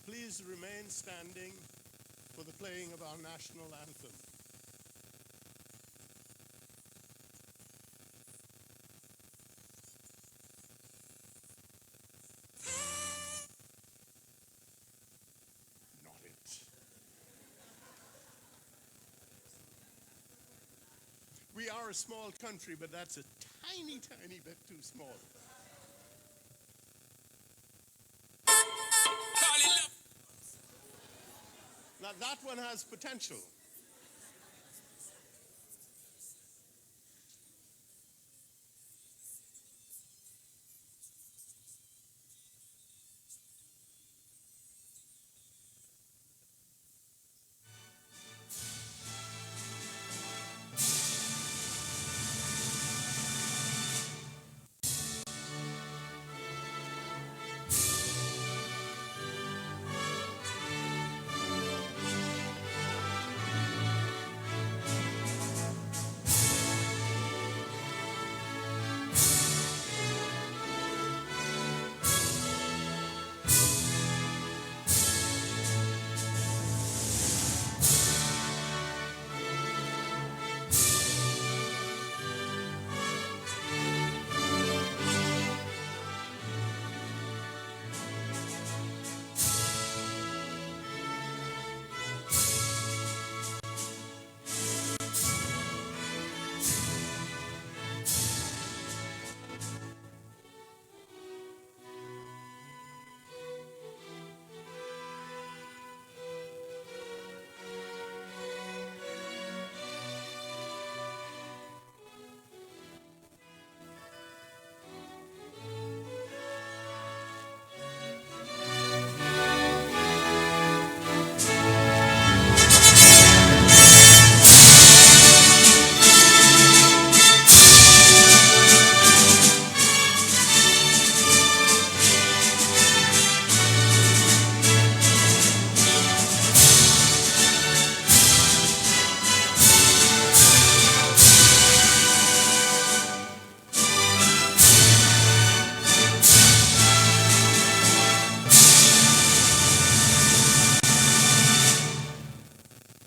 Please remain standing for the playing of our national anthem. Not it. We are a small country, but that's a tiny, tiny bit too small. Now that one has potential.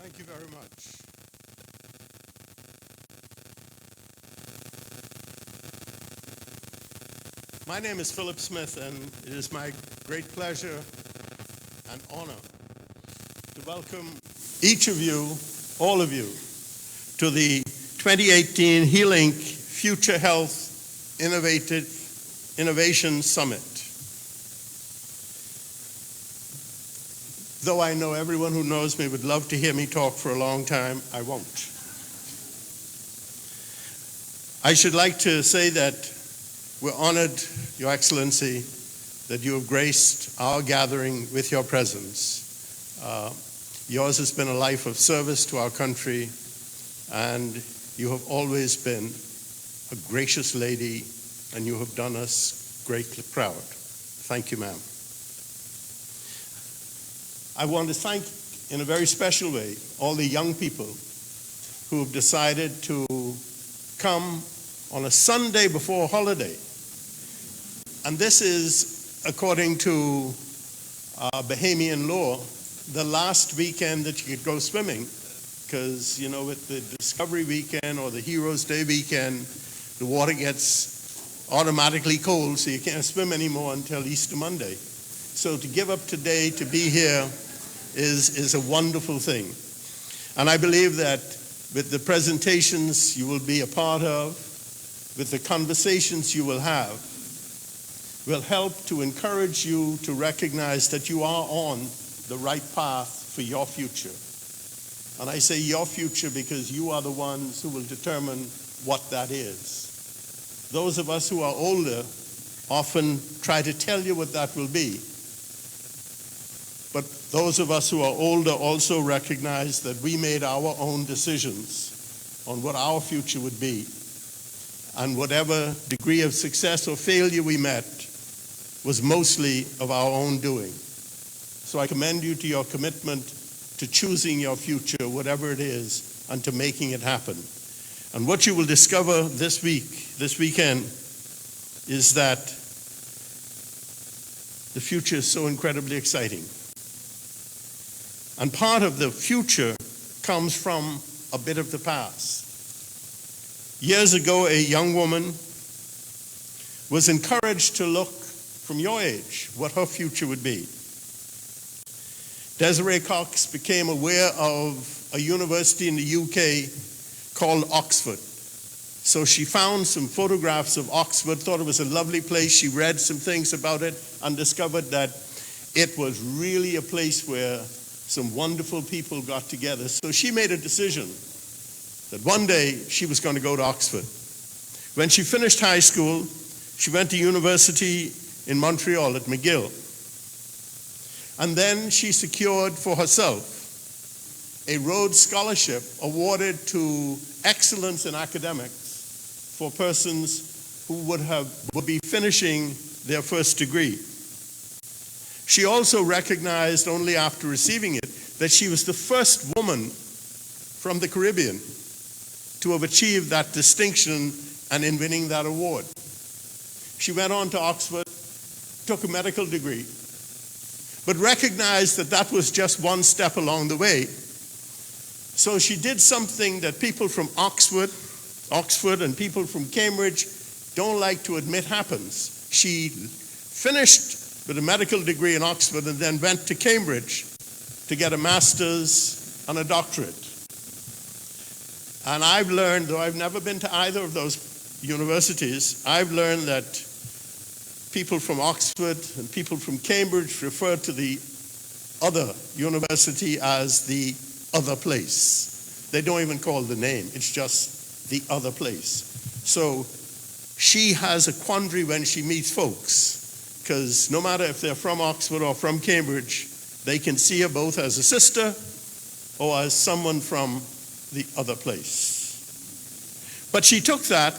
Thank you very much. My name is Philip Smith, and it is my great pleasure and honor to welcome each of you, all of you, to the 2018 HEALinc Future Health Innovation Summit. Though I know everyone who knows me would love to hear me talk for a long time, I won't. I should like to say that we're honored, Your Excellency, that you have graced our gathering with your presence. Yours has been a life of service to our country, and you have always been a gracious lady, and you have done us greatly proud. Thank you, ma'am. I want to thank, in a very special way, all the young people who have decided to come on a Sunday before a holiday. And this is, according to Bahamian law, the last weekend that you could go swimming, because, you know, with the Discovery Weekend or the Heroes Day weekend, the water gets automatically cold, so you can't swim anymore until Easter Monday. So to give up today to be here is a wonderful thing. And I believe that with the presentations you will be a part of, with the conversations you will have, will help to encourage you to recognize that you are on the right path for your future. And I say your future because you are the ones who will determine what that is. Those of us who are older often try to tell you what that will be. But those of us who are older also recognize that we made our own decisions on what our future would be. And whatever degree of success or failure we met was mostly of our own doing. So I commend you to your commitment to choosing your future, whatever it is, and to making it happen. And what you will discover this weekend, is that the future is so incredibly exciting. And part of the future comes from a bit of the past. Years ago, a young woman was encouraged to look from your age what her future would be. Desiree Cox became aware of a university in the UK called Oxford. So she found some photographs of Oxford, thought it was a lovely place. She read some things about it and discovered that it was really a place where some wonderful people got together. So she made a decision that one day she was going to go to Oxford. When she finished high school, she went to university in Montreal at McGill. And then she secured for herself a Rhodes Scholarship awarded to excellence in academics for persons who would be finishing their first degree. She also recognized only after receiving it that she was the first woman from the Caribbean to have achieved that distinction and in winning that award. She went on to Oxford, took a medical degree, but recognized that that was just one step along the way. So she did something that people from Oxford and people from Cambridge don't like to admit happens. She finished with a medical degree in Oxford and then went to Cambridge to get a master's and a doctorate. And I've learned, though I've never been to either of those universities, I've learned that people from Oxford and people from Cambridge refer to the other university as the other place. They don't even call the name, it's just the other place. So she has a quandary when she meets folks, because no matter if they're from Oxford or from Cambridge, they can see her both as a sister or as someone from the other place. But she took that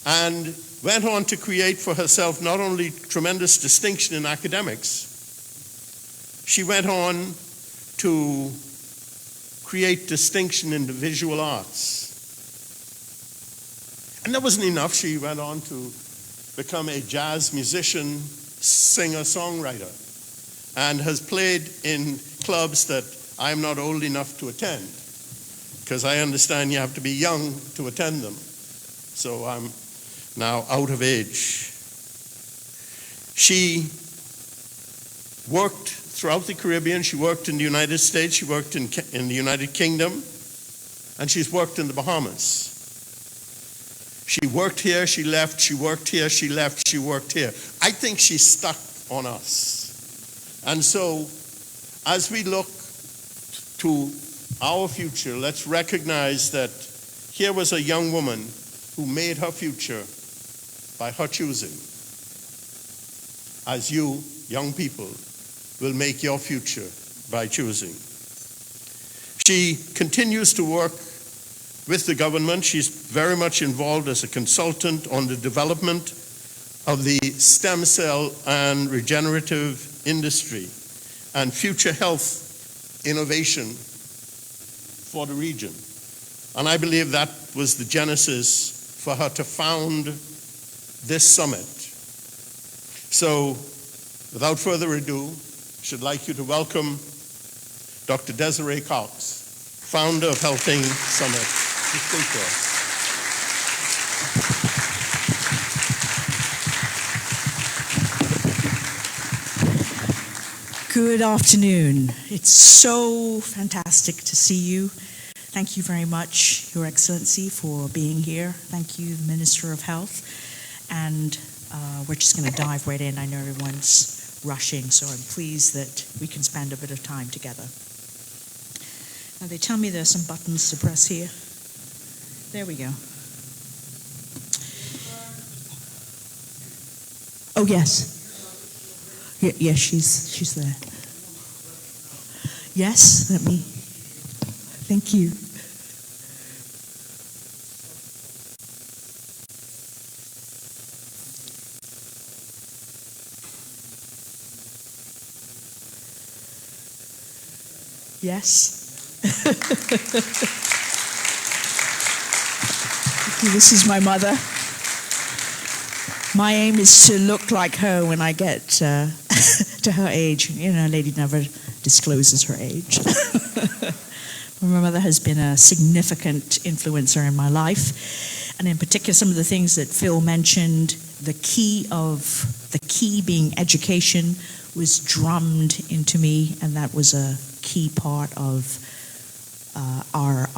and went on to create for herself not only tremendous distinction in academics, she went on to create distinction in the visual arts. And that wasn't enough. She went on to become a jazz musician, singer-songwriter, and has played in clubs that I'm not old enough to attend, because I understand you have to be young to attend them. So I'm now out of age. She worked throughout the Caribbean. She worked in the United States. She worked in the United Kingdom. And she's worked in the Bahamas. She worked here, she left, she worked here, she left, she worked here. I think she's stuck on us. And so, as we look to our future, let's recognize that here was a young woman who made her future by her choosing. As you, young people, will make your future by choosing. She continues to work with the government. She's very much involved as a consultant on the development of the stem cell and regenerative industry and future health innovation for the region. And I believe that was the genesis for her to found this summit. So, without further ado, I should like you to welcome Dr. Desiree Cox, founder of HEALinc Summit. Good afternoon. It's so fantastic to see you. Thank you very much, Your Excellency, for being here. Thank you, the Minister of Health. And we're just going to dive right in. I know everyone's rushing, so I'm pleased that we can spend a bit of time together. Now, they tell me there's some buttons to press here. There we go. Oh, yes. Yes, she's there. Yes, let me. Thank you. Yes. This is my mother. My aim is to look like her when I get to to her age. You know, a lady never discloses her age. My mother has been a significant influencer in my life, and in particular, some of the things that Phil mentioned, the key being education was drummed into me, and that was a key part of our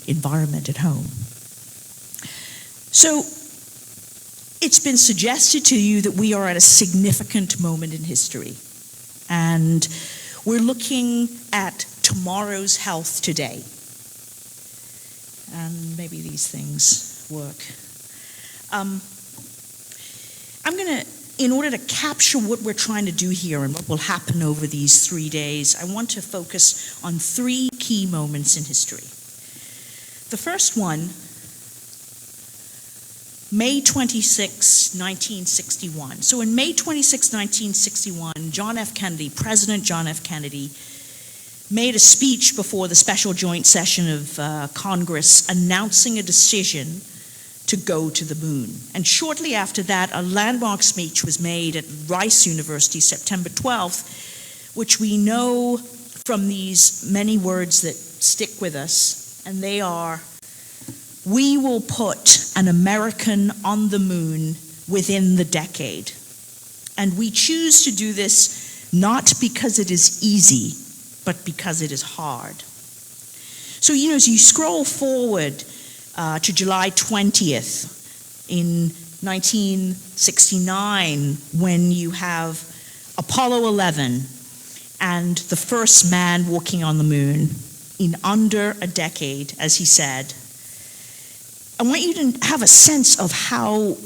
environment at home. So it's been suggested to you that we are at a significant moment in history, and we're looking at tomorrow's health today. And maybe these things work. I'm going to, in order to capture what we're trying to do here and what will happen over these 3 days, I want to focus on 3 key moments in history. The first one, May 26, 1961. So in May 26, 1961, President John F. Kennedy, made a speech before the special joint session of Congress announcing a decision to go to the moon. And shortly after that, a landmark speech was made at Rice University, September 12th, which we know from these many words that stick with us, and they are, "We will put an American on the moon within the decade." And we choose to do this not because it is easy, but because it is hard. So, you know, as you scroll forward to July 20th in 1969, when you have Apollo 11 and the first man walking on the moon in under a decade, as he said, I want you to have a sense of how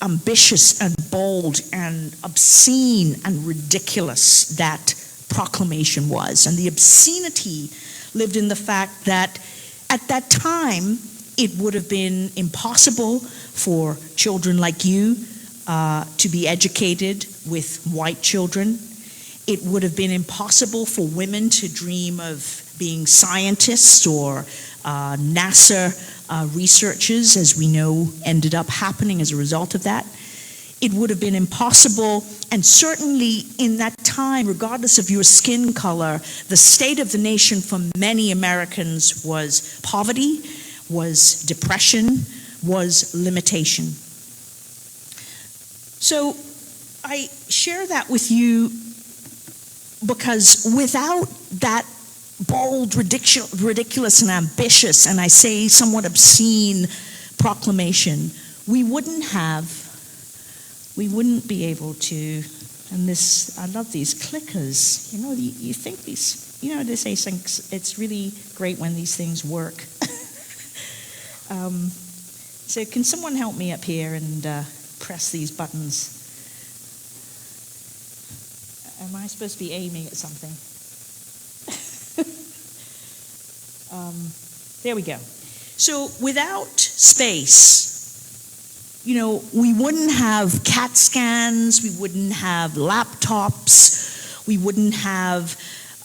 ambitious and bold and obscene and ridiculous that proclamation was. And the obscenity lived in the fact that at that time, it would have been impossible for children like you to be educated with white children. It would have been impossible for women to dream of being scientists or NASA researchers, as we know ended up happening as a result of that. It would have been impossible, and certainly in that time, regardless of your skin color, the state of the nation for many Americans was poverty, was depression, was limitation. So I share that with you because without that bold, ridiculous, and ambitious, and I say somewhat obscene proclamation, we wouldn't be able to, and this, I love these clickers. You know, you think these, you know, they say things, it's really great when these things work. So can someone help me up here and press these buttons? Am I supposed to be aiming at something? There we go. So without space, you know, we wouldn't have CAT scans, we wouldn't have laptops, we wouldn't have,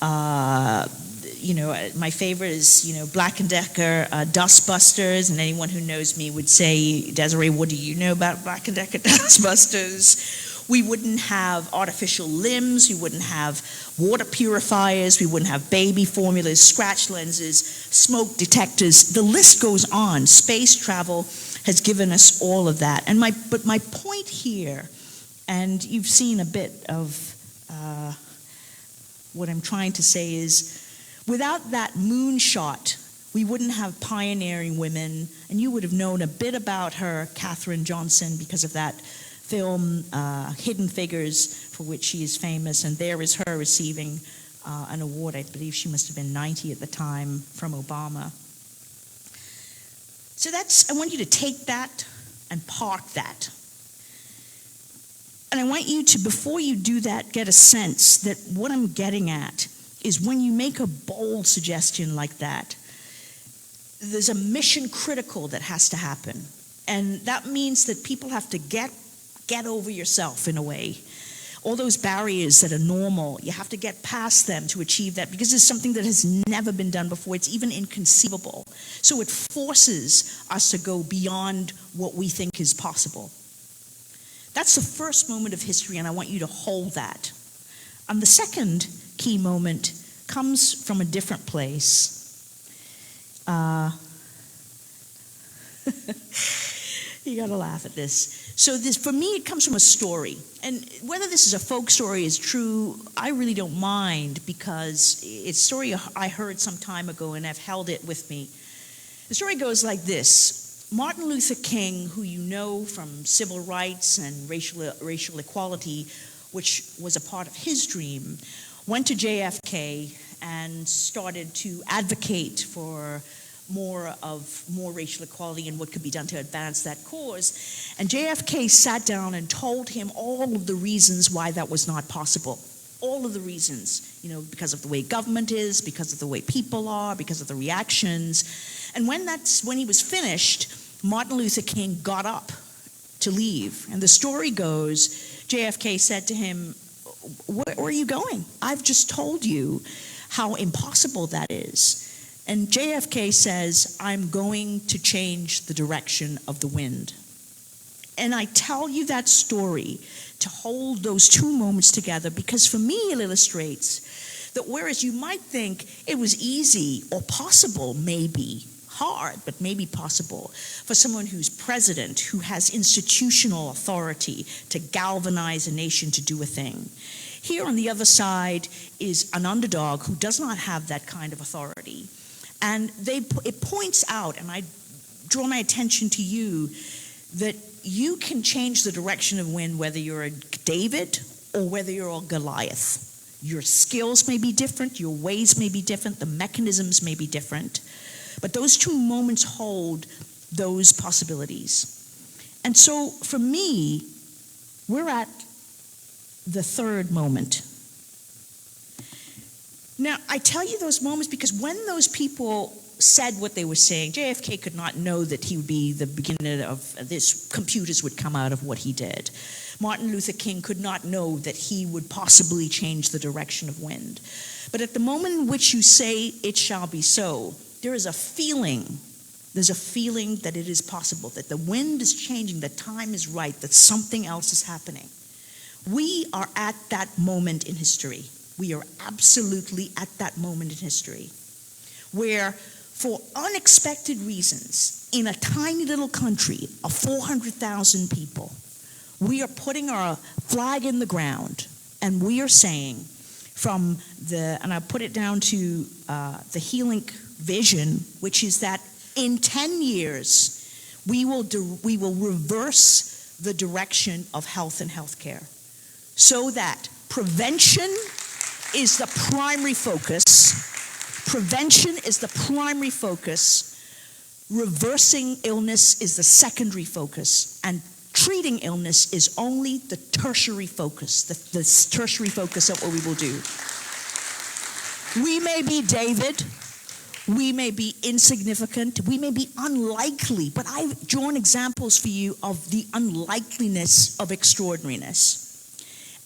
you know, my favorite is, you know, Black & Decker Dustbusters, and anyone who knows me would say, Desiree, what do you know about Black & Decker Dustbusters? We wouldn't have artificial limbs, we wouldn't have water purifiers, we wouldn't have baby formulas, scratch lenses, smoke detectors. The list goes on. Space travel has given us all of that. And but my point here, and you've seen a bit of what I'm trying to say is, without that moonshot, we wouldn't have pioneering women, and you would have known a bit about her, Katherine Johnson, because of that film, Hidden Figures, for which she is famous, and there is her receiving an award. I believe she must have been 90 at the time, from Obama. So I want you to take that and park that. And I want you to, before you do that, get a sense that what I'm getting at is when you make a bold suggestion like that, there's a mission critical that has to happen. And that means that people have to get over yourself in a way. All those barriers that are normal, you have to get past them to achieve that, because it's something that has never been done before. It's even inconceivable. So it forces us to go beyond what we think is possible. That's the first moment of history, and I want you to hold that. And the second key moment comes from a different place. You gotta laugh at this. So this, for me, it comes from a story. And whether this is a folk story is true, I really don't mind, because it's a story I heard some time ago and I've held it with me. The story goes like this. Martin Luther King, who you know from civil rights and racial equality, which was a part of his dream, went to JFK and started to advocate for more racial equality and what could be done to advance that cause. And JFK sat down and told him all of the reasons why that was not possible. All of the reasons, because of the way government is, because of the way people are, because of the reactions. And when he was finished, Martin Luther King got up to leave. And the story goes, JFK said to him, "Where are you going? I've just told you how impossible that is." And JFK says, "I'm going to change the direction of the wind." And I tell you that story to hold those two moments together, because for me it illustrates that whereas you might think it was easy or possible, maybe hard, but maybe possible, for someone who's president, who has institutional authority to galvanize a nation to do a thing. Here on the other side is an underdog who does not have that kind of authority. And it points out, and I draw my attention to you, that you can change the direction of wind whether you're a David or whether you're a Goliath. Your skills may be different, your ways may be different, the mechanisms may be different, but those two moments hold those possibilities. And so for me, we're at the third moment. Now, I tell you those moments because when those people said what they were saying, JFK could not know that he would be the beginning of this, computers would come out of what he did. Martin Luther King could not know that he would possibly change the direction of wind. But at the moment in which you say, "It shall be so," there is a feeling, there's a feeling that it is possible, that the wind is changing, the time is right, that something else is happening. We are at that moment in history. We are absolutely at that moment in history where, for unexpected reasons, in a tiny little country of 400,000 people, we are putting our flag in the ground and we are saying and I put it down to the HEALinc vision, which is that in 10 years, we will reverse the direction of health and healthcare so that prevention is the primary focus. Prevention is the primary focus. Reversing illness is the secondary focus. And treating illness is only the tertiary focus, the tertiary focus of what we will do. We may be David. We may be insignificant. We may be unlikely. But I've drawn examples for you of the unlikeliness of extraordinariness.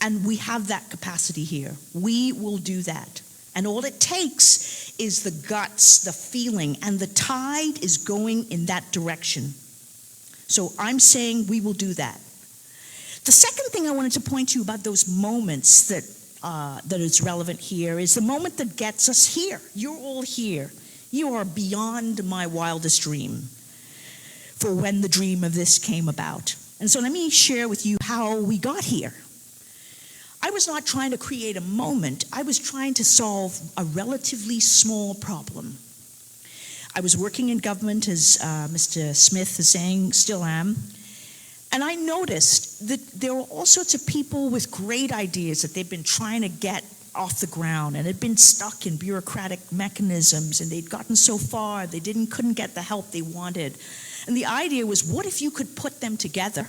And we have that capacity here. We will do that. And all it takes is the guts, the feeling, and the tide is going in that direction. So I'm saying we will do that. The second thing I wanted to point to you about those moments that is relevant here is the moment that gets us here. You're all here. You are beyond my wildest dream for when the dream of this came about. And so let me share with you how we got here. I was not trying to create a moment. I was trying to solve a relatively small problem. I was working in government, as Mr. Smith is saying, still am. And I noticed that there were all sorts of people with great ideas that they'd been trying to get off the ground and had been stuck in bureaucratic mechanisms, and they'd gotten so far they couldn't get the help they wanted. And the idea was, what if you could put them together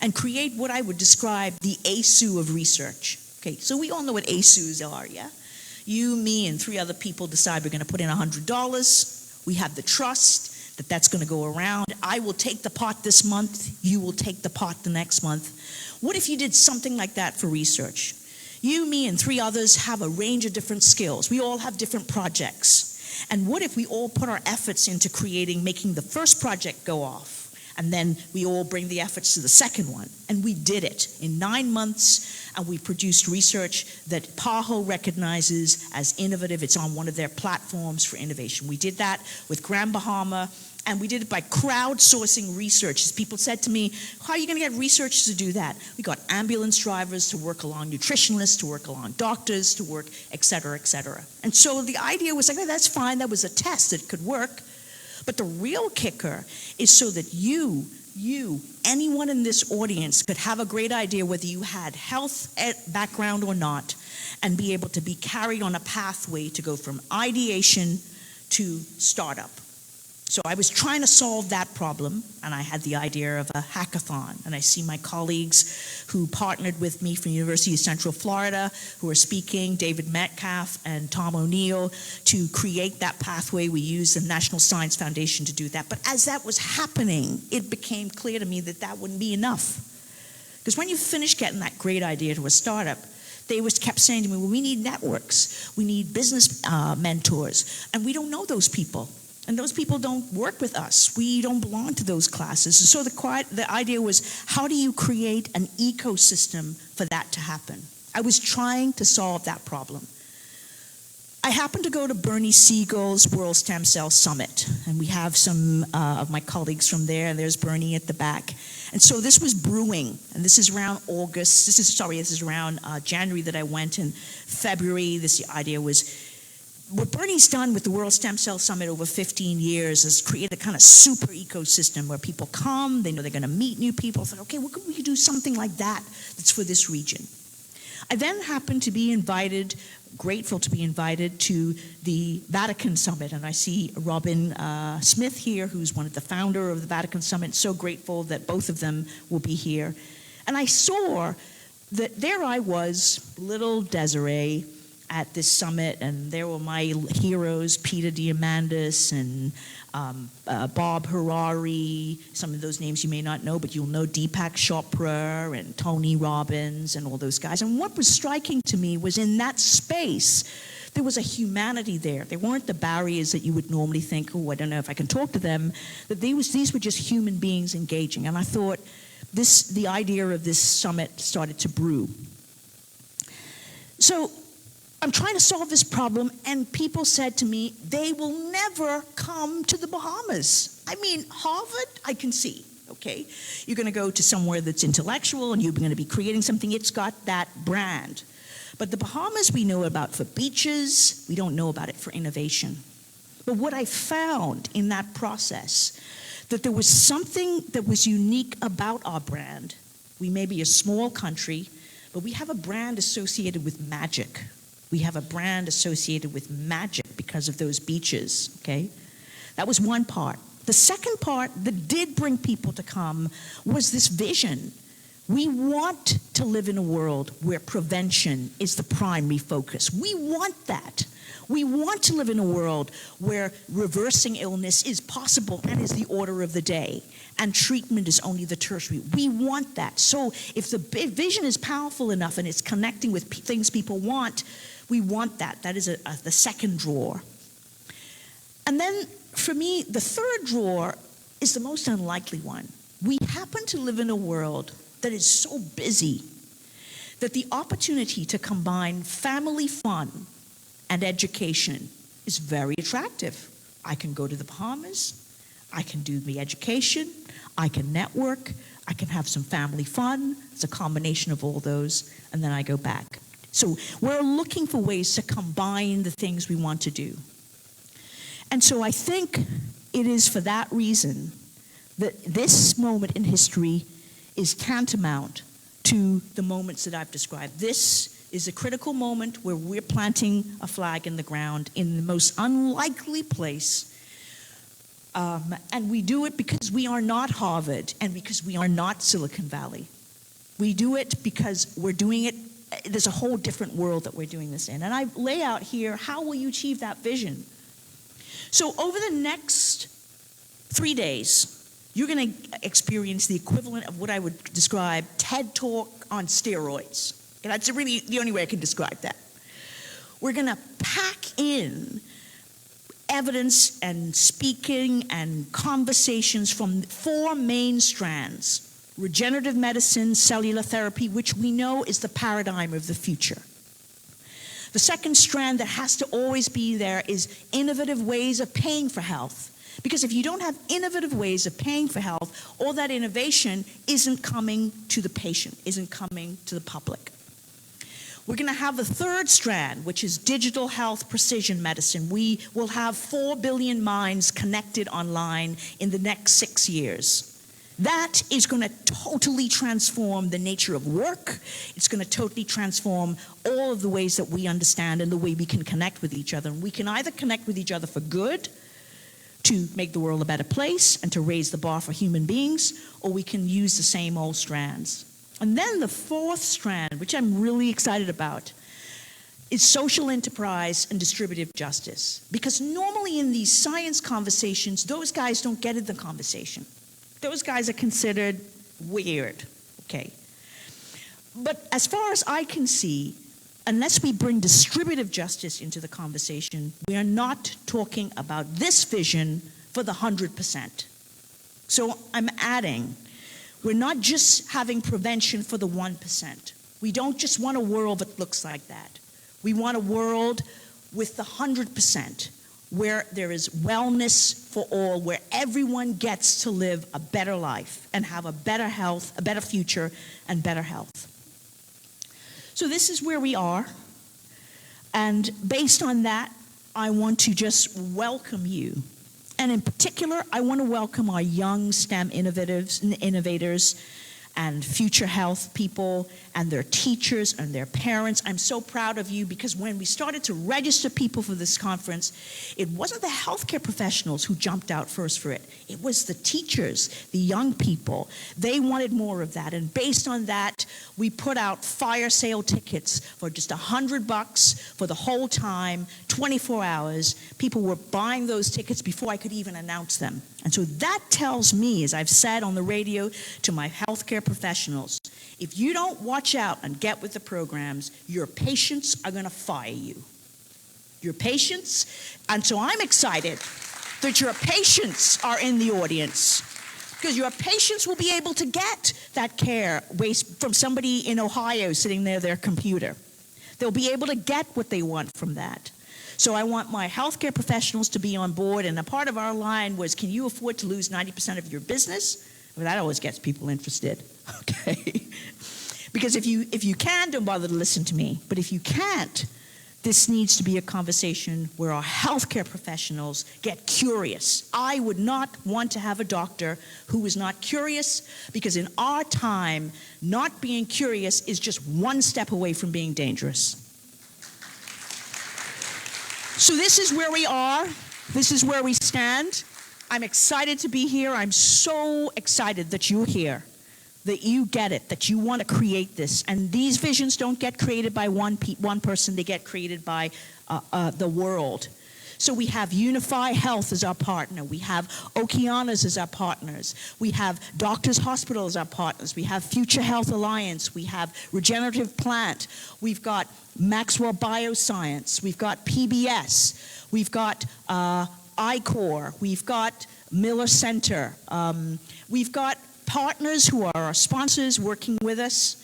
and create what I would describe the ASU of research? Okay, so we all know what ASUs are, yeah? You, me, and 3 other people decide we're going to put in $100. We have the trust that that's going to go around. I will take the pot this month. You will take the pot the next month. What if you did something like that for research? You, me, and 3 others have a range of different skills. We all have different projects. And what if we all put our efforts into making the first project go off? And then we all bring the efforts to the second one. And we did it in 9 months, and we produced research that PAHO recognizes as innovative. It's on one of their platforms for innovation. We did that with Grand Bahama, and we did it by crowdsourcing research. As people said to me, how are you going to get researchers to do that? We got ambulance drivers to work along, nutritionists to work along, doctors to work, et cetera, et cetera. And so the idea was like, oh, that's fine, that was a test, it could work. But the real kicker is so that you, anyone in this audience could have a great idea whether you had health background or not, and be able to be carried on a pathway to go from ideation to startup. So I was trying to solve that problem, and I had the idea of a hackathon. And I see my colleagues who partnered with me from the University of Central Florida who are speaking, David Metcalf and Tom O'Neill, to create that pathway. We used the National Science Foundation to do that. But as that was happening, it became clear to me that that wouldn't be enough. Because when you finish getting that great idea to a startup, they kept saying to me, well, we need networks, we need business mentors, and we don't know those people. And those people don't work with us. We don't belong to those classes. And so the idea was, how do you create an ecosystem for that to happen? I was trying to solve that problem. I happened to go to Bernie Siegel's World Stem Cell Summit, and we have some of my colleagues from there, and there's Bernie at the back. And so this was brewing, and this is around August. This is around January that I went, and February, the idea was, what Bernie's done with the World Stem Cell Summit over 15 years is create a kind of super ecosystem where people come, they know they're going to meet new people. It's like, okay, what could we do something like that that's for this region? I then happened to be invited, grateful to be invited to the Vatican Summit, and I see Robin Smith here, who's one of the founder of the Vatican Summit. So grateful that both of them will be here. And I saw that there I was, little Desiree, at this summit, and there were my heroes, Peter Diamandis and Bob Harari. Some of those names you may not know, but you'll know Deepak Chopra and Tony Robbins and all those guys. And what was striking to me was in that space, there was a humanity there. They weren't the barriers that you would normally think, oh, I don't know if I can talk to them, that these were just human beings engaging. And I thought the idea of this summit started to brew. So I'm trying to solve this problem, and people said to me, they will never come to the Bahamas. I mean, Harvard, I can see, okay? You're going to go to somewhere that's intellectual, and you're going to be creating something. It's got that brand. But the Bahamas we know about for beaches. We don't know about it for innovation. But what I found in that process, that there was something that was unique about our brand. We may be a small country, but we have a brand associated with magic. We have a brand associated with magic because of those beaches, okay? That was one part. The second part that did bring people to come was this vision. We want to live in a world where prevention is the primary focus. We want that. We want to live in a world where reversing illness is possible and is the order of the day, and treatment is only the tertiary. We want that. So if the vision is powerful enough and it's connecting with things people want, we want that. That is the second drawer. And then, for me, the third drawer is the most unlikely one. We happen to live in a world that is so busy that the opportunity to combine family fun and education is very attractive. I can go to the Bahamas, I can do the education, I can network, I can have some family fun. It's a combination of all those, and then I go back. So we're looking for ways to combine the things we want to do. And so I think it is for that reason that this moment in history is tantamount to the moments that I've described. This is a critical moment where we're planting a flag in the ground in the most unlikely place. And we do it because we are not Harvard and because we are not Silicon Valley. We do it because we're doing it. There's a whole different world that we're doing this in. And I lay out here, how will you achieve that vision? So over the next 3 days, you're going to experience the equivalent of what I would describe TED Talk on steroids. And that's really the only way I can describe that. We're going to pack in evidence and speaking and conversations from 4 main strands: regenerative medicine, cellular therapy, which we know is the paradigm of the future. The second strand that has to always be there is innovative ways of paying for health. Because if you don't have innovative ways of paying for health, all that innovation isn't coming to the patient, isn't coming to the public. We're going to have the third strand, which is digital health precision medicine. We will have 4 billion minds connected online in the next 6 years. That is going to totally transform the nature of work. It's going to totally transform all of the ways that we understand and the way we can connect with each other. And we can either connect with each other for good, to make the world a better place and to raise the bar for human beings, or we can use the same old strands. And then the fourth strand, which I'm really excited about, is social enterprise and distributive justice. Because normally in these science conversations, those guys don't get in the conversation. Those guys are considered weird, okay? But as far as I can see, unless we bring distributive justice into the conversation, we are not talking about this vision for the 100%. So I'm adding, we're not just having prevention for the 1%. We don't just want a world that looks like that. We want a world with the 100%, where there is wellness for all, where everyone gets to live a better life and have a better health, a better future, and better health. So this is where we are, and based on that, I want to just welcome you. And in particular, I want to welcome our young STEM innovators and future health people and their teachers and their parents. I'm so proud of you, because when we started to register people for this conference, it wasn't the healthcare professionals who jumped out first for it. It was the teachers, the young people. They wanted more of that. And based on that, we put out fire sale tickets for just $100 for the whole time, 24 hours. People were buying those tickets before I could even announce them. And so that tells me, as I've said on the radio to my healthcare professionals, if you don't watch out and get with the programs, your patients are going to fire you. Your patients. And so I'm excited that your patients are in the audience, because your patients will be able to get that care from somebody in Ohio sitting there at their computer. They'll be able to get what they want from that. So I want my healthcare professionals to be on board, and a part of our line was, can you afford to lose 90% of your business? Well, that always gets people interested, okay? Because if you can, don't bother to listen to me. But if you can't, this needs to be a conversation where our healthcare professionals get curious. I would not want to have a doctor who is not curious, because in our time, not being curious is just one step away from being dangerous. So this is where we are. This is where we stand. I'm excited to be here. I'm so excited that you're here, that you get it, that you want to create this. And these visions don't get created by one person. They get created by the world. So we have Unify Health as our partner. We have Okeanas as our partners. We have Doctors Hospital as our partners. We have Future Health Alliance. We have Regenerative Plant. We've got Maxwell Bioscience. We've got PBS. We've got ICOR. We've got Miller Center. We've got partners who are our sponsors working with us.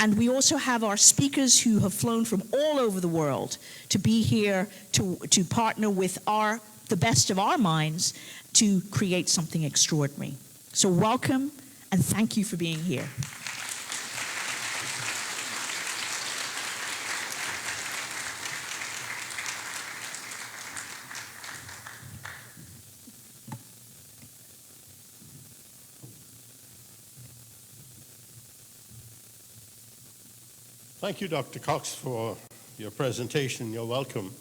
And we also have our speakers who have flown from all over the world to be here to partner with the best of our minds to create something extraordinary. So welcome, and thank you for being here. Thank you, Dr. Cox, for your presentation. You're welcome.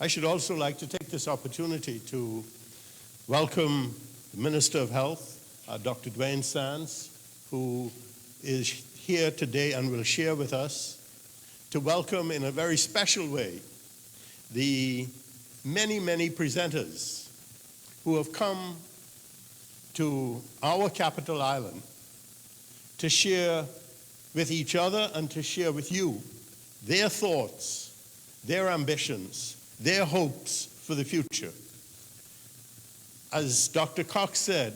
I should also like to take this opportunity to welcome the Minister of Health, Dr. Dwayne Sands, who is here today and will share with us, to welcome in a very special way the many, many presenters who have come to our capital island to share with each other and to share with you their thoughts, their ambitions, their hopes for the future. As Dr. Cox said,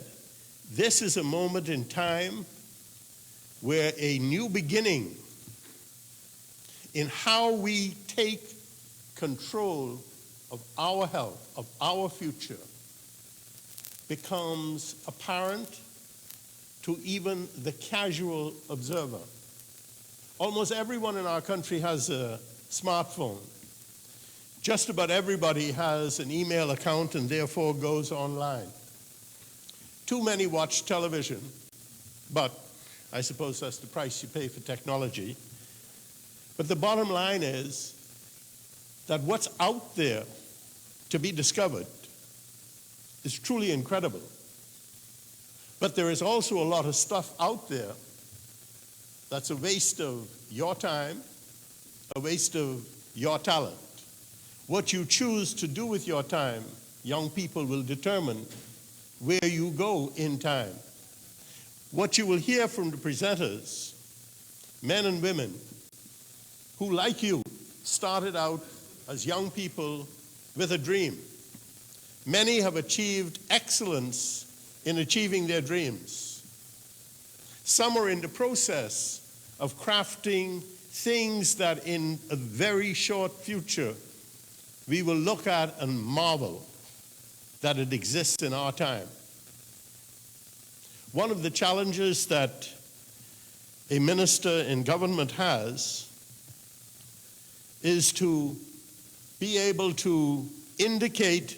this is a moment in time where a new beginning in how we take control of our health, of our future, becomes apparent to even the casual observer. Almost everyone in our country has a smartphone. Just about everybody has an email account and therefore goes online. Too many watch television, but I suppose that's the price you pay for technology. But the bottom line is that what's out there to be discovered is truly incredible. But there is also a lot of stuff out there that's a waste of your time, a waste of your talent. What you choose to do with your time, young people, will determine where you go in time. What you will hear from the presenters, men and women, who, like you, started out as young people with a dream. Many have achieved excellence in achieving their dreams. Some are in the process of crafting things that in a very short future we will look at and marvel that it exists in our time. One of the challenges that a minister in government has is to be able to indicate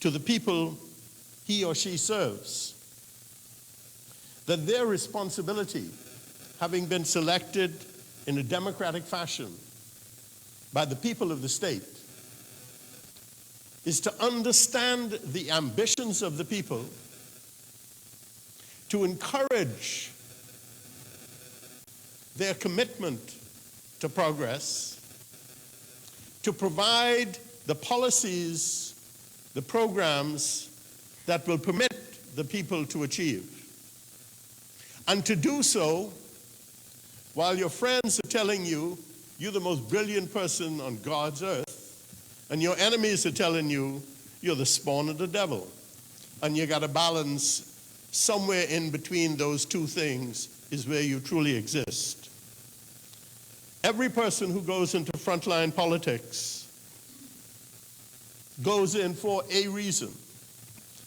to the people he or she serves that their responsibility, having been selected in a democratic fashion by the people of the state, is to understand the ambitions of the people, to encourage their commitment to progress, to provide the policies, the programs that will permit the people to achieve. And to do so while your friends are telling you you're the most brilliant person on God's earth, and your enemies are telling you you're the spawn of the devil. And you got to balance somewhere in between those two things is where you truly exist. Every person who goes into frontline politics goes in for a reason.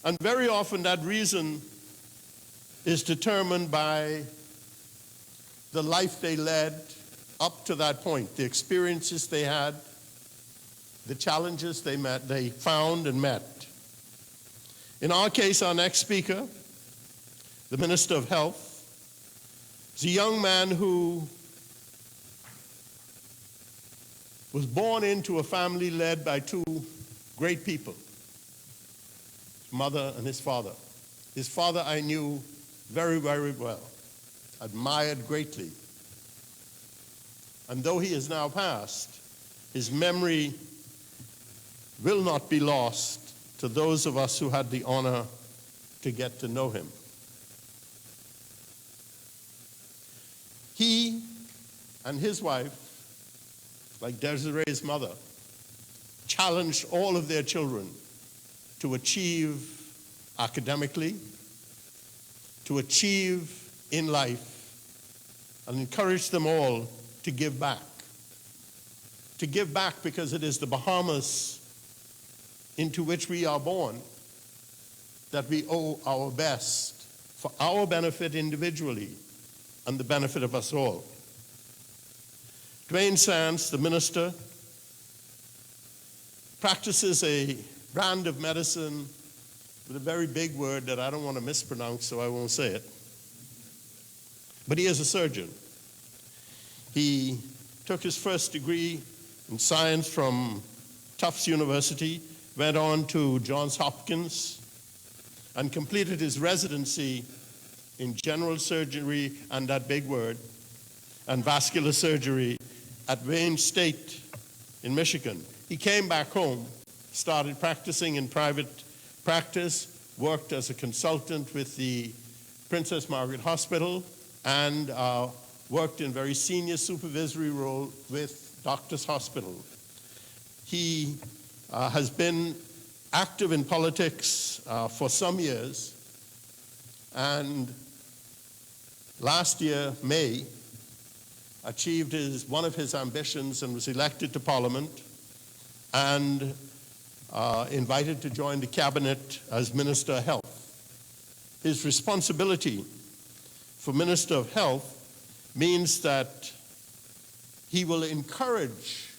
And very often that reason is determined by the life they led up to that point, the experiences they had, the challenges they found and met. In our case, our next speaker, the Minister of Health, is a young man who was born into a family led by two great people, his mother and his father. His father I knew very, very well, admired greatly. And though he is now passed, his memory will not be lost to those of us who had the honor to get to know him. He and his wife, like Desiree's mother, challenged all of their children to achieve academically, to achieve in life, and encouraged them all to give back. To give back because it is the Bahamas into which we are born that we owe our best for our benefit individually and the benefit of us all. Dwayne Sands, the minister, practices a brand of medicine with a very big word that I don't want to mispronounce, so I won't say it. But he is a surgeon. He took his first degree in science from Tufts University, went on to Johns Hopkins, and completed his residency in general surgery and that big word, and vascular surgery at Wayne State in Michigan. He came back home, started practicing in private practice, worked as a consultant with the Princess Margaret Hospital, and worked in very senior supervisory role with Doctors Hospital. He has been active in politics for some years, and last year, May, achieved one of his ambitions and was elected to Parliament and invited to join the cabinet as Minister of Health. His responsibility for Minister of Health means that he will encourage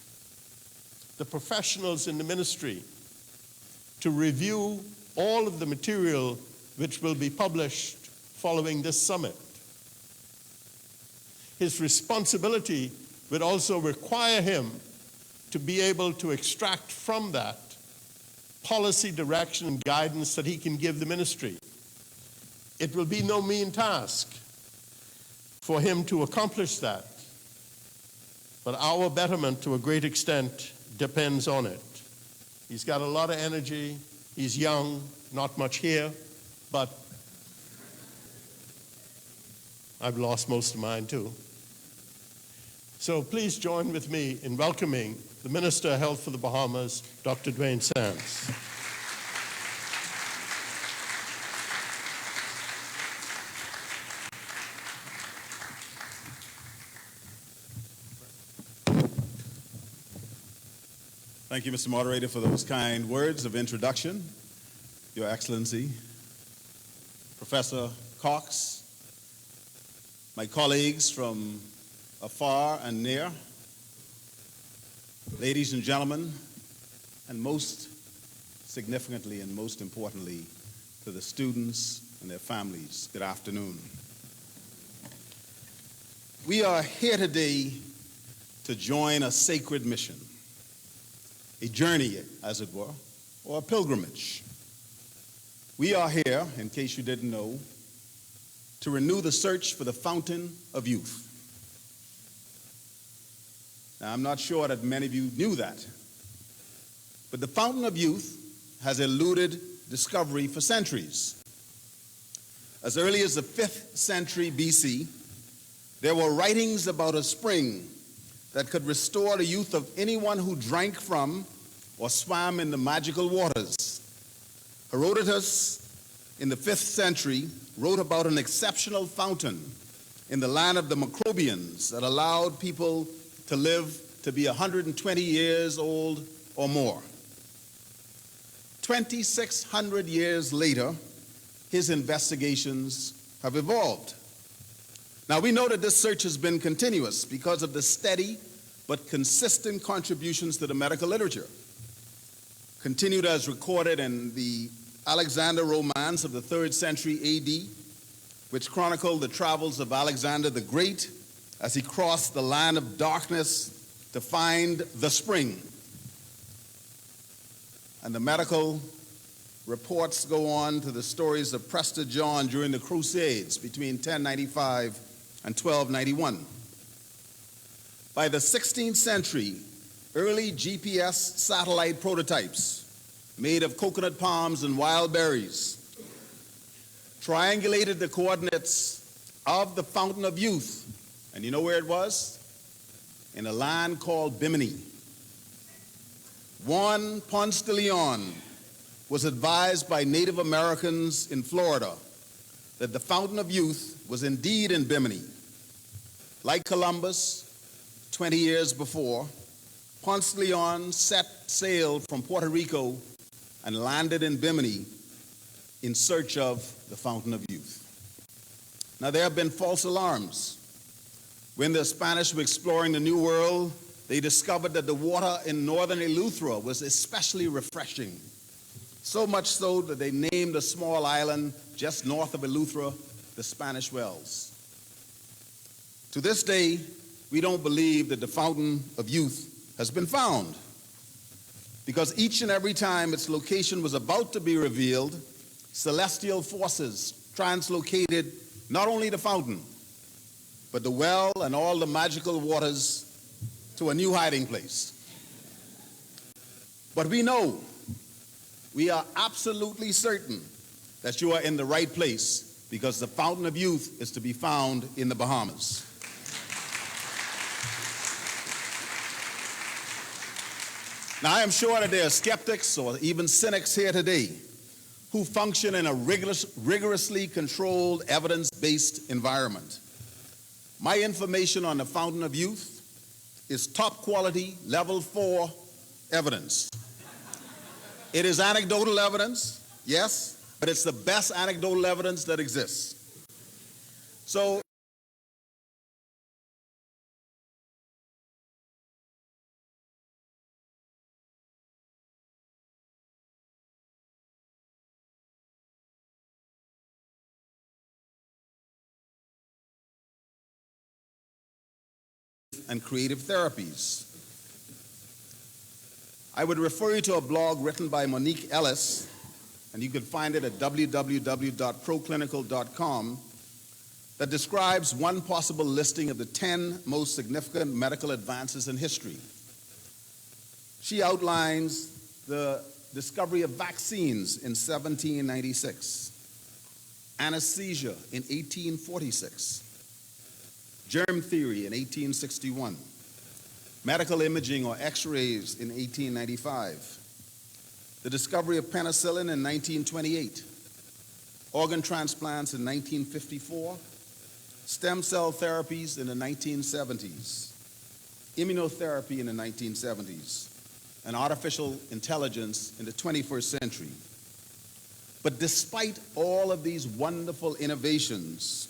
the professionals in the ministry to review all of the material which will be published following this summit. His responsibility would also require him to be able to extract from that policy direction and guidance that he can give the ministry. It will be no mean task for him to accomplish that, but our betterment to a great extent depends on it. He's got a lot of energy, he's young, not much here, but I've lost most of mine too. So please join with me in welcoming the Minister of Health for the Bahamas, Dr. Dwayne Sands. Thank you, Mr. Moderator, for those kind words of introduction. Your Excellency, Professor Cox, my colleagues from afar and near, ladies and gentlemen, and most significantly and most importantly, to the students and their families, good afternoon. We are here today to join a sacred mission, a journey, as it were, or a pilgrimage. We are here, in case you didn't know, to renew the search for the fountain of youth. Now, I'm not sure that many of you knew that, but the fountain of youth has eluded discovery for centuries. As early as the 5th century BC, there were writings about a spring that could restore the youth of anyone who drank from or swam in the magical waters. Herodotus, in the 5th century, wrote about an exceptional fountain in the land of the Macrobians that allowed people to live to be 120 years old or more. 2,600 years later, his investigations have evolved. Now, we know that this search has been continuous because of the steady but consistent contributions to the medical literature, continued as recorded in the Alexander romance of the 3rd century AD, which chronicled the travels of Alexander the Great as he crossed the land of darkness to find the spring. And the medical reports go on to the stories of Prester John during the Crusades between 1095 and 1291. By the 16th century, early GPS satellite prototypes made of coconut palms and wild berries triangulated the coordinates of the Fountain of Youth. And you know where it was? In a land called Bimini. Juan Ponce de Leon was advised by Native Americans in Florida that the Fountain of Youth was indeed in Bimini. Like Columbus, 20 years before, Ponce de Leon set sail from Puerto Rico and landed in Bimini in search of the Fountain of Youth. Now, there have been false alarms. When the Spanish were exploring the New World, they discovered that the water in northern Eleuthera was especially refreshing. So much so that they named a small island just north of Eleuthera the Spanish Wells. To this day, we don't believe that the Fountain of Youth has been found, because each and every time its location was about to be revealed, celestial forces translocated not only the fountain, but the well and all the magical waters to a new hiding place. But we know, we are absolutely certain that you are in the right place, because the Fountain of Youth is to be found in the Bahamas. Now, I am sure that there are skeptics or even cynics here today who function in a rigorously controlled, evidence-based environment. My information on the Fountain of Youth is top quality, level 4 evidence. It is anecdotal evidence, yes, but it's the best anecdotal evidence that exists. So, and creative therapies. I would refer you to a blog written by Monique Ellis, and you can find it at www.proclinical.com, that describes one possible listing of the 10 most significant medical advances in history. She outlines the discovery of vaccines in 1796, anesthesia in 1846, germ theory in 1861, medical imaging or X-rays in 1895, the discovery of penicillin in 1928, organ transplants in 1954, stem cell therapies in the 1970s, immunotherapy in the 1970s, and artificial intelligence in the 21st century. But despite all of these wonderful innovations,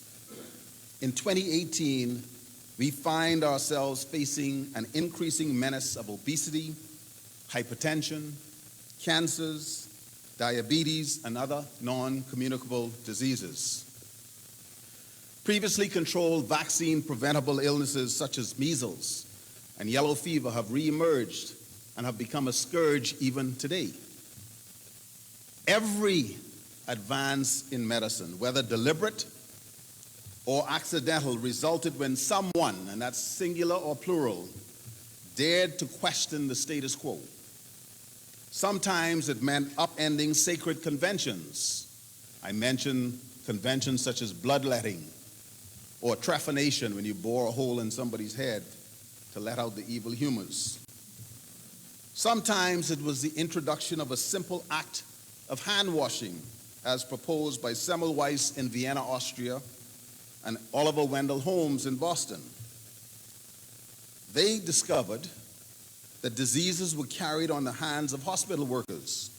in 2018, we find ourselves facing an increasing menace of obesity, hypertension, cancers, diabetes, and other non-communicable diseases. Previously controlled vaccine-preventable illnesses such as measles and yellow fever have reemerged and have become a scourge even today. Every advance in medicine, whether deliberate or accidental, resulted when someone, and that's singular or plural, dared to question the status quo. Sometimes it meant upending sacred conventions. I mentioned conventions such as bloodletting or trephination, when you bore a hole in somebody's head to let out the evil humors. Sometimes it was the introduction of a simple act of hand washing, as proposed by Semmelweis in Vienna, Austria, and Oliver Wendell Holmes in Boston. They discovered that diseases were carried on the hands of hospital workers,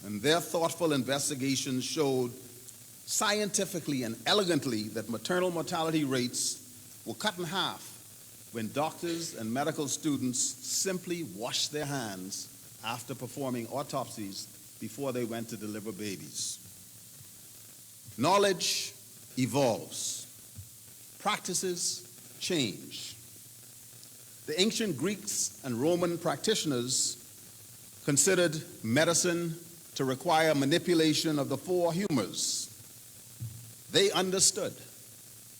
and their thoughtful investigations showed scientifically and elegantly that maternal mortality rates were cut in half when doctors and medical students simply washed their hands after performing autopsies before they went to deliver babies. Knowledge evolves. Practices change. The ancient Greeks and Roman practitioners considered medicine to require manipulation of the four humors. They understood,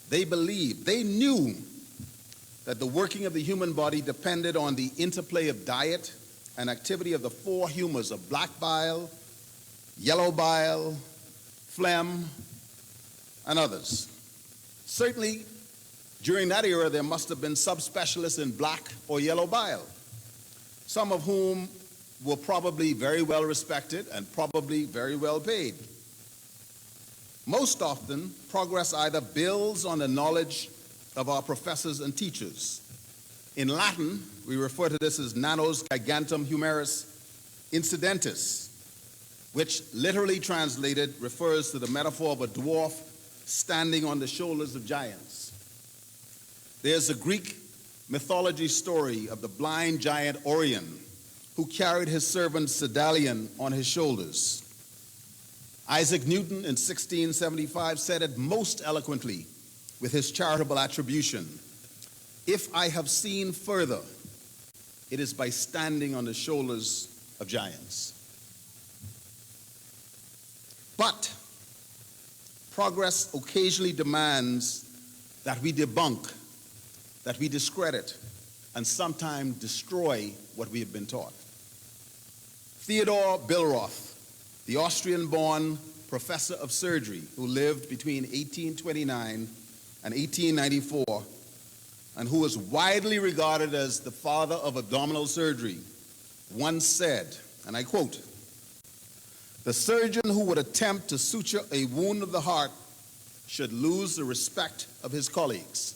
they believed, they knew that the working of the human body depended on the interplay of diet and activity of the four humors of black bile, yellow bile, phlegm, and others. Certainly, during that era, there must have been subspecialists in black or yellow bile, some of whom were probably very well respected and probably very well paid. Most often, progress either builds on the knowledge of our professors and teachers. In Latin, we refer to this as nanos gigantum humerus incidentis, which literally translated refers to the metaphor of a dwarf standing on the shoulders of giants. There's a Greek mythology story of the blind giant Orion, who carried his servant Sedalion on his shoulders. Isaac Newton in 1675 said it most eloquently with his charitable attribution: "If I have seen further, it is by standing on the shoulders of giants." But progress occasionally demands that we debunk, that we discredit, and sometimes destroy what we have been taught. Theodor Billroth, the Austrian-born professor of surgery who lived between 1829 and 1894, and who was widely regarded as the father of abdominal surgery, once said, and I quote, "The surgeon who would attempt to suture a wound of the heart should lose the respect of his colleagues."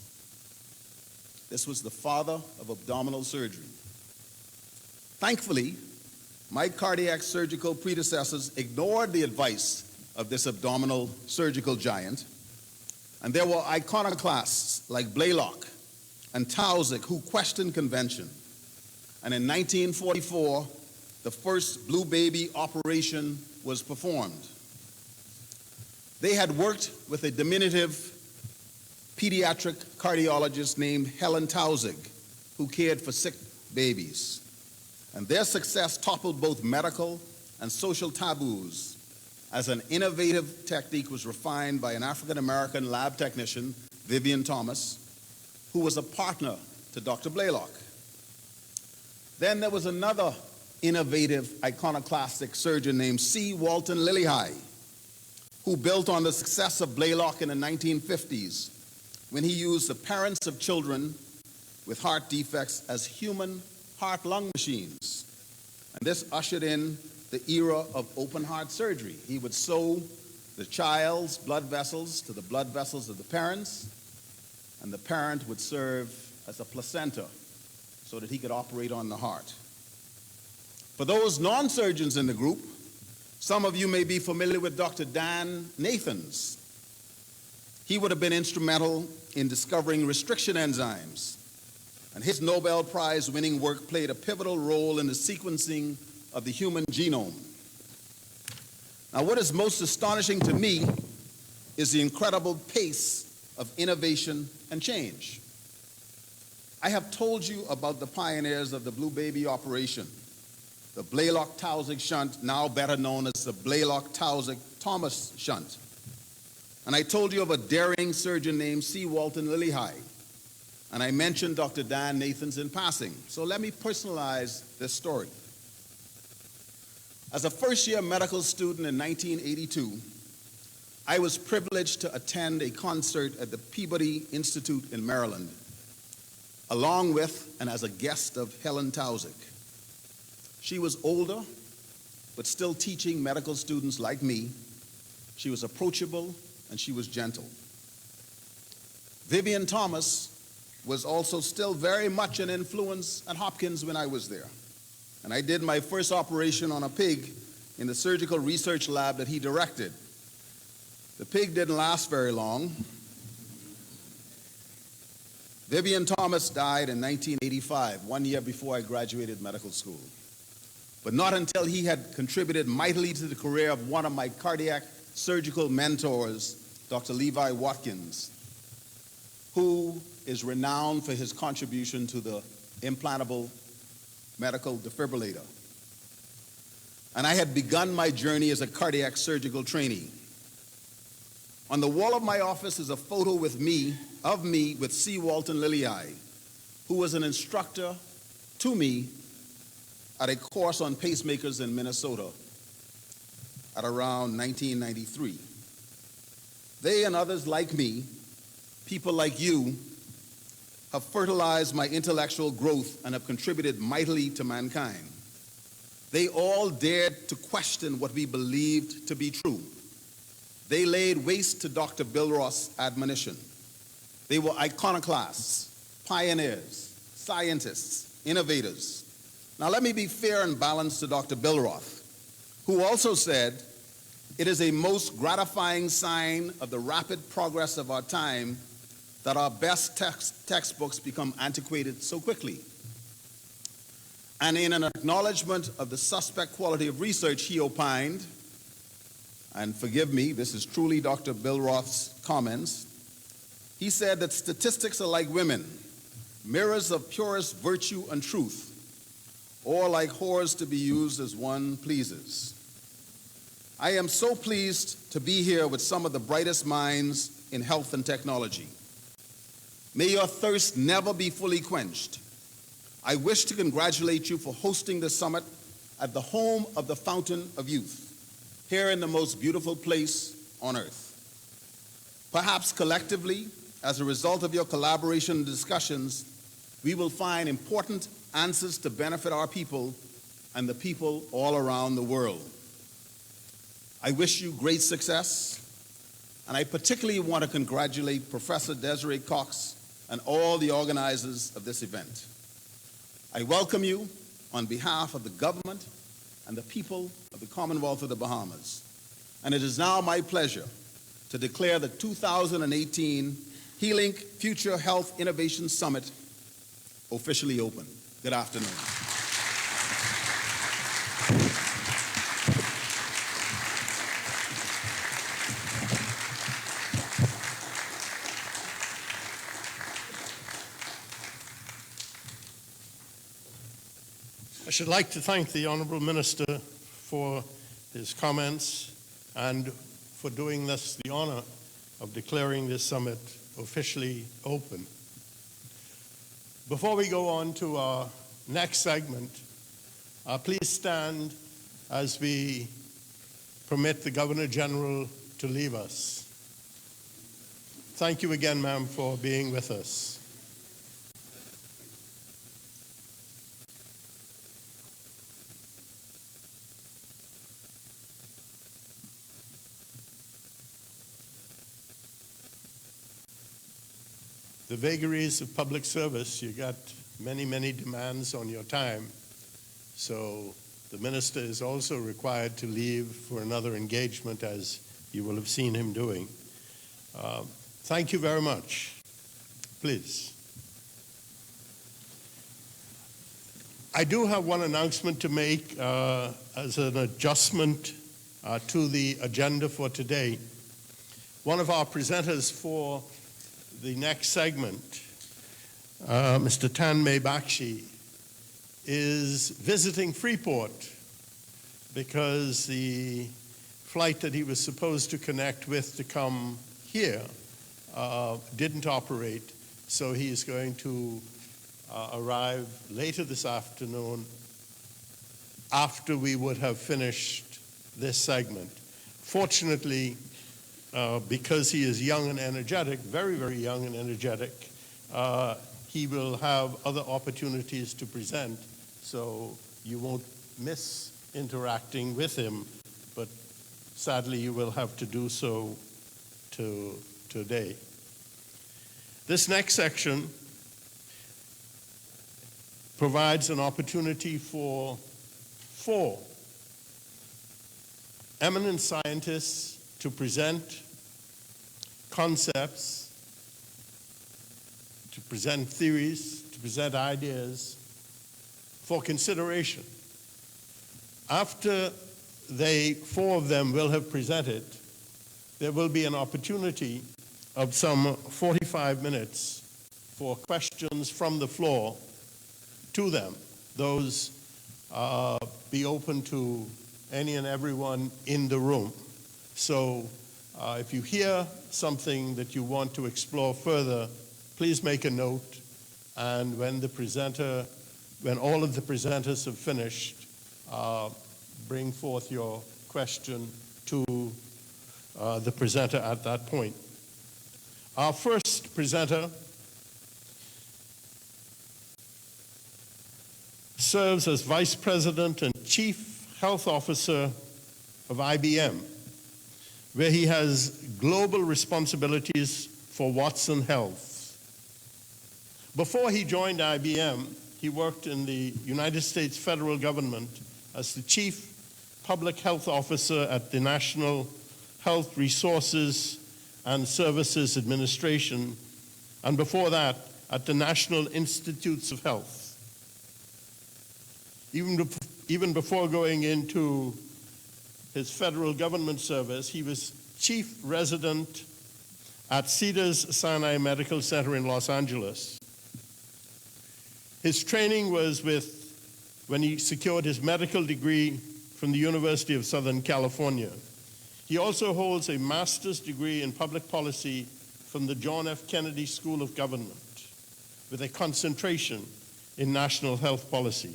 This was the father of abdominal surgery. Thankfully, my cardiac surgical predecessors ignored the advice of this abdominal surgical giant, and there were iconoclasts like Blaylock and Taussig who questioned convention. And in 1944, the first blue baby operation was performed. They had worked with a diminutive pediatric cardiologist named Helen Taussig, who cared for sick babies. And their success toppled both medical and social taboos, as an innovative technique was refined by an African-American lab technician, Vivian Thomas, who was a partner to Dr. Blaylock. Then there was another innovative iconoclastic surgeon named C. Walton Lillihei, who built on the success of Blaylock in the 1950s when he used the parents of children with heart defects as human heart-lung machines. And this ushered in the era of open heart surgery. He would sew the child's blood vessels to the blood vessels of the parents, and the parent would serve as a placenta so that he could operate on the heart. For those non-surgeons in the group, some of you may be familiar with Dr. Dan Nathans. He would have been instrumental in discovering restriction enzymes, and his Nobel Prize winning work played a pivotal role in the sequencing of the human genome. Now, what is most astonishing to me is the incredible pace of innovation and change. I have told you about the pioneers of the blue baby operation, the Blaylock-Taussig shunt, now better known as the Blaylock-Taussig-Thomas shunt. And I told you of a daring surgeon named C. Walton Lillihei. And I mentioned Dr. Dan Nathans in passing. So let me personalize this story. As a first-year medical student in 1982, I was privileged to attend a concert at the Peabody Institute in Maryland, along with and as a guest of Helen Taussig. She was older, but still teaching medical students like me. She was approachable, and she was gentle. Vivian Thomas was also still very much an influence at Hopkins when I was there. And I did my first operation on a pig in the surgical research lab that he directed. The pig didn't last very long. Vivian Thomas died in 1985, 1 year before I graduated medical school. But not until he had contributed mightily to the career of one of my cardiac surgical mentors, Dr. Levi Watkins, who is renowned for his contribution to the implantable medical defibrillator. And I had begun my journey as a cardiac surgical trainee. On the wall of my office is a photo of me with C. Walton Lillihei, who was an instructor to me at a course on pacemakers in Minnesota at around 1993. They and others like me, people like you, have fertilized my intellectual growth and have contributed mightily to mankind. They all dared to question what we believed to be true. They laid waste to Dr. Billroth's admonition. They were iconoclasts, pioneers, scientists, innovators. Now let me be fair and balanced to Dr. Billroth, who also said, "It is a most gratifying sign of the rapid progress of our time that our best textbooks become antiquated so quickly." And in an acknowledgement of the suspect quality of research, he opined, and forgive me, this is truly Dr. Billroth's comments, he said that statistics are like women, mirrors of purest virtue and truth, or like whores to be used as one pleases. I am so pleased to be here with some of the brightest minds in health and technology. May your thirst never be fully quenched. I wish to congratulate you for hosting the summit at the home of the Fountain of Youth, here in the most beautiful place on earth. Perhaps collectively, as a result of your collaboration and discussions, we will find important answers to benefit our people and the people all around the world. I wish you great success, and I particularly want to congratulate Professor Desiree Cox and all the organizers of this event. I welcome you on behalf of the government and the people of the Commonwealth of the Bahamas. And it is now my pleasure to declare the 2018 HEALinc Future Health Innovation Summit officially open. Good afternoon. I should like to thank the Honourable Minister for his comments and for doing us the honour of declaring this summit officially open. Before we go on to our next segment, please stand as we permit the Governor General to leave us. Thank you again, ma'am, for being with us. The vagaries of public service, you got many, many demands on your time. So the minister is also required to leave for another engagement, as you will have seen him doing. Thank you very much. Please. I do have one announcement to make as an adjustment to the agenda for today. One of our presenters for the next segment, Mr. Tanmay Bakshi, is visiting Freeport because the flight that he was supposed to connect with to come here didn't operate, so he is going to arrive later this afternoon after we would have finished this segment. Fortunately, because he is young and energetic, very, very young and energetic, he will have other opportunities to present, so you won't miss interacting with him, but sadly you will have to do so today. This next section provides an opportunity for 4 eminent scientists to present concepts, to present theories, to present ideas for consideration. After 4 of them will have presented, there will be an opportunity of some 45 minutes for questions from the floor to them. Those be open to any and everyone in the room. So if you hear something that you want to explore further, please make a note, and when all of the presenters have finished, bring forth your question to the presenter at that point. Our first presenter serves as Vice President and Chief Health Officer of IBM, where he has global responsibilities for Watson Health. Before he joined IBM, he worked in the United States federal government as the Chief Public Health Officer at the National Health Resources and Services Administration, and before that, at the National Institutes of Health. Even before going into his federal government service, he was chief resident at Cedars-Sinai Medical Center in Los Angeles. His training was when he secured his medical degree from the University of Southern California. He also holds a master's degree in public policy from the John F. Kennedy School of Government, with a concentration in national health policy.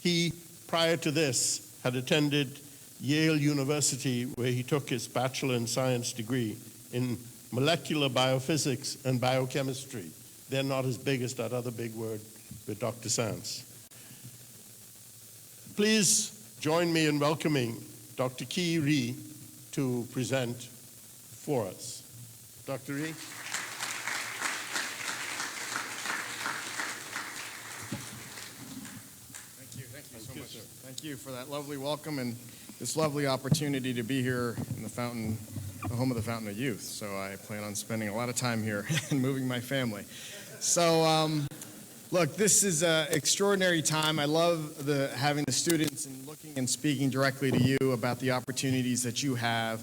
He, prior to this, had attended Yale University, where he took his Bachelor in Science degree in molecular biophysics and biochemistry. They're not as big as that other big word with Dr. Sands. Please join me in welcoming Dr. Ki Rhee to present for us. Dr. Rhee. Thank you so much. Thank you for that lovely welcome and this lovely opportunity to be here in the home of the Fountain of Youth. So I plan on spending a lot of time here and moving my family. So look, this is an extraordinary time. I love having the students and looking and speaking directly to you about the opportunities that you have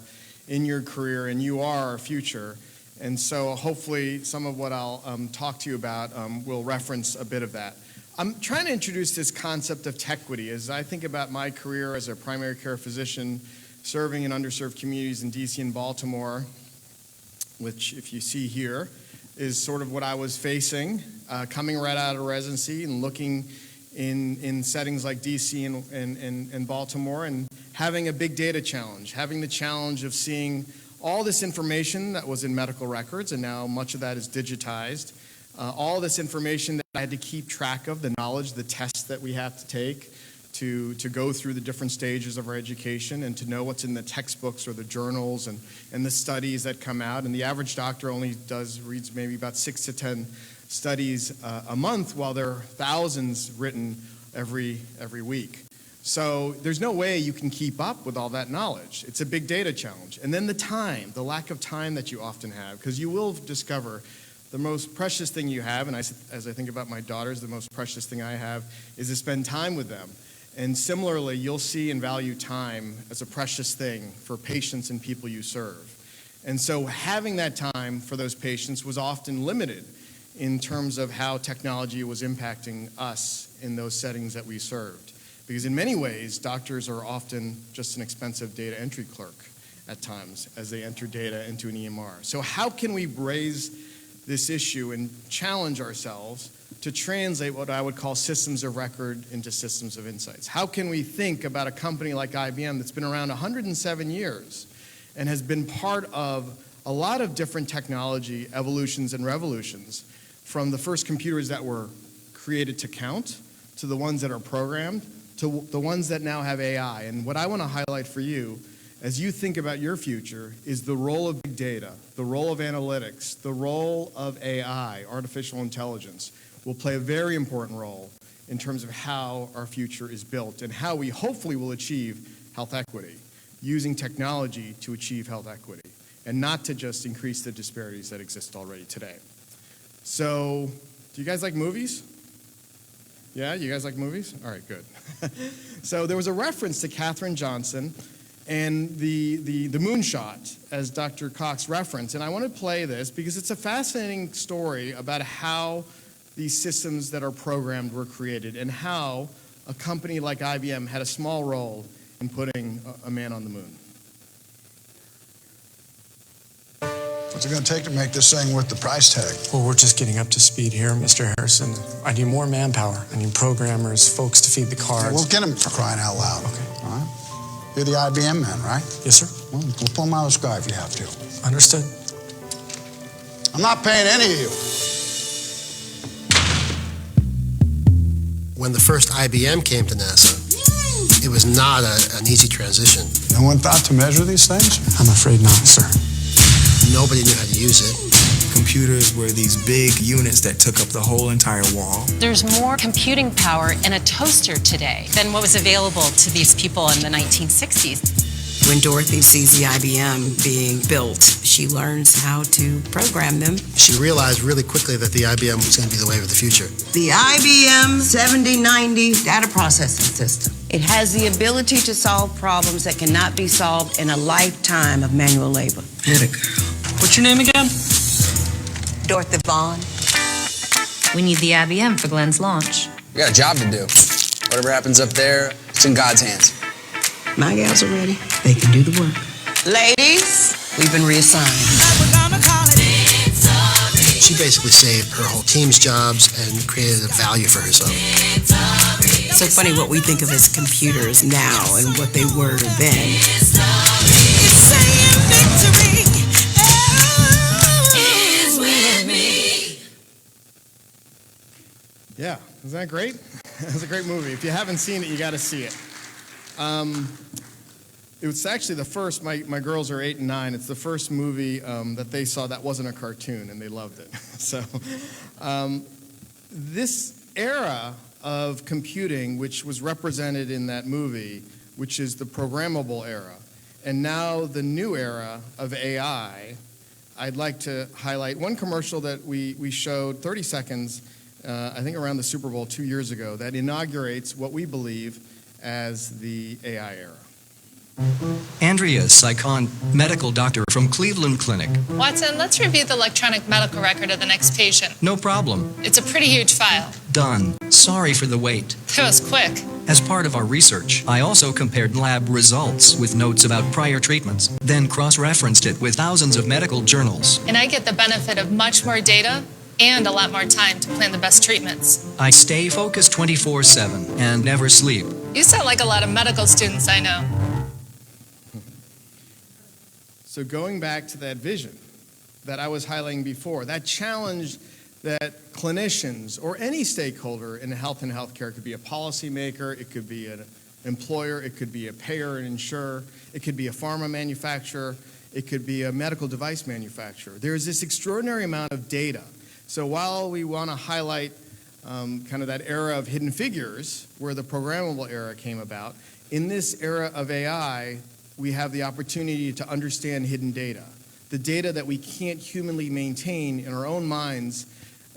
in your career, and you are our future. And so hopefully some of what I'll talk to you about will reference a bit of that. I'm trying to introduce this concept of tequity as I think about my career as a primary care physician serving in underserved communities in DC and Baltimore, which, if you see here, is sort of what I was facing coming right out of residency and looking in settings like DC and Baltimore, and having a big data challenge, having the challenge of seeing all this information that was in medical records, and now much of that is digitized, all this information that I had to keep track of, the knowledge, the tests that we have to take to go through the different stages of our education and to know what's in the textbooks or the journals and the studies that come out. And the average doctor only reads maybe about 6 to 10 studies a month, while there are thousands written every week. So there's no way you can keep up with all that knowledge. It's a big data challenge. And then the lack of time that you often have, because you will discover the most precious thing you have, and as I think about my daughters, the most precious thing I have is to spend time with them. And similarly, you'll see and value time as a precious thing for patients and people you serve. And so having that time for those patients was often limited in terms of how technology was impacting us in those settings that we served. Because in many ways, doctors are often just an expensive data entry clerk at times as they enter data into an EMR. So how can we raise this issue and challenge ourselves to translate what I would call systems of record into systems of insights? How can we think about a company like IBM that's been around 107 years and has been part of a lot of different technology evolutions and revolutions, from the first computers that were created to count, to the ones that are programmed, to the ones that now have AI. And what I want to highlight for you as you think about your future is the role of big data, the role of analytics, the role of AI, artificial intelligence, will play a very important role in terms of how our future is built and how we hopefully will achieve health equity, using technology to achieve health equity, and not to just increase the disparities that exist already today. So, do you guys like movies? Yeah, you guys like movies? All right, good. So there was a reference to Katherine Johnson and the moonshot, as Dr. Cox referenced. And I want to play this because it's a fascinating story about how these systems that are programmed were created and how a company like IBM had a small role in putting a man on the moon. What's it going to take to make this thing worth the price tag? Well, we're just getting up to speed here, Mr. Harrison. I need more manpower. I need programmers, folks to feed the cards. We'll get them, for crying out loud. Okay. All right? You're the IBM man, right? Yes, sir. Well, we'll pull them out of the sky if you have to. Understood. I'm not paying any of you. When the first IBM came to NASA, it was not an easy transition. No one thought to measure these things? I'm afraid not, sir. Nobody knew how to use it. Computers were these big units that took up the whole entire wall. There's more computing power in a toaster today than what was available to these people in the 1960s. When Dorothy sees the IBM being built, she learns how to program them. She realized really quickly that the IBM was going to be the wave of the future. The IBM 7090 data processing system. It has the ability to solve problems that cannot be solved in a lifetime of manual labor. Hit it, girl. What's your name again? Dorothy Vaughn. We need the IBM for Glenn's launch. We got a job to do. Whatever happens up there, it's in God's hands. My gals are ready. They can do the work. Ladies, we've been reassigned. She basically saved her whole team's jobs and created a value for herself. It's so funny what we think of as computers now and what they were then. Yeah, isn't that great? It's a great movie. If you haven't seen it, you got to see it. It was actually the first, my girls are 8 and 9, it's the first movie that they saw that wasn't a cartoon, and they loved it. So this era of computing, which was represented in that movie, which is the programmable era, and now the new era of AI, I'd like to highlight one commercial that we showed, 30 seconds, I think around the Super Bowl 2 years ago, that inaugurates what we believe as the AI era. Andrea Sycon, medical doctor from Cleveland Clinic. Watson, let's review the electronic medical record of the next patient. No problem. It's a pretty huge file. Done. Sorry for the wait. That was quick. As part of our research, I also compared lab results with notes about prior treatments, then cross-referenced it with thousands of medical journals. And I get the benefit of much more data and a lot more time to plan the best treatments. I stay focused 24/7 and never sleep. You sound like a lot of medical students I know. So going back to that vision that I was highlighting before, that challenge that clinicians or any stakeholder in health and healthcare, could be a policymaker, it could be an employer, it could be a payer and insurer, it could be a pharma manufacturer, it could be a medical device manufacturer. There's this extraordinary amount of data. So while we want to highlight kind of that era of hidden figures, where the programmable era came about, in this era of AI, we have the opportunity to understand hidden data, the data that we can't humanly maintain in our own minds,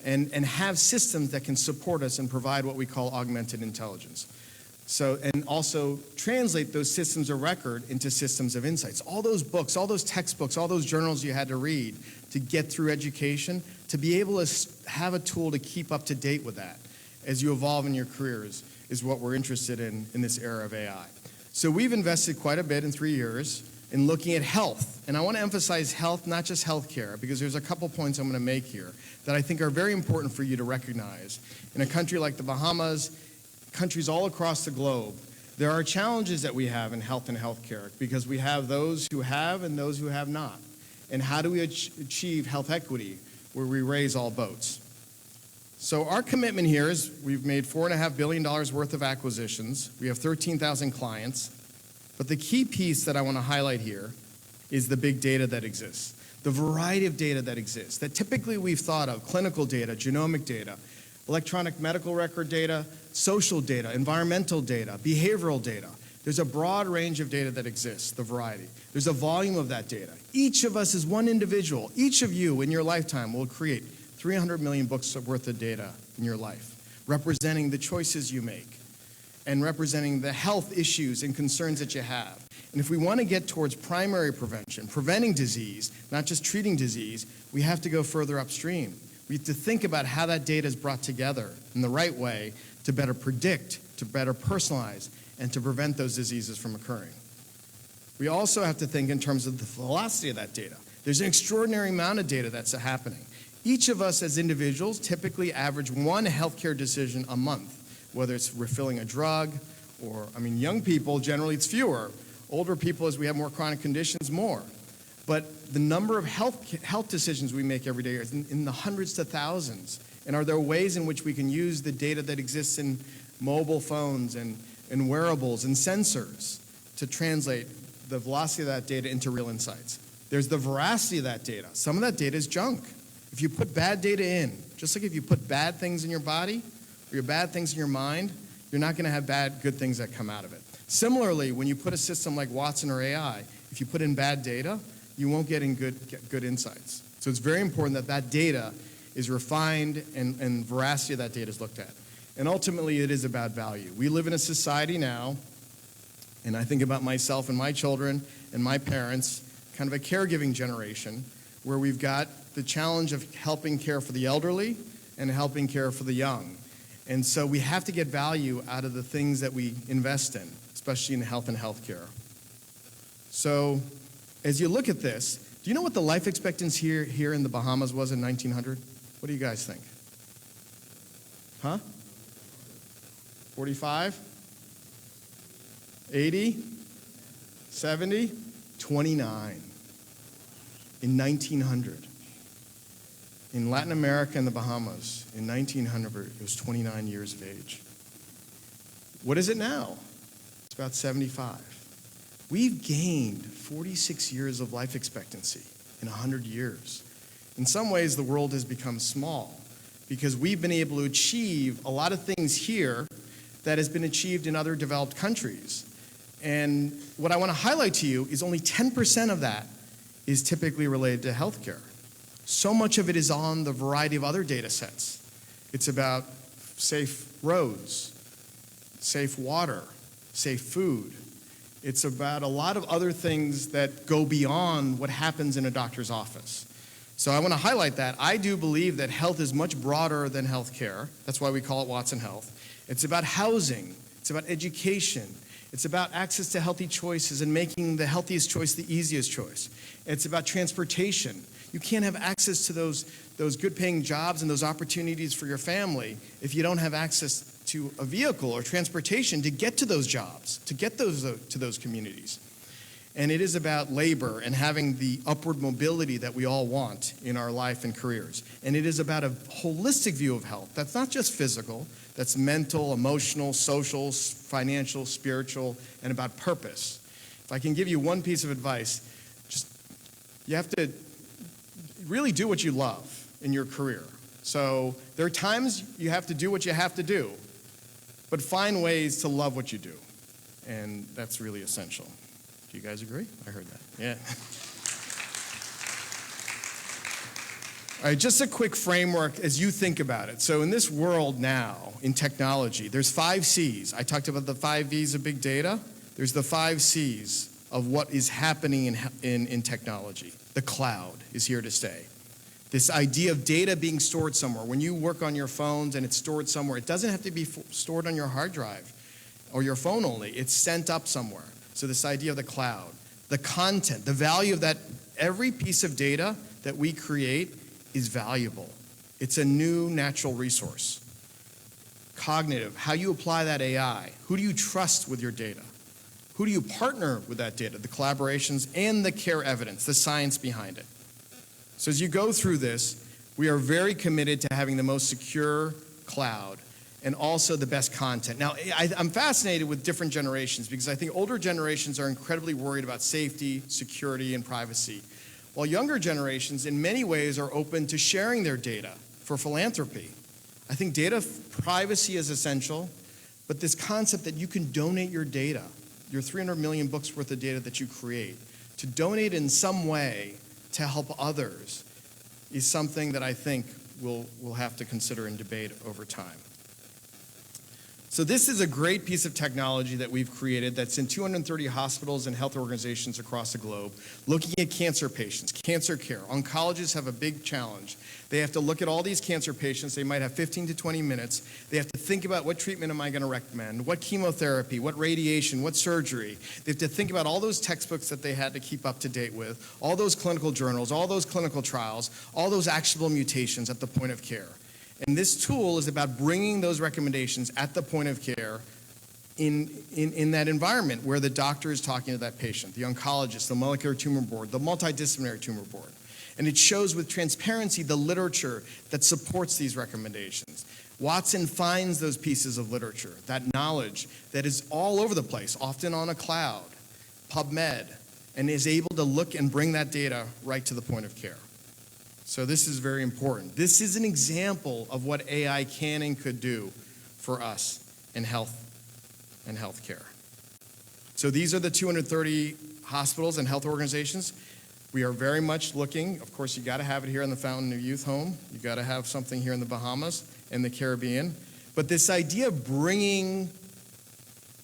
and have systems that can support us and provide what we call augmented intelligence. So, and also translate those systems of record into systems of insights. All those books, all those textbooks, all those journals you had to read to get through education, to be able to have a tool to keep up to date with that as you evolve in your careers is what we're interested in this era of AI. So we've invested quite a bit in 3 years in looking at health. And I want to emphasize health, not just healthcare, because there's a couple points I'm going to make here that I think are very important for you to recognize. In a country like the Bahamas, countries all across the globe, there are challenges that we have in health and healthcare because we have those who have and those who have not. And how do we achieve health equity where we raise all boats? So our commitment here is we've made $4.5 billion worth of acquisitions. We have 13,000 clients. But the key piece that I want to highlight here is the big data that exists, the variety of data that exists, that typically we've thought of: clinical data, genomic data, electronic medical record data, social data, environmental data, behavioral data. There's a broad range of data that exists, the variety. There's a volume of that data. Each of us is one individual. Each of you in your lifetime will create 300 million books worth of data in your life, representing the choices you make and representing the health issues and concerns that you have. And if we want to get towards primary prevention, preventing disease, not just treating disease, we have to go further upstream. We have to think about how that data is brought together in the right way to better predict, to better personalize, and to prevent those diseases from occurring. We also have to think in terms of the velocity of that data. There's an extraordinary amount of data that's happening. Each of us as individuals typically average one healthcare decision a month, whether it's refilling a drug or, young people, generally it's fewer. Older people, as we have more chronic conditions, more. But the number of health decisions we make every day is in the hundreds to thousands. And are there ways in which we can use the data that exists in mobile phones and wearables and sensors to translate the velocity of that data into real insights? There's the veracity of that data. Some of that data is junk. If you put bad data in, just like if you put bad things in your body or your bad things in your mind, you're not going to have good things that come out of it. Similarly, when you put a system like Watson or AI, if you put in bad data, you won't get good insights. So it's very important that that data is refined and veracity of that data is looked at. And ultimately, it is about value. We live in a society now, and I think about myself and my children and my parents, kind of a caregiving generation, where we've got the challenge of helping care for the elderly and helping care for the young. And so we have to get value out of the things that we invest in, especially in health and healthcare. So as you look at this, do you know what the life expectancy here in the Bahamas was in 1900? What do you guys think? Huh? 45? 80? 70? 29. In 1900. In Latin America and the Bahamas, in 1900, it was 29 years of age. What is it now? It's about 75. We've gained 46 years of life expectancy in 100 years. In some ways, the world has become small because we've been able to achieve a lot of things here that has been achieved in other developed countries. And what I want to highlight to you is only 10% of that is typically related to healthcare. So much of it is on the variety of other data sets. It's about safe roads, safe water, safe food. It's about a lot of other things that go beyond what happens in a doctor's office. So I want to highlight that. I do believe that health is much broader than healthcare. That's why we call it Watson Health. It's about housing. It's about education. It's about access to healthy choices and making the healthiest choice the easiest choice. It's about transportation. You can't have access to those good-paying jobs and those opportunities for your family if you don't have access to a vehicle or transportation to get to those jobs, to get to those communities. And it is about labor and having the upward mobility that we all want in our life and careers. And it is about a holistic view of health. That's not just physical, that's mental, emotional, social, financial, spiritual, and about purpose. If I can give you one piece of advice, just you have to really do what you love in your career. So there are times you have to do what you have to do, but find ways to love what you do. And that's really essential. Do you guys agree? I heard that. Yeah. All right, just a quick framework as you think about it. So in this world now, in technology, there's 5 C's. I talked about the 5 V's of big data. There's the 5 C's of what is happening in technology. The cloud is here to stay. This idea of data being stored somewhere. When you work on your phones and it's stored somewhere, it doesn't have to be stored on your hard drive or your phone only. It's sent up somewhere. So this idea of the cloud, the content, the value of that, every piece of data that we create is valuable. It's a new natural resource. Cognitive, how you apply that AI. Who do you trust with your data? Who do you partner with that data? The collaborations and the care evidence, the science behind it. So as you go through this, we are very committed to having the most secure cloud and also the best content. Now, I'm fascinated with different generations because I think older generations are incredibly worried about safety, security, and privacy, while younger generations in many ways are open to sharing their data for philanthropy. I think data privacy is essential, but this concept that you can donate your data, your 300 million books worth of data that you create, to donate in some way to help others is something that I think we'll have to consider and debate over time. So this is a great piece of technology that we've created that's in 230 hospitals and health organizations across the globe, looking at cancer patients, cancer care. Oncologists have a big challenge. They have to look at all these cancer patients. They might have 15 to 20 minutes. They have to think about what treatment am I going to recommend, what chemotherapy, what radiation, what surgery. They have to think about all those textbooks that they had to keep up to date with, all those clinical journals, all those clinical trials, all those actionable mutations at the point of care. And this tool is about bringing those recommendations at the point of care in that environment where the doctor is talking to that patient, the oncologist, the molecular tumor board, the multidisciplinary tumor board. And it shows with transparency the literature that supports these recommendations. Watson finds those pieces of literature, that knowledge that is all over the place, often on a cloud, PubMed, and is able to look and bring that data right to the point of care. So this is very important. This is an example of what AI can and could do for us in health and healthcare. So these are the 230 hospitals and health organizations. We are very much looking, of course, you got to have it here in the Fountain of Youth home. You got to have something here in the Bahamas and the Caribbean. But this idea of bringing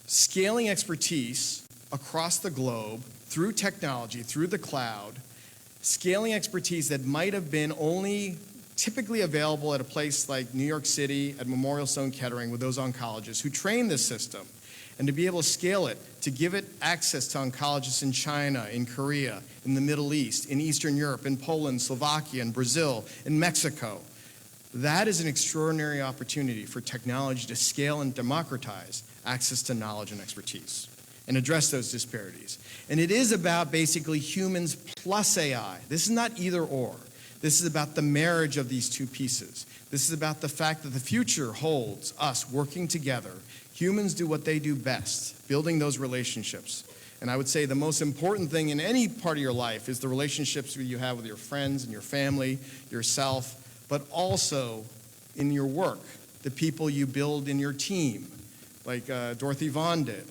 scaling expertise across the globe through technology, through the cloud, scaling expertise that might have been only typically available at a place like New York City at Memorial Sloan Kettering with those oncologists who train this system, and to be able to scale it, to give it access to oncologists in China, in Korea, in the Middle East, in Eastern Europe, in Poland, Slovakia, in Brazil, in Mexico. That is an extraordinary opportunity for technology to scale and democratize access to knowledge and expertise and address those disparities. And it is about basically humans plus AI. This is not either or. This is about the marriage of these two pieces. This is about the fact that the future holds us working together. Humans do what they do best, building those relationships. And I would say the most important thing in any part of your life is the relationships you have with your friends and your family, yourself, but also in your work, the people you build in your team, like Dorothy Vaughan did,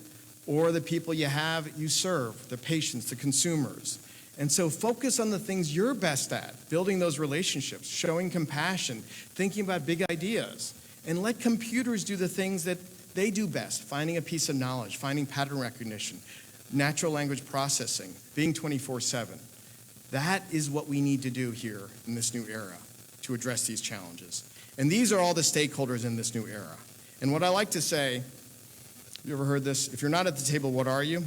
or the people you serve, the patients, the consumers. And so focus on the things you're best at, building those relationships, showing compassion, thinking about big ideas, and let computers do the things that they do best, finding a piece of knowledge, finding pattern recognition, natural language processing, being 24/7. That is what we need to do here in this new era to address these challenges. And these are all the stakeholders in this new era. And what I like to say, you ever heard this? If you're not at the table, what are you?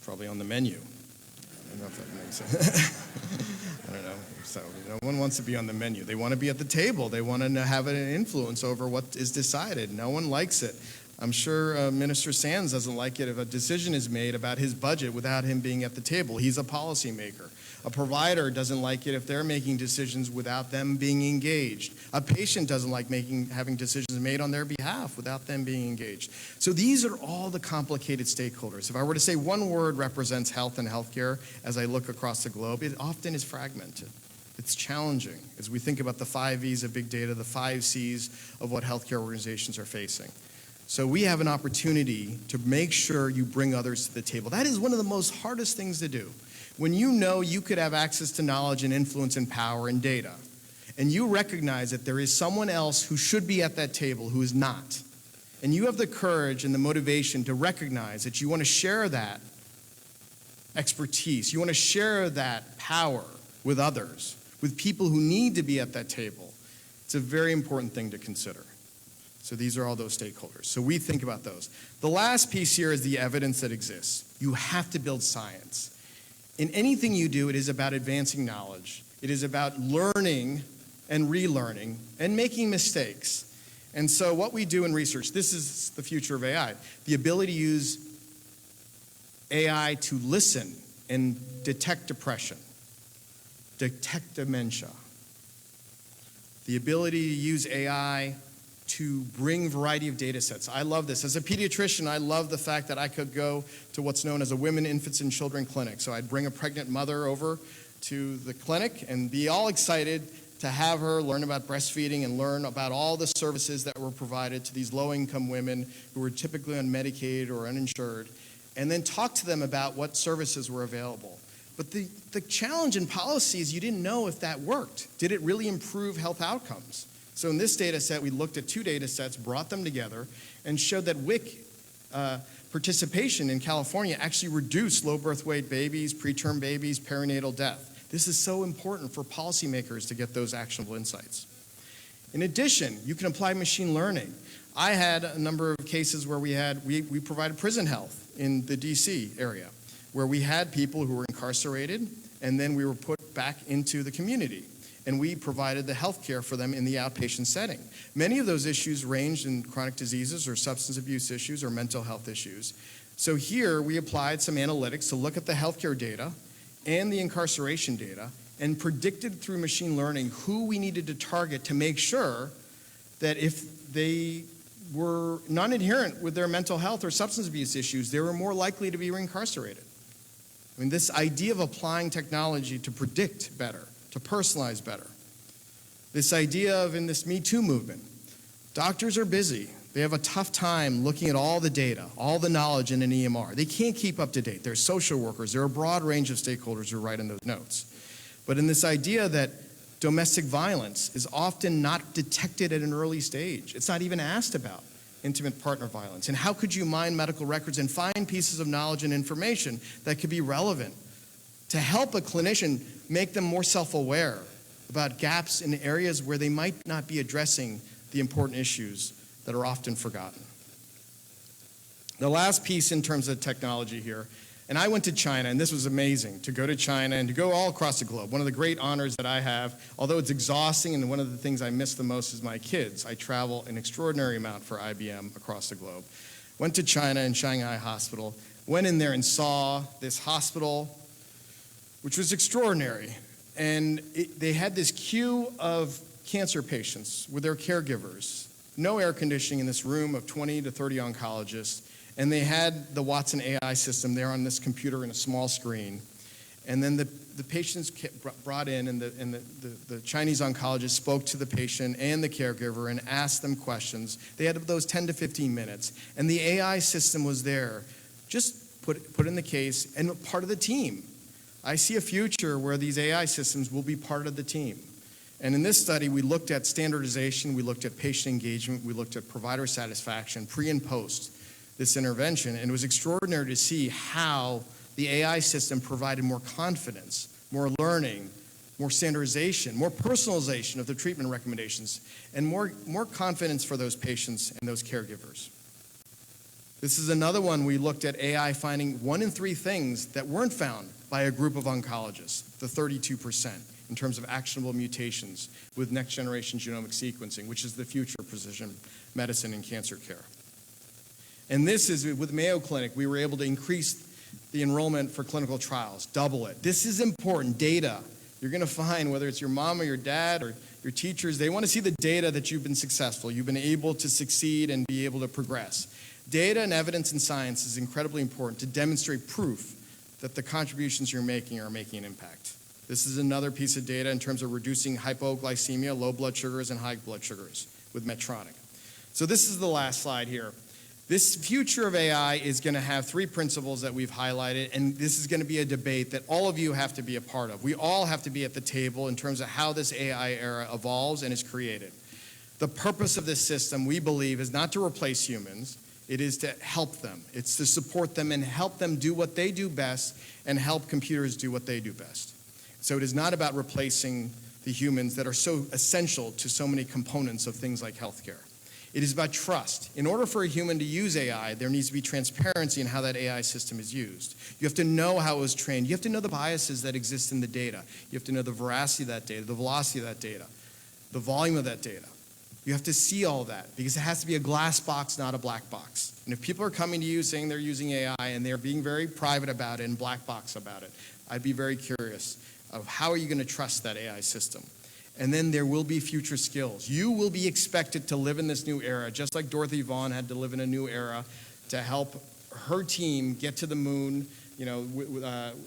Probably on the menu. I don't know if that makes sense. I don't know. So no one wants to be on the menu. They want to be at the table. They want to have an influence over what is decided. No one likes it. I'm sure Minister Sands doesn't like it if a decision is made about his budget without him being at the table. He's a policymaker. A provider doesn't like it if they're making decisions without them being engaged. A patient doesn't like having decisions made on their behalf without them being engaged. So these are all the complicated stakeholders. If I were to say one word represents health and healthcare as I look across the globe, it often is fragmented. It's challenging as we think about the 5 V's of big data, the 5 C's of what healthcare organizations are facing. So we have an opportunity to make sure you bring others to the table. That is one of the most hardest things to do. When you know you could have access to knowledge and influence and power and data, and you recognize that there is someone else who should be at that table who is not, and you have the courage and the motivation to recognize that you want to share that expertise, you want to share that power with others, with people who need to be at that table, it's a very important thing to consider. So these are all those stakeholders. So we think about those. The last piece here is the evidence that exists. You have to build science. In anything you do, it is about advancing knowledge. It is about learning and relearning and making mistakes. And so what we do in research, this is the future of AI, the ability to use AI to listen and detect depression, detect dementia, the ability to use AI to bring a variety of data sets. I love this. As a pediatrician, I love the fact that I could go to what's known as a women, infants, and children clinic. So I'd bring a pregnant mother over to the clinic and be all excited to have her learn about breastfeeding and learn about all the services that were provided to these low-income women who were typically on Medicaid or uninsured, and then talk to them about what services were available. But the challenge in policy is you didn't know if that worked. Did it really improve health outcomes? So in this data set, we looked at 2 data sets, brought them together, and showed that WIC participation in California actually reduced low birth weight babies, preterm babies, perinatal death. This is so important for policymakers to get those actionable insights. In addition, you can apply machine learning. I had a number of cases where we provided prison health in the DC area, where we had people who were incarcerated, and then we were put back into the community. And we provided the health care for them in the outpatient setting. Many of those issues ranged in chronic diseases or substance abuse issues or mental health issues. So here we applied some analytics to look at the healthcare data and the incarceration data and predicted through machine learning who we needed to target to make sure that if they were non-adherent with their mental health or substance abuse issues, they were more likely to be reincarcerated. I mean, this idea of applying technology to predict better, to personalize better. This idea of in this Me Too movement, doctors are busy. They have a tough time looking at all the data, all the knowledge in an EMR. They can't keep up to date. There's social workers. There are a broad range of stakeholders who write in those notes. But in this idea that domestic violence is often not detected at an early stage. It's not even asked about intimate partner violence. And how could you mine medical records and find pieces of knowledge and information that could be relevant to help a clinician make them more self-aware about gaps in areas where they might not be addressing the important issues that are often forgotten. The last piece in terms of technology here, and I went to China, and this was amazing, to go to China and to go all across the globe. One of the great honors that I have, although it's exhausting and one of the things I miss the most is my kids. I travel an extraordinary amount for IBM across the globe. Went to China and Shanghai Hospital, went in there and saw this hospital, which was extraordinary. And they had this queue of cancer patients with their caregivers. No air conditioning in this room of 20 to 30 oncologists. And they had the Watson AI system there on this computer in a small screen. And then the patients brought in, and the Chinese oncologist spoke to the patient and the caregiver and asked them questions. They had those 10 to 15 minutes. And the AI system was there. Just put in the case and part of the team. I see a future where these AI systems will be part of the team. And in this study, we looked at standardization, we looked at patient engagement, we looked at provider satisfaction, pre and post this intervention. And it was extraordinary to see how the AI system provided more confidence, more learning, more standardization, more personalization of the treatment recommendations, and more confidence for those patients and those caregivers. This is another one we looked at AI finding 1 in 3 things that weren't found by a group of oncologists, the 32%, in terms of actionable mutations with next-generation genomic sequencing, which is the future of precision medicine and cancer care. And this is, with Mayo Clinic, we were able to increase the enrollment for clinical trials, double it. This is important, data. You're going to find, whether it's your mom or your dad or your teachers, they want to see the data that you've been successful, you've been able to succeed and be able to progress. Data and evidence in science is incredibly important to demonstrate proof that the contributions you're making are making an impact. This is another piece of data in terms of reducing hypoglycemia, low blood sugars, and high blood sugars with Medtronic. So this is the last slide here. This future of AI is going to have 3 principles that we've highlighted, and this is going to be a debate that all of you have to be a part of. We all have to be at the table in terms of how this AI era evolves and is created. The purpose of this system, we believe, is not to replace humans. It is to help them. It's to support them and help them do what they do best and help computers do what they do best. So it is not about replacing the humans that are so essential to so many components of things like healthcare. It is about trust. In order for a human to use AI, there needs to be transparency in how that AI system is used. You have to know how it was trained. You have to know the biases that exist in the data. You have to know the veracity of that data, the velocity of that data, the volume of that data. You have to see all that because it has to be a glass box, not a black box. And if people are coming to you saying they're using AI and they're being very private about it and black box about it, I'd be very curious of how are you going to trust that AI system? And then there will be future skills. You will be expected to live in this new era, just like Dorothy Vaughan had to live in a new era to help her team get to the moon,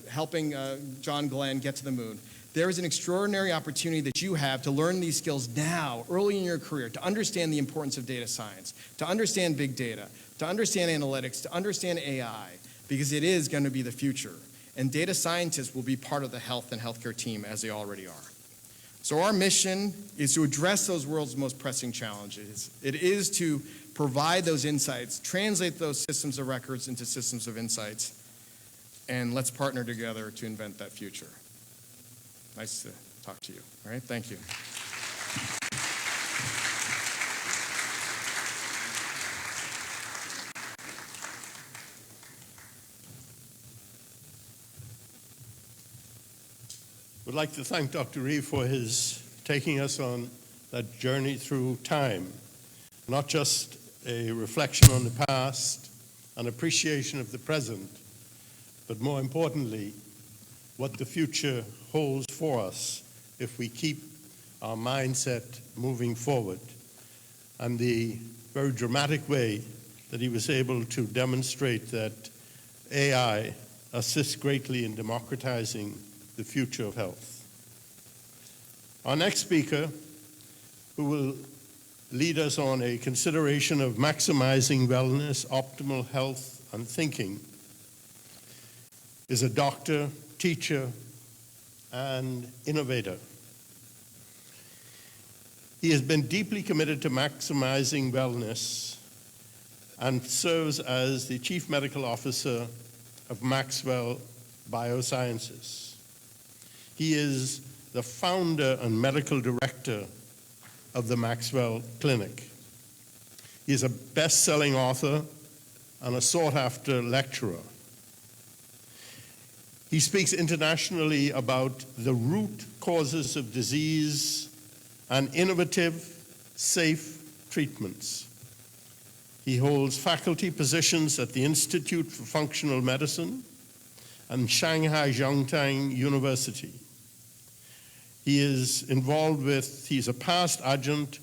helping John Glenn get to the moon. There is an extraordinary opportunity that you have to learn these skills now, early in your career, to understand the importance of data science, to understand big data, to understand analytics, to understand AI, because it is going to be the future. And data scientists will be part of the health and healthcare team as they already are. So our mission is to address those world's most pressing challenges. It is to provide those insights, translate those systems of records into systems of insights, and let's partner together to invent that future. Nice to talk to you. All right, thank you. We'd like to thank Dr. Reeve for his taking us on that journey through time, not just a reflection on the past, an appreciation of the present, but more importantly, what the future holds for us if we keep our mindset moving forward, and the very dramatic way that he was able to demonstrate that AI assists greatly in democratizing the future of health. Our next speaker, who will lead us on a consideration of maximizing wellness, optimal health, and thinking, is a doctor, teacher, and innovator. He has been deeply committed to maximizing wellness and serves as the Chief Medical Officer of Maxwell Biosciences. He is the founder and medical director of the Maxwell Clinic. He is a best-selling author and a sought-after lecturer. He speaks internationally about the root causes of disease and innovative, safe treatments. He holds faculty positions at the Institute for Functional Medicine and Shanghai Zhongtang University. He's a past adjunct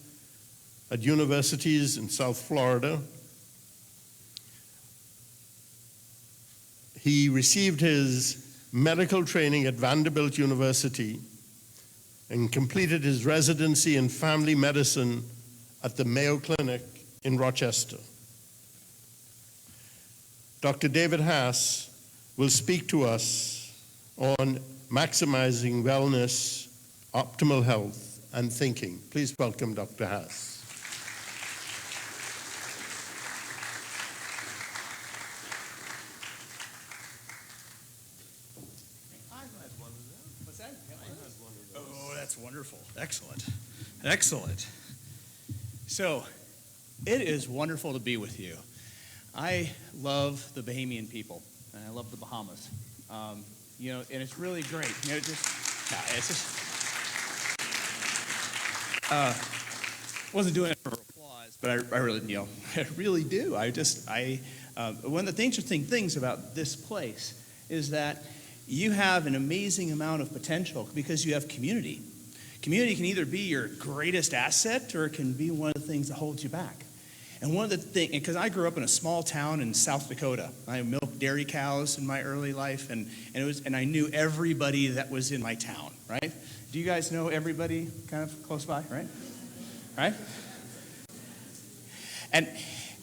at universities in South Florida. He received his medical training at Vanderbilt University and completed his residency in family medicine at the Mayo Clinic in Rochester. Dr. David Haas will speak to us on maximizing wellness, optimal health, and thinking. Please welcome Dr. Haas. Oh, that's wonderful. Excellent. Excellent. So, it is wonderful to be with you. I love the Bahamian people, and I love the Bahamas. And it's really great. Wasn't doing it for applause, but I really, I really do. One of the interesting things about this place is that you have an amazing amount of potential because you have community. Community can either be your greatest asset or it can be one of the things that holds you back. And one of the things, because I grew up in a small town in South Dakota, I milked dairy cows in my early life, and I knew everybody that was in my town, right? Do you guys know everybody kind of close by, right? Right?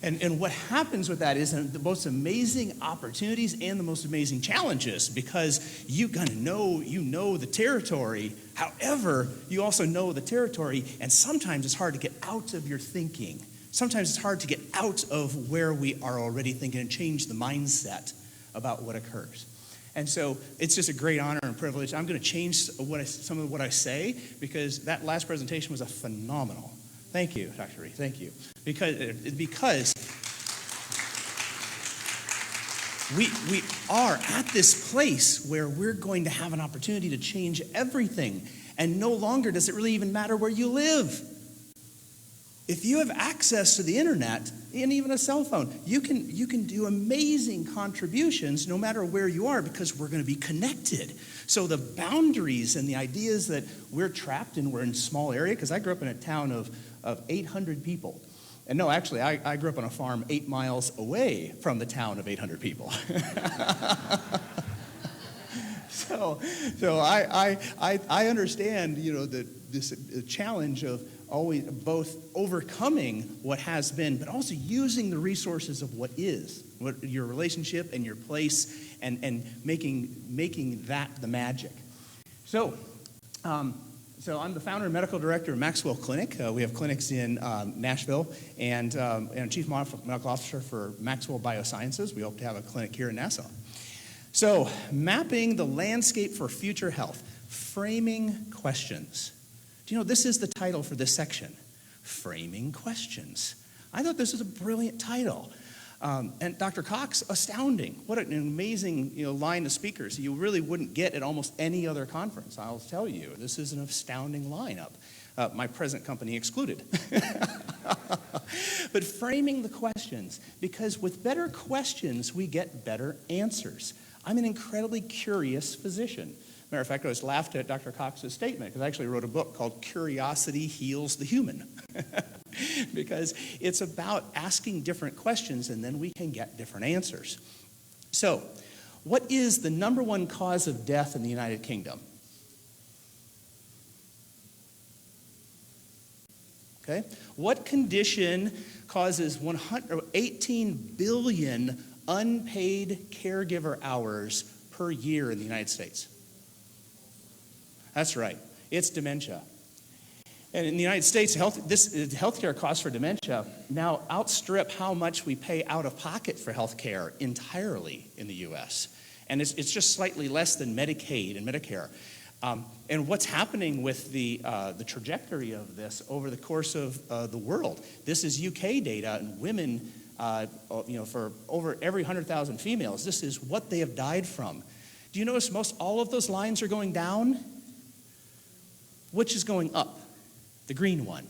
And what happens with that is the most amazing opportunities and the most amazing challenges, because you kind of know the territory. However, you also know the territory, and sometimes it's hard to get out of your thinking. Sometimes it's hard to get out of where we are already thinking and change the mindset about what occurs. And so it's just a great honor and privilege. I'm going to change some of what I say, because that last presentation was a phenomenal. Thank you, Dr. Ree. Thank you. Because we are at this place where we're going to have an opportunity to change everything. And no longer does it really even matter where you live. If you have access to the internet and even a cell phone, you can do amazing contributions no matter where you are, because we're going to be connected. So the boundaries and the ideas that we're trapped in, we're in a small area, because I grew up in a town of 800 people. And no, actually, I grew up on a farm 8 miles away from the town of 800 people. So I understand, this challenge of always both overcoming what has been, but also using the resources of what is, what your relationship and your place, and making that the magic. So I'm the founder and medical director of Maxwell Clinic. We have clinics in Nashville, and chief medical officer for Maxwell Biosciences. We hope to have a clinic here in Nassau. So, mapping the landscape for future health, framing questions. Do you know this is the title for this section? Framing questions. I thought this was a brilliant title. And Dr. Cox, astounding. What an amazing line of speakers you really wouldn't get at almost any other conference. I'll tell you, this is an astounding lineup. My present company excluded. But framing the questions, because with better questions, we get better answers. I'm an incredibly curious physician. Matter of fact, I was laughed at Dr. Cox's statement, because I actually wrote a book called Curiosity Heals the Human. Because it's about asking different questions, and then we can get different answers. So, what is the number one cause of death in the United Kingdom? Okay. What condition causes 18 billion unpaid caregiver hours per year in the United States? That's right. It's dementia. And in the United States, healthcare costs for dementia now outstrip how much we pay out of pocket for healthcare entirely in the U.S. And it's just slightly less than Medicaid and Medicare. And what's happening with the trajectory of this over the course of the world? This is UK data, and women, for over every 100,000 females, this is what they have died from. Do you notice most all of those lines are going down? Which is going up? The green one.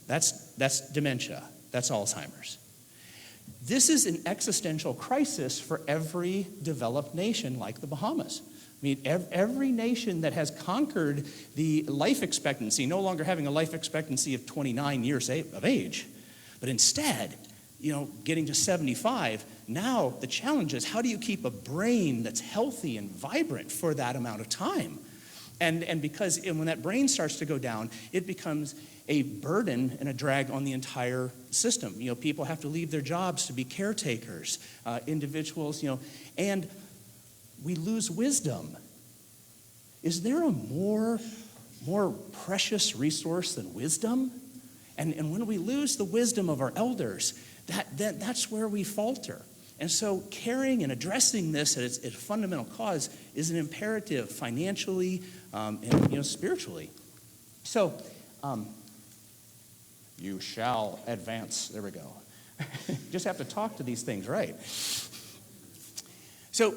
That's dementia. That's Alzheimer's. This is an existential crisis for every developed nation like the Bahamas. mean, every nation that has conquered the life expectancy, no longer having a life expectancy of 29 years of age, but instead, getting to 75, now the challenge is how do you keep a brain that's healthy and vibrant for that amount of time? And because when that brain starts to go down, it becomes a burden and a drag on the entire system. People have to leave their jobs to be caretakers, individuals, and we lose wisdom. Is there a more precious resource than wisdom? And when we lose the wisdom of our elders, that's where we falter. And so caring and addressing this as a fundamental cause is an imperative financially and spiritually. So you shall advance. There we go. Just have to talk to these things, right? So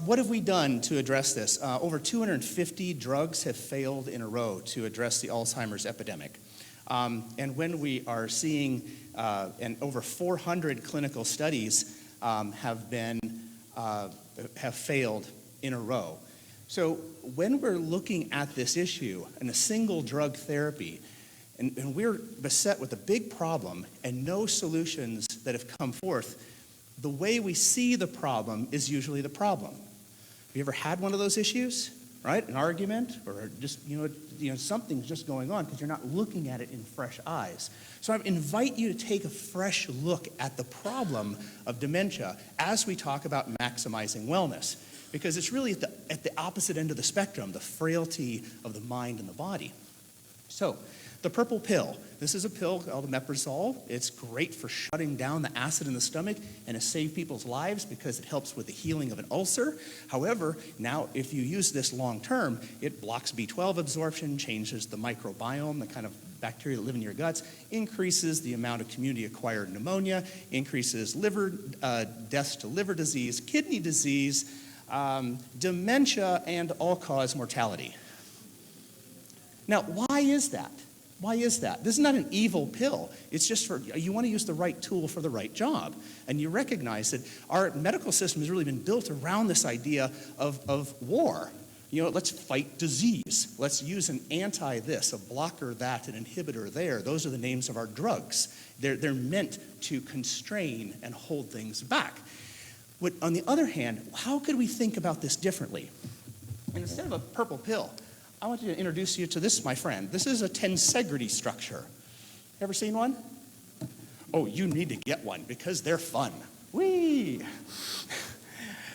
what have we done to address this? Over 250 drugs have failed in a row to address the Alzheimer's epidemic. And when we are seeing, and over 400 clinical studies have failed in a row. So when we're looking at this issue and a single drug therapy, and we're beset with a big problem and no solutions that have come forth, the way we see the problem is usually the problem. Have you ever had one of those issues, right? An argument or just, something's just going on because you're not looking at it in fresh eyes. So I invite you to take a fresh look at the problem of dementia as we talk about maximizing wellness, because it's really at the opposite end of the spectrum, the frailty of the mind and the body. So the purple pill. This is a pill called omeprazole. It's great for shutting down the acid in the stomach and to save people's lives because it helps with the healing of an ulcer. However, now if you use this long term, it blocks B12 absorption, changes the microbiome, the kind of bacteria that live in your guts, increases the amount of community-acquired pneumonia, increases liver deaths to liver disease, kidney disease, dementia, and all-cause mortality. Now, why is that? Why is that? This is not an evil pill. It's just you want to use the right tool for the right job. And you recognize that our medical system has really been built around this idea of war. Let's fight disease. Let's use an anti-this, a blocker that, an inhibitor there. Those are the names of our drugs. They're meant to constrain and hold things back. On the other hand, how could we think about this differently? And instead of a purple pill, I want to introduce you to this, my friend. This is a tensegrity structure. Ever seen one? Oh, you need to get one because they're fun. Whee!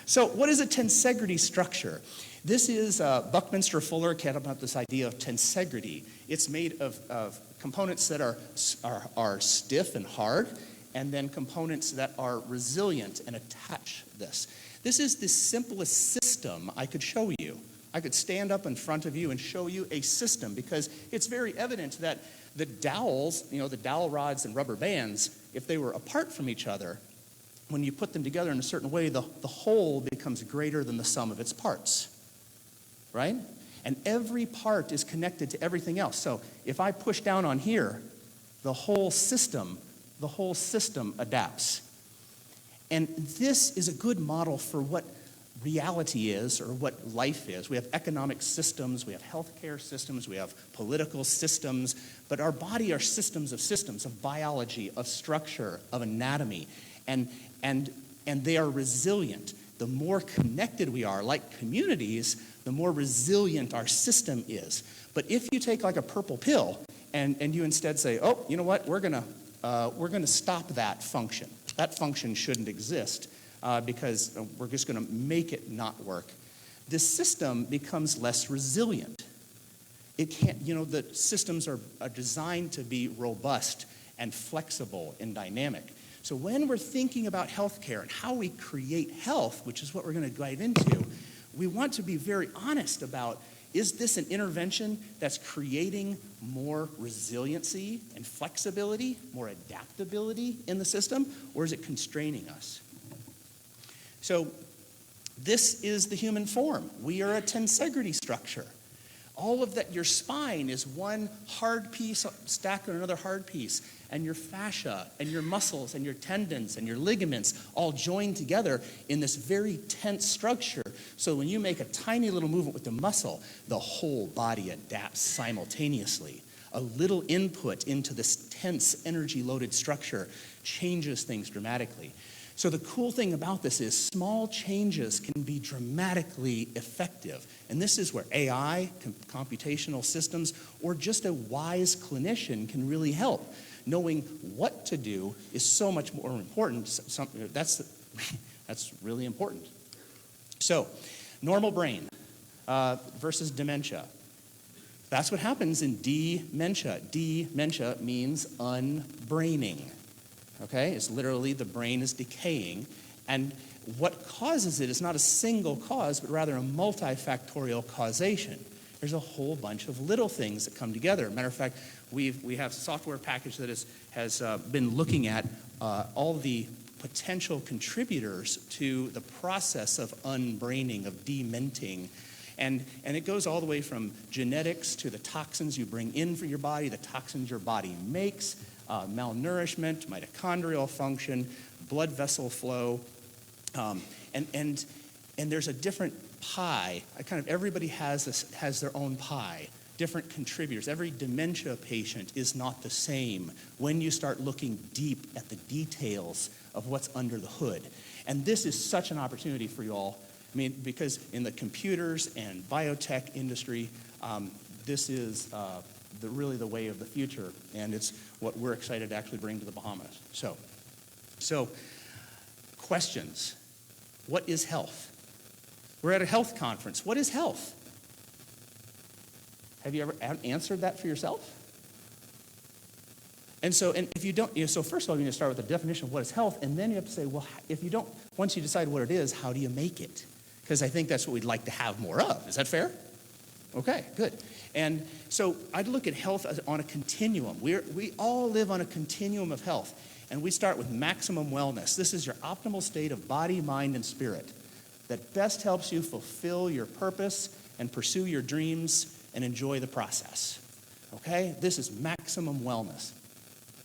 So what is a tensegrity structure? This is Buckminster Fuller came up with this idea of tensegrity. It's made of components that are stiff and hard, and then components that are resilient and attach this. This is the simplest system I could show you. I could stand up in front of you and show you a system because it's very evident that the dowels, the dowel rods and rubber bands, if they were apart from each other, when you put them together in a certain way, the whole becomes greater than the sum of its parts, right? And every part is connected to everything else. So if I push down on here, the whole system adapts. And this is a good model for what reality is or what life is. We have economic systems, we have healthcare systems, we have political systems, but our body are systems, of biology, of structure, of anatomy, and they are resilient. The more connected we are, like communities, the more resilient our system is. But if you take like a purple pill and you instead say, oh, you know what, we're gonna stop that function. That function shouldn't exist. Because we're just going to make it not work. This system becomes less resilient. It can't, the systems are designed to be robust and flexible and dynamic. So when we're thinking about healthcare and how we create health, which is what we're going to dive into, we want to be very honest about, is this an intervention that's creating more resiliency and flexibility, more adaptability in the system, or is it constraining us? So this is the human form. We are a tensegrity structure. All of that, your spine is one hard piece stacked on another hard piece. and your fascia and your muscles and your tendons and your ligaments all join together in this very tense structure. So when you make a tiny little movement with the muscle, the whole body adapts simultaneously. A little input into this tense, energy-loaded structure changes things dramatically. So the cool thing about this is small changes can be dramatically effective. And this is where AI, computational systems, or just a wise clinician can really help. Knowing what to do is so much more important. That's really important. So, normal brain versus dementia. That's what happens in dementia. Dementia means unbraining. Okay, it's literally the brain is decaying, and what causes it is not a single cause, but rather a multifactorial causation. There's a whole bunch of little things that come together. Matter of fact, we have a software package that has been looking at all the potential contributors to the process of unbraining, of dementing. And it goes all the way from genetics to the toxins you bring in for your body, the toxins your body makes, malnourishment, mitochondrial function, blood vessel flow, and there's a different pie. Everybody has their own pie, different contributors. Every dementia patient is not the same when you start looking deep at the details of what's under the hood. And this is such an opportunity for you all. I mean, because in the computers and biotech industry, this is really the way of the future, and it's what we're excited to actually bring to the Bahamas. So questions. What is health? We're at a health conference. What is health? Have you ever answered that for yourself? And if you don't, so first of all, you need to start with the definition of what is health, and then you have to say, well, if you don't, once you decide what it is, how do you make it? Because I think that's what we'd like to have more of. Is that fair? Okay, good. And so I'd look at health on a continuum. We all live on a continuum of health. And we start with maximum wellness. This is your optimal state of body, mind, and spirit that best helps you fulfill your purpose and pursue your dreams and enjoy the process. Okay? This is maximum wellness.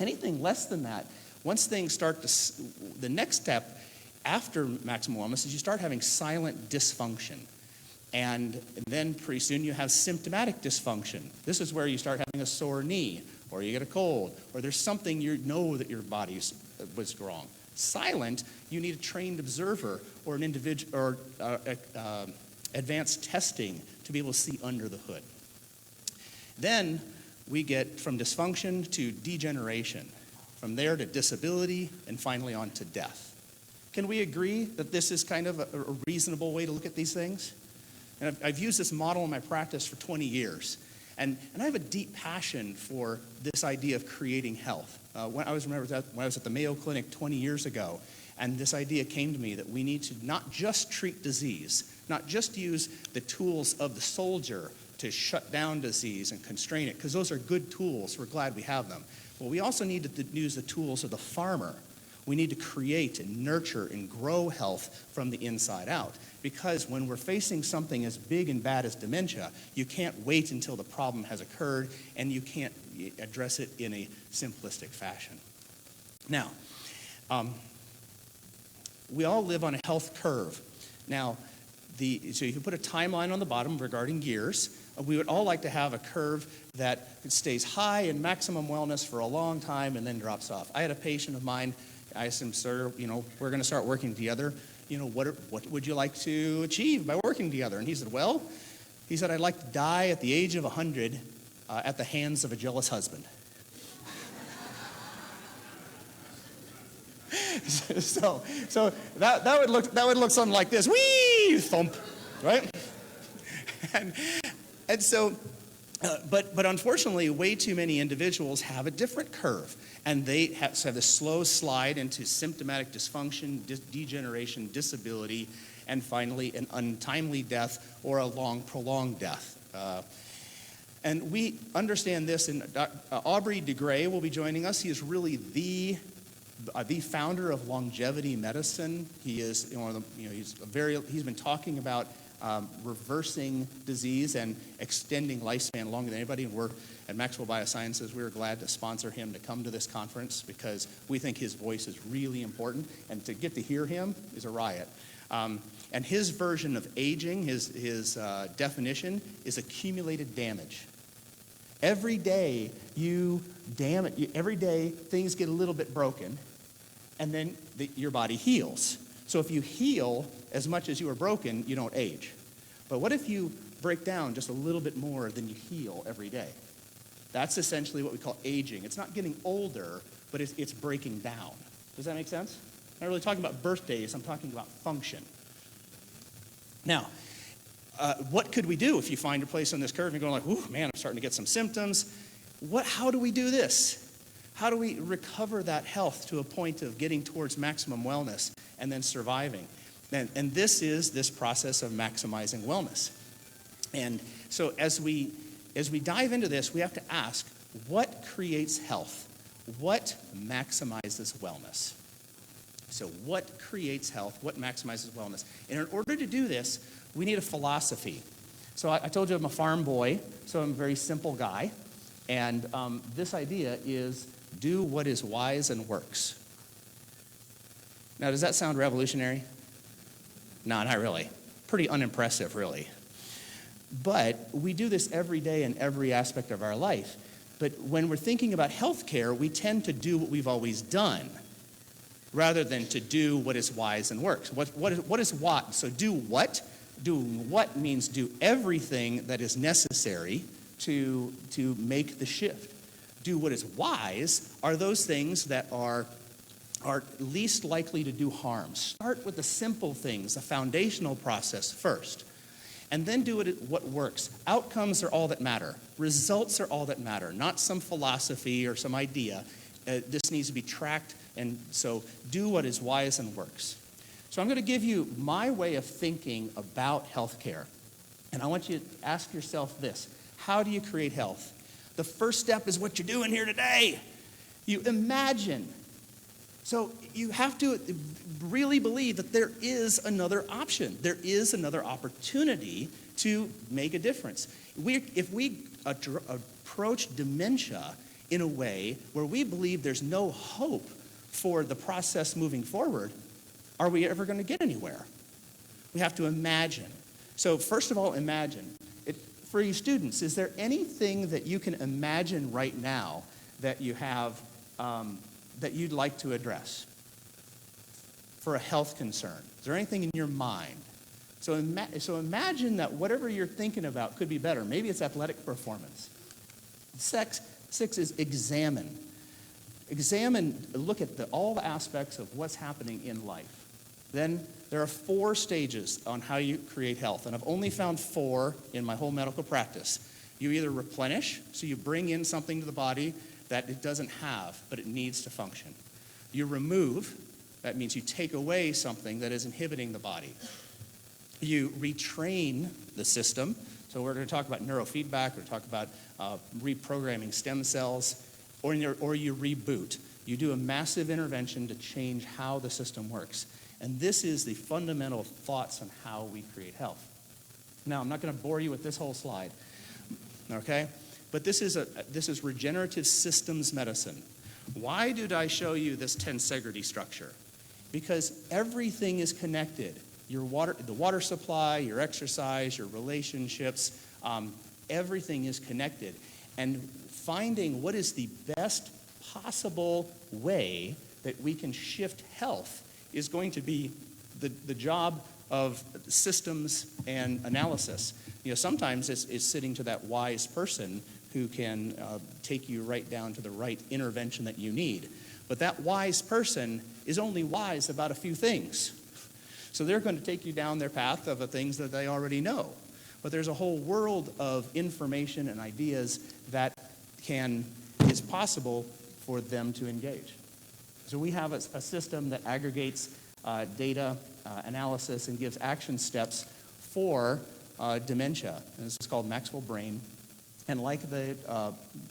Anything less than that, once things start the next step after maximum wellness is you start having silent dysfunction. And then pretty soon you have symptomatic dysfunction. This is where you start having a sore knee, or you get a cold, or there's something you know that your body was wrong. Silent, you need a trained observer or an individual or advanced testing to be able to see under the hood. Then we get from dysfunction to degeneration, from there to disability, and finally on to death. Can we agree that this is kind of a reasonable way to look at these things? And I've used this model in my practice for 20 years. And I have a deep passion for this idea of creating health. When I was at the Mayo Clinic 20 years ago, and this idea came to me that we need to not just treat disease, not just use the tools of the soldier to shut down disease and constrain it, because those are good tools. We're glad we have them. But we also need to use the tools of the farmer. We need to create and nurture and grow health from the inside out. Because when we're facing something as big and bad as dementia, you can't wait until the problem has occurred, and you can't address it in a simplistic fashion. Now, we all live on a health curve. Now, so you can put a timeline on the bottom regarding years. We would all like to have a curve that stays high in maximum wellness for a long time and then drops off. I had a patient of mine. I asked him, sir, we're going to start working together. What would you like to achieve by working together? And he said, I'd like to die at the age of 100 at the hands of a jealous husband. so that would look something like this. Whee! Thump, right? and so, but unfortunately, way too many individuals have a different curve. And they have this slow slide into symptomatic dysfunction, degeneration, disability, and finally an untimely death or a long, prolonged death. And we understand this, and Aubrey DeGray will be joining us. He is really the founder of longevity medicine. He is he's been talking about reversing disease and extending lifespan longer than anybody. And we're at Maxwell Biosciences, we were glad to sponsor him to come to this conference because we think his voice is really important, and to get to hear him is a riot. And his version of aging, his definition, is accumulated damage. Every day every day things get a little bit broken, and then your body heals. So if you heal as much as you are broken, you don't age. But what if you break down just a little bit more than you heal every day? That's essentially what we call aging. It's not getting older, but it's breaking down. Does that make sense? I'm not really talking about birthdays, I'm talking about function. Now, what could we do if you find a place on this curve and you're going like, ooh, man, I'm starting to get some symptoms. How do we do this? How do we recover that health to a point of getting towards maximum wellness and then surviving? And this is this process of maximizing wellness. And so as we dive into this, we have to ask, what creates health? What maximizes wellness? So what creates health? What maximizes wellness? And in order to do this, we need a philosophy. So I told you I'm a farm boy, so I'm a very simple guy. And this idea is do what is wise and works. Now, does that sound revolutionary? No, not really. Pretty unimpressive, really. But we do this every day in every aspect of our life. But when we're thinking about healthcare, we tend to do what we've always done rather than to do what is wise and works. What is what? So do what? Doing what means do everything that is necessary to make the shift. Do what is wise are those things that are least likely to do harm. Start with the simple things, the foundational process first. And then do what works. Outcomes are all that matter. Results are all that matter, not some philosophy or some idea. This needs to be tracked, and so do what is wise and works. So I'm going to give you my way of thinking about healthcare. And I want you to ask yourself this. How do you create health? The first step is what you're doing here today. You imagine. So you have to really believe that there is another option. There is another opportunity to make a difference. If we approach dementia in a way where we believe there's no hope for the process moving forward, are we ever going to get anywhere? We have to imagine. So first of all, imagine. For you students, is there anything that you can imagine right now that you have that you'd like to address for a health concern? Is there anything in your mind? So imagine that whatever you're thinking about could be better. Maybe it's athletic performance. Six is examine. Look at all the aspects of what's happening in life. Then there are 4 stages on how you create health, and I've only found 4 in my whole medical practice. You either replenish, so you bring in something to the body that it doesn't have, but it needs to function. You remove, that means you take away something that is inhibiting the body. You retrain the system, so we're going to talk about neurofeedback, we're going to talk about reprogramming stem cells, or you reboot. You do a massive intervention to change how the system works. And this is the fundamental thoughts on how we create health. Now, I'm not going to bore you with this whole slide, okay? But this is regenerative systems medicine. Why did I show you this tensegrity structure? Because everything is connected. The water supply, your exercise, your relationships, everything is connected. And finding what is the best possible way that we can shift health is going to be the job of systems and analysis. Sometimes it's sitting to that wise person who can take you right down to the right intervention that you need. But that wise person is only wise about a few things. So they're going to take you down their path of the things that they already know. But there's a whole world of information and ideas that is possible for them to engage. So we have a system that aggregates data analysis and gives action steps for dementia. And this is called Maxwell Brain. And like the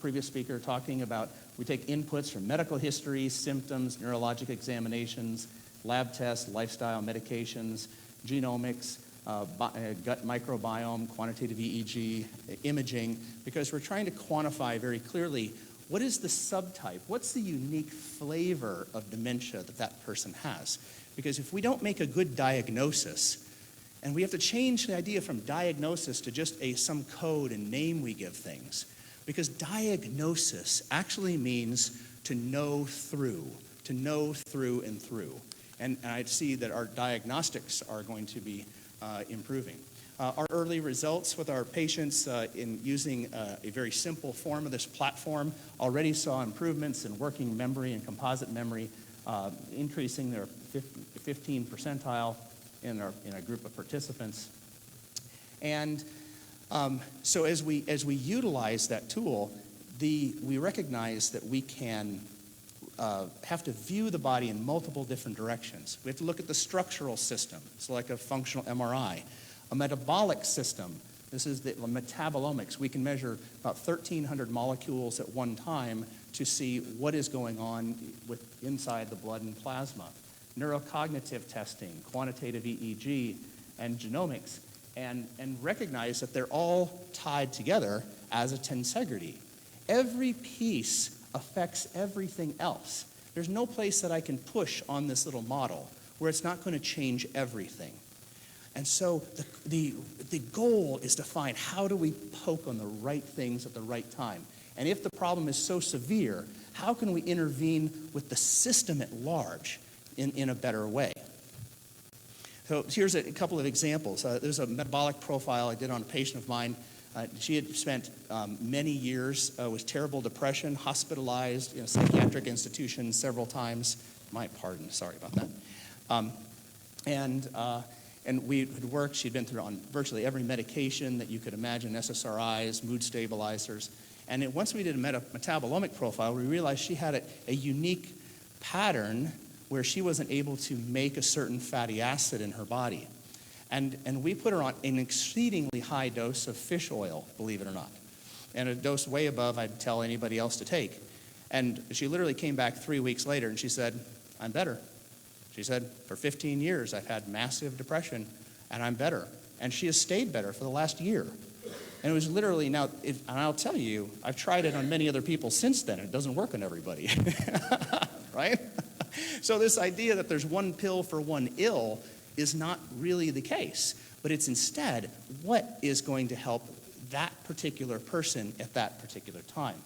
previous speaker talking about, we take inputs from medical history, symptoms, neurologic examinations, lab tests, lifestyle, medications, genomics, gut microbiome, quantitative EEG, imaging, because we're trying to quantify very clearly what is the subtype, what's the unique flavor of dementia that that person has. Because if we don't make a good diagnosis, and we have to change the idea from diagnosis to just some code and name we give things, because diagnosis actually means to know through and through. And I see that our diagnostics are going to be improving. Our early results with our patients in using a very simple form of this platform already saw improvements in working memory and composite memory, increasing their 15 percentile in a group of participants. And so as we utilize that tool, we recognize that we can have to view the body in multiple different directions. We have to look at the structural system, so like a functional MRI. A metabolic system, this is the metabolomics. We can measure about 1,300 molecules at one time to see what is going on inside the blood and plasma. Neurocognitive testing, quantitative EEG, and genomics, and recognize that they're all tied together as a tensegrity. Every piece affects everything else. There's no place that I can push on this little model where it's not going to change everything. And so the goal is to find how do we poke on the right things at the right time. And if the problem is so severe, how can we intervene with the system at large in a better way? So here's a couple of examples. There's a metabolic profile I did on a patient of mine. She had spent many years with terrible depression, hospitalized in a psychiatric institution several times. My pardon, sorry about that. And we had worked, she'd been through on virtually every medication that you could imagine, SSRIs, mood stabilizers. And once we did a metabolomic profile, we realized she had a unique pattern where she wasn't able to make a certain fatty acid in her body. And we put her on an exceedingly high dose of fish oil, believe it or not, and a dose way above I'd tell anybody else to take. And she literally came back 3 weeks later and she said, "I'm better." She said, "For 15 years I've had massive depression and I'm better." And she has stayed better for the last year. And it was literally, and I'll tell you, I've tried it on many other people since then. It doesn't work on everybody, right? So this idea that there's one pill for one ill is not really the case, but it's instead what is going to help that particular person at that particular time.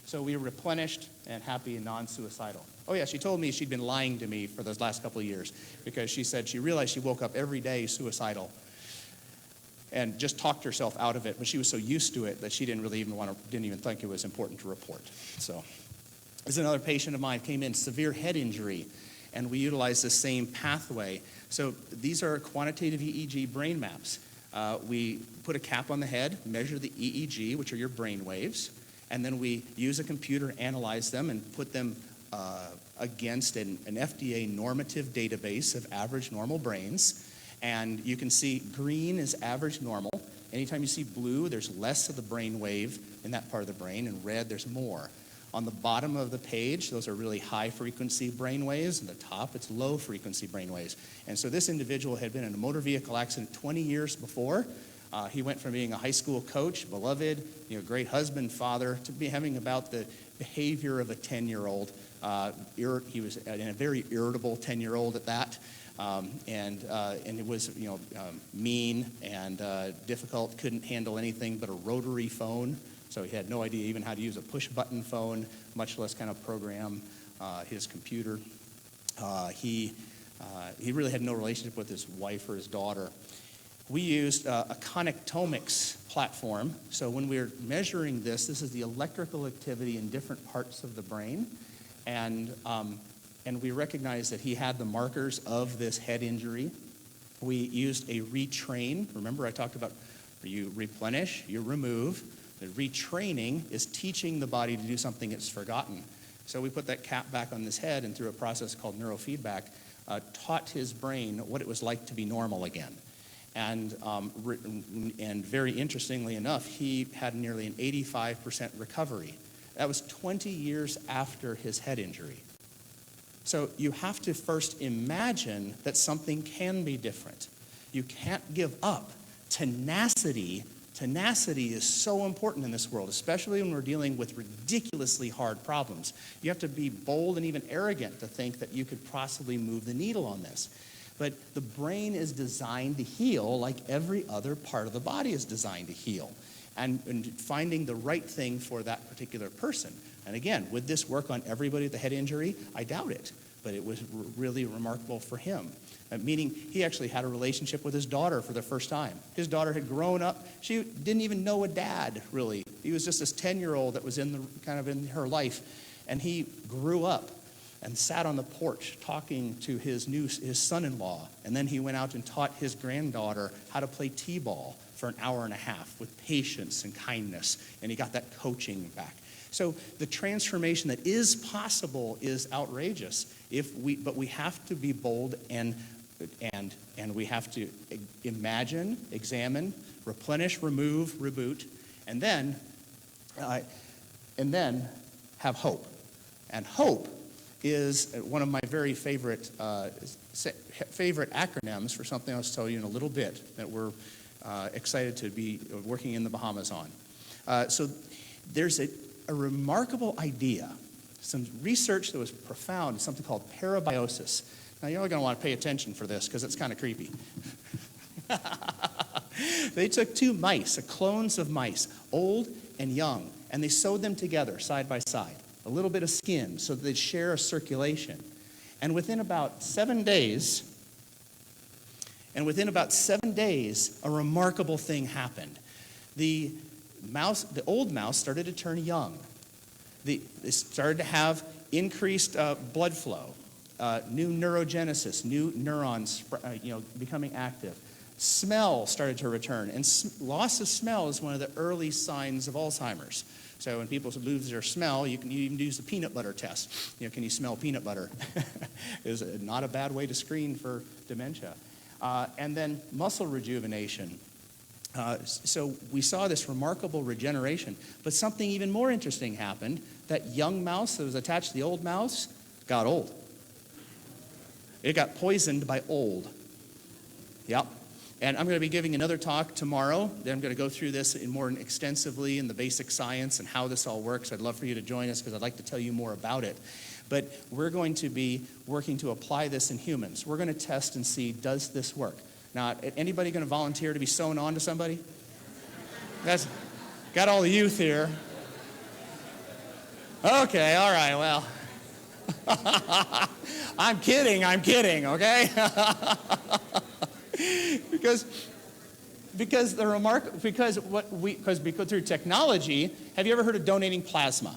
So we were replenished and happy and non-suicidal. Oh yeah, she told me she'd been lying to me for those last couple of years because she said she realized she woke up every day suicidal and just talked herself out of it, but she was so used to it that she didn't even think it was important to report. So there's another patient of mine came in, severe head injury, and we utilized the same pathway. So these are quantitative EEG brain maps. We put a cap on the head, measure the EEG, which are your brain waves, and then we use a computer, analyze them, and put them against an FDA normative database of average normal brains. And you can see green is average normal. Anytime you see blue, there's less of the brain wave in that part of the brain, and red, there's more. On the bottom of the page, those are really high-frequency brain waves. On the top, it's low-frequency brain waves. And so this individual had been in a motor vehicle accident 20 years before. He went from being a high school coach, beloved, great husband, father, to be having about the behavior of a 10-year-old. He was a very irritable 10-year-old at that. And it was, mean and difficult, couldn't handle anything but a rotary phone. So he had no idea even how to use a push-button phone, much less kind of program his computer. He really had no relationship with his wife or his daughter. We used a connectomics platform. So when we're measuring this is the electrical activity in different parts of the brain. And we recognized that he had the markers of this head injury. We used a retrain. Remember I talked about you replenish, you remove. The retraining is teaching the body to do something it's forgotten. So we put that cap back on his head and through a process called neurofeedback, taught his brain what it was like to be normal again. And very interestingly enough, he had nearly an 85% recovery. That was 20 years after his head injury. So you have to first imagine that something can be different. You can't give up. Tenacity is so important in this world, especially when we're dealing with ridiculously hard problems. You have to be bold and even arrogant to think that you could possibly move the needle on this. But the brain is designed to heal like every other part of the body is designed to heal. And finding the right thing for that particular person. And again, would this work on everybody with a head injury? I doubt it. But it was really remarkable for him. Meaning he actually had a relationship with his daughter for the first time. His daughter had grown up. She didn't even know a dad, really. He was just this 10-year-old that was in her life. And he grew up and sat on the porch talking to his son-in-law. And then he went out and taught his granddaughter how to play t-ball for an hour and a half with patience and kindness. And he got that coaching back. So the transformation that is possible is outrageous. But we have to be bold and we have to imagine, examine, replenish, remove, reboot, and then have hope. And hope is one of my very favorite acronyms for something I'll tell you in a little bit that we're excited to be working in the Bahamas on. So there's a remarkable idea, some research that was profound, something called parabiosis. Now, you're only going to want to pay attention for this because it's kind of creepy. They took two mice, clones of mice, old and young, and they sewed them together side by side, a little bit of skin so that they'd share a circulation. And within about 7 days, a remarkable thing happened. The old mouse started to turn young. They started to have increased blood flow, new neurogenesis, new neurons becoming active. Smell started to return, and loss of smell is one of the early signs of Alzheimer's. So when people lose their smell, you can even use the peanut butter test. Can you smell peanut butter? Is not a bad way to screen for dementia. And then muscle rejuvenation. So we saw this remarkable regeneration, but something even more interesting happened. That young mouse that was attached to the old mouse got old. It got poisoned by old. Yep. And I'm going to be giving another talk tomorrow. Then I'm going to go through this more extensively in the basic science and how this all works. I'd love for you to join us because I'd like to tell you more about it. But we're going to be working to apply this in humans. We're going to test and see, does this work? Now, anybody going to volunteer to be sewn on to somebody? That's got all the youth here. Okay, all right, well. I'm kidding, okay? because through technology, have you ever heard of donating plasma?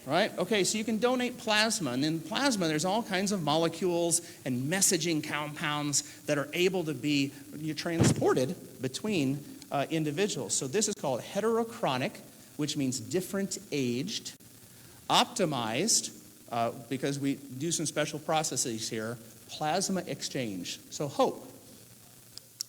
Right? Okay, so you can donate plasma, and in plasma there's all kinds of molecules and messaging compounds that are able to be transported between individuals. So this is called heterochronic, which means different aged, optimized, because we do some special processes here, plasma exchange. So hope.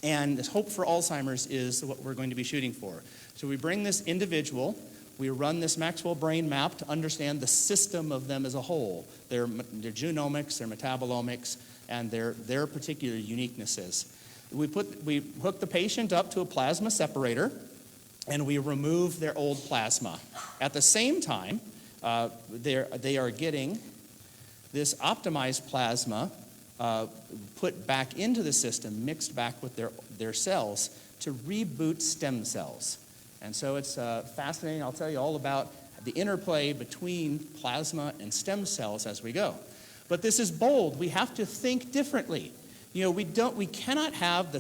And this hope for Alzheimer's is what we're going to be shooting for. So we bring this individual. We run this Maxwell brain map to understand the system of them as a whole, their genomics, their metabolomics, and their particular uniquenesses. We hook the patient up to a plasma separator, and we remove their old plasma. At the same time, they are getting this optimized plasma put back into the system, mixed back with their cells to reboot stem cells. And so it's fascinating. I'll tell you all about the interplay between plasma and stem cells as we go. But this is bold. We have to think differently. We cannot have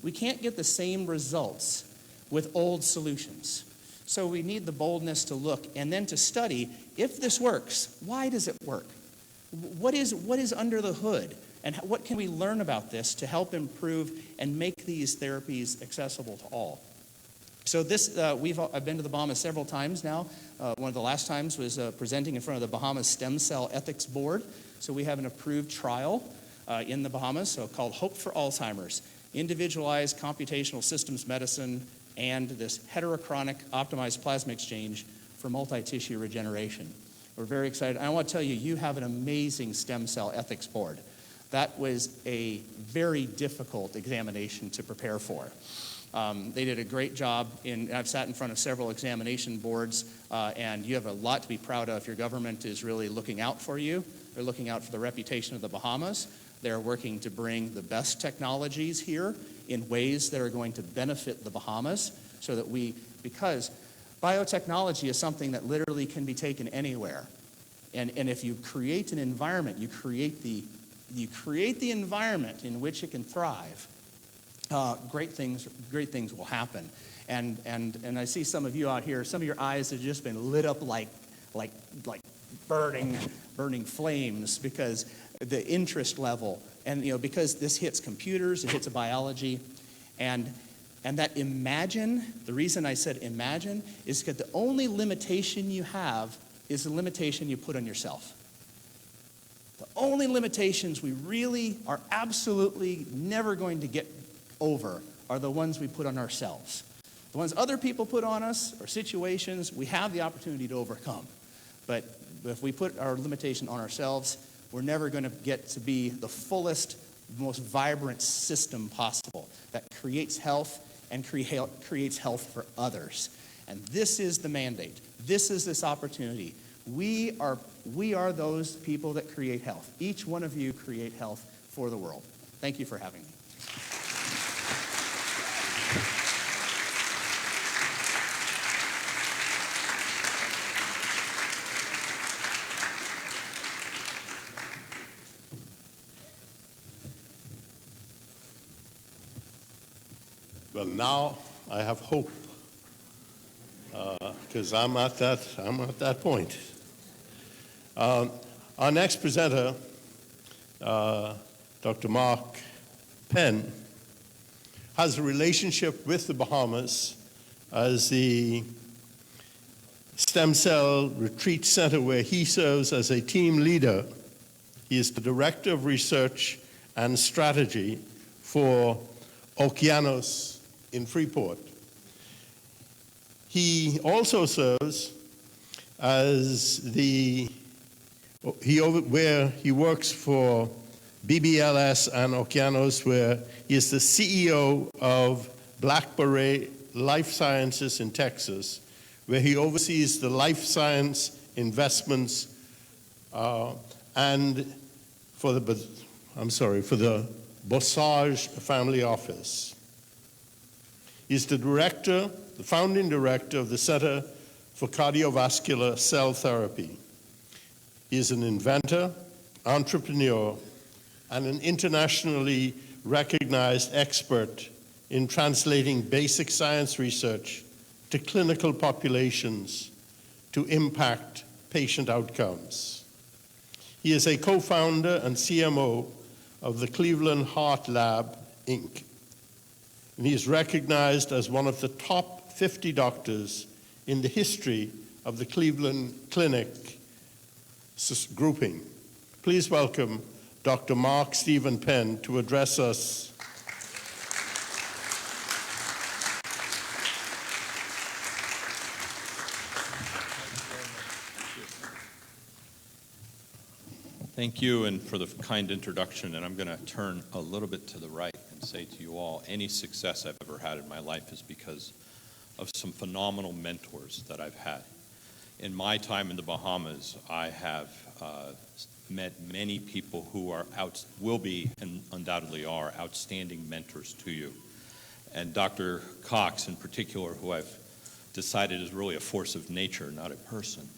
we can't get the same results with old solutions. So we need the boldness to look and then to study, if this works, why does it work? What is under the hood? And what can we learn about this to help improve and make these therapies accessible to all? So I've been to the Bahamas several times now. One of the last times was presenting in front of the Bahamas Stem Cell Ethics Board. So we have an approved trial in the Bahamas, called Hope for Alzheimer's, individualized computational systems medicine, and this heterochronic optimized plasma exchange for multi-tissue regeneration. We're very excited. I want to tell you, you have an amazing stem cell ethics board. That was a very difficult examination to prepare for. They did a great job. I've sat in front of several examination boards, and you have a lot to be proud of. Your government is really looking out for you. They're looking out for the reputation of the Bahamas. They're working to bring the best technologies here in ways that are going to benefit the Bahamas, so that because biotechnology is something that literally can be taken anywhere. And if you create an environment, you create the environment in which it can thrive, great things will happen. And I see some of you out here, some of your eyes have just been lit up like burning flames, because the interest level, and because this hits computers, it hits biology, and that imagine, the reason I said imagine is because the only limitation you have is the limitation you put on yourself. The only limitations we really are absolutely never going to get over are the ones we put on ourselves. The ones other people put on us, or situations, we have the opportunity to overcome. But if we put our limitation on ourselves, we're never going to get to be the fullest, most vibrant system possible that creates health and creates health for others. And this is the mandate. This is this opportunity. We are those people that create health. Each one of you create health for the world. Thank you for having me. Well, now I have hope, because I'm at that point. Our next presenter, Dr. Mark Penn, has a relationship with the Bahamas as the Stem Cell Retreat Center, where he serves as a team leader. He is the Director of Research and Strategy for Okeanos in Freeport. He also serves as where he works for BBLS and Okeanos, where he is the CEO of Black Beret Life Sciences in Texas, where he oversees the life science investments and for the Bossage family office. He's the founding director of the Center for Cardiovascular Cell Therapy. He is an inventor, entrepreneur, and an internationally recognized expert in translating basic science research to clinical populations to impact patient outcomes. He is a co-founder and CMO of the Cleveland Heart Lab, Inc. And he is recognized as one of the top 50 doctors in the history of the Cleveland Clinic grouping. Please welcome Dr. Mark Stephen Penn to address us. Thank you, and for the kind introduction. And I'm going to turn a little bit to the right and say to you all, any success I've ever had in my life is because of some phenomenal mentors that I've had. In my time in the Bahamas, I have met many people who will be and undoubtedly are outstanding mentors to you. And Dr. Cox in particular, who I've decided is really a force of nature, not a person,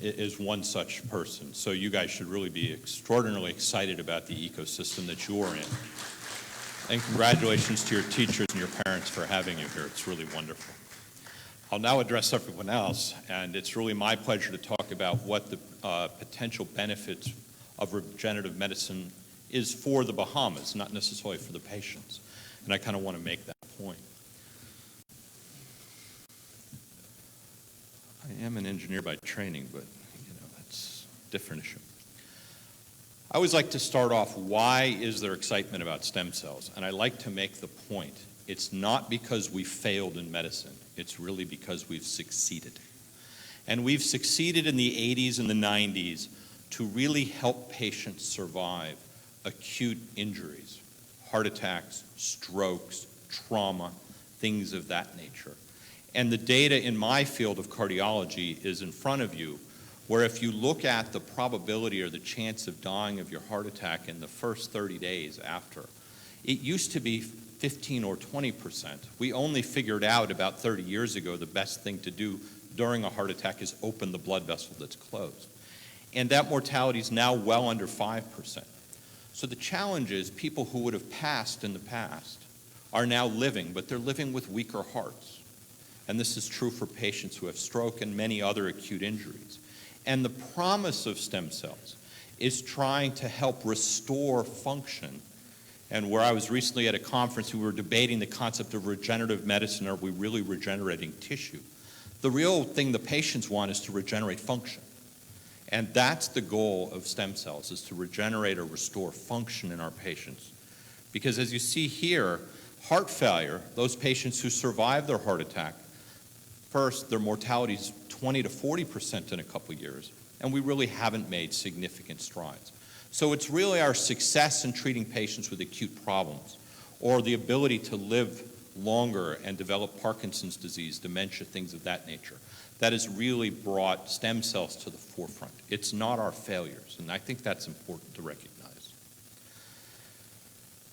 is one such person. So you guys should really be extraordinarily excited about the ecosystem that you're in. And congratulations to your teachers and your parents for having you here. It's really wonderful. I'll now address everyone else, and it's really my pleasure to talk about what the potential benefits of regenerative medicine is for the Bahamas, not necessarily for the patients. And I kind of want to make that point. I am an engineer by training, but that's a different issue. I always like to start off, why is there excitement about stem cells? And I like to make the point, it's not because we failed in medicine, it's really because we've succeeded. And we've succeeded in the 80s and the 90s to really help patients survive acute injuries, heart attacks, strokes, trauma, things of that nature. And the data in my field of cardiology is in front of you, where if you look at the probability or the chance of dying of your heart attack in the first 30 days after, it used to be 15 or 20%. We only figured out about 30 years ago the best thing to do during a heart attack is open the blood vessel that's closed. And that mortality is now well under 5%. So the challenge is people who would have passed in the past are now living, but they're living with weaker hearts. And this is true for patients who have stroke and many other acute injuries. And the promise of stem cells is trying to help restore function. And where I was recently at a conference, we were debating the concept of regenerative medicine. Are we really regenerating tissue? The real thing the patients want is to regenerate function. And that's the goal of stem cells, is to regenerate or restore function in our patients. Because as you see here, heart failure, those patients who survive their heart attack, first, their mortality is 20 to 40% in a couple years, and we really haven't made significant strides. So it's really our success in treating patients with acute problems, or the ability to live longer and develop Parkinson's disease, dementia, things of that nature, that has really brought stem cells to the forefront. It's not our failures, and I think that's important to recognize.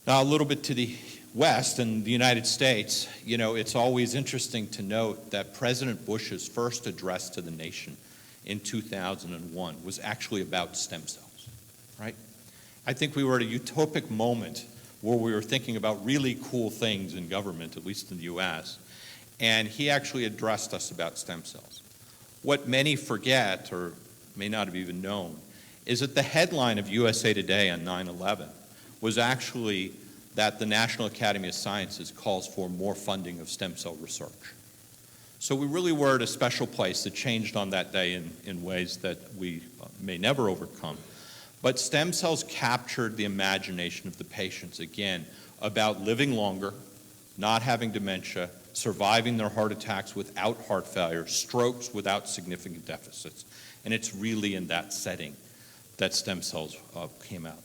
Now, a little bit to the West and the United States, you know, it's always interesting to note that President Bush's first address to the nation in 2001 was actually about stem cells, right? I think we were at a utopic moment where we were thinking about really cool things in government, at least in the US, and he actually addressed us about stem cells. What many forget, or may not have even known, is that the headline of USA Today on 9/11 was actually that the National Academy of Sciences calls for more funding of stem cell research. So we really were at a special place that changed on that day in ways that we may never overcome. But stem cells captured the imagination of the patients, again, about living longer, not having dementia, surviving their heart attacks without heart failure, strokes without significant deficits. And it's really in that setting that stem cells came out.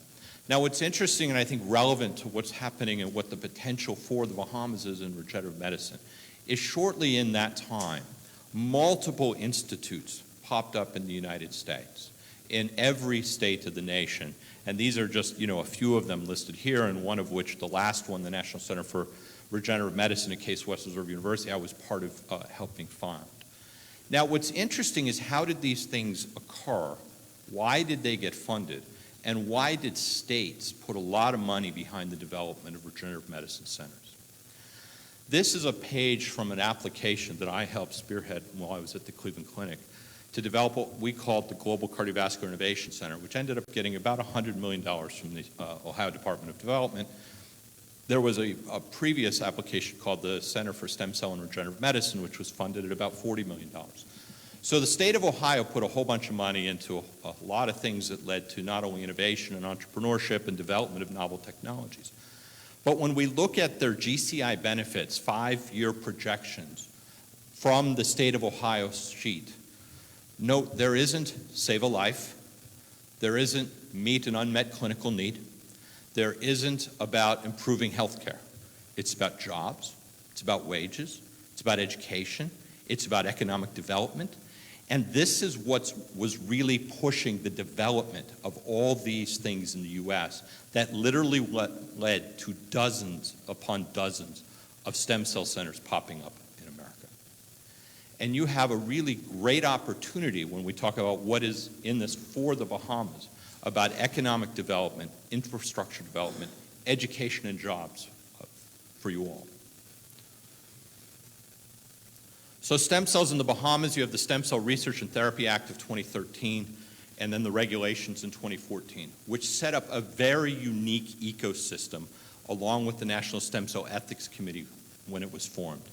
Now, what's interesting and I think relevant to what's happening and what the potential for the Bahamas is in regenerative medicine is shortly in that time, multiple institutes popped up in the United States, in every state of the nation. And these are just, a few of them listed here, and one of which, the last one, the National Center for Regenerative Medicine at Case Western Reserve University, I was part of helping found. Now, what's interesting is how did these things occur? Why did they get funded? And why did states put a lot of money behind the development of regenerative medicine centers? This is a page from an application that I helped spearhead while I was at the Cleveland Clinic to develop what we called the Global Cardiovascular Innovation Center, which ended up getting about $100 million from the Ohio Department of Development. There was a previous application called the Center for Stem Cell and Regenerative Medicine, which was funded at about $40 million. So the state of Ohio put a whole bunch of money into a lot of things that led to not only innovation and entrepreneurship and development of novel technologies. But when we look at their GCI benefits, 5-year projections from the state of Ohio sheet, note there isn't save a life, there isn't meet an unmet clinical need, there isn't about improving health care. It's about jobs, it's about wages, it's about education, it's about economic development. And this is what was really pushing the development of all these things in the U.S. that literally led to dozens upon dozens of stem cell centers popping up in America. And you have a really great opportunity when we talk about what is in this for the Bahamas, about economic development, infrastructure development, education and jobs for you all. So stem cells in the Bahamas, you have the Stem Cell Research and Therapy Act of 2013, and then the regulations in 2014, which set up a very unique ecosystem along with the National Stem Cell Ethics Committee when it was formed,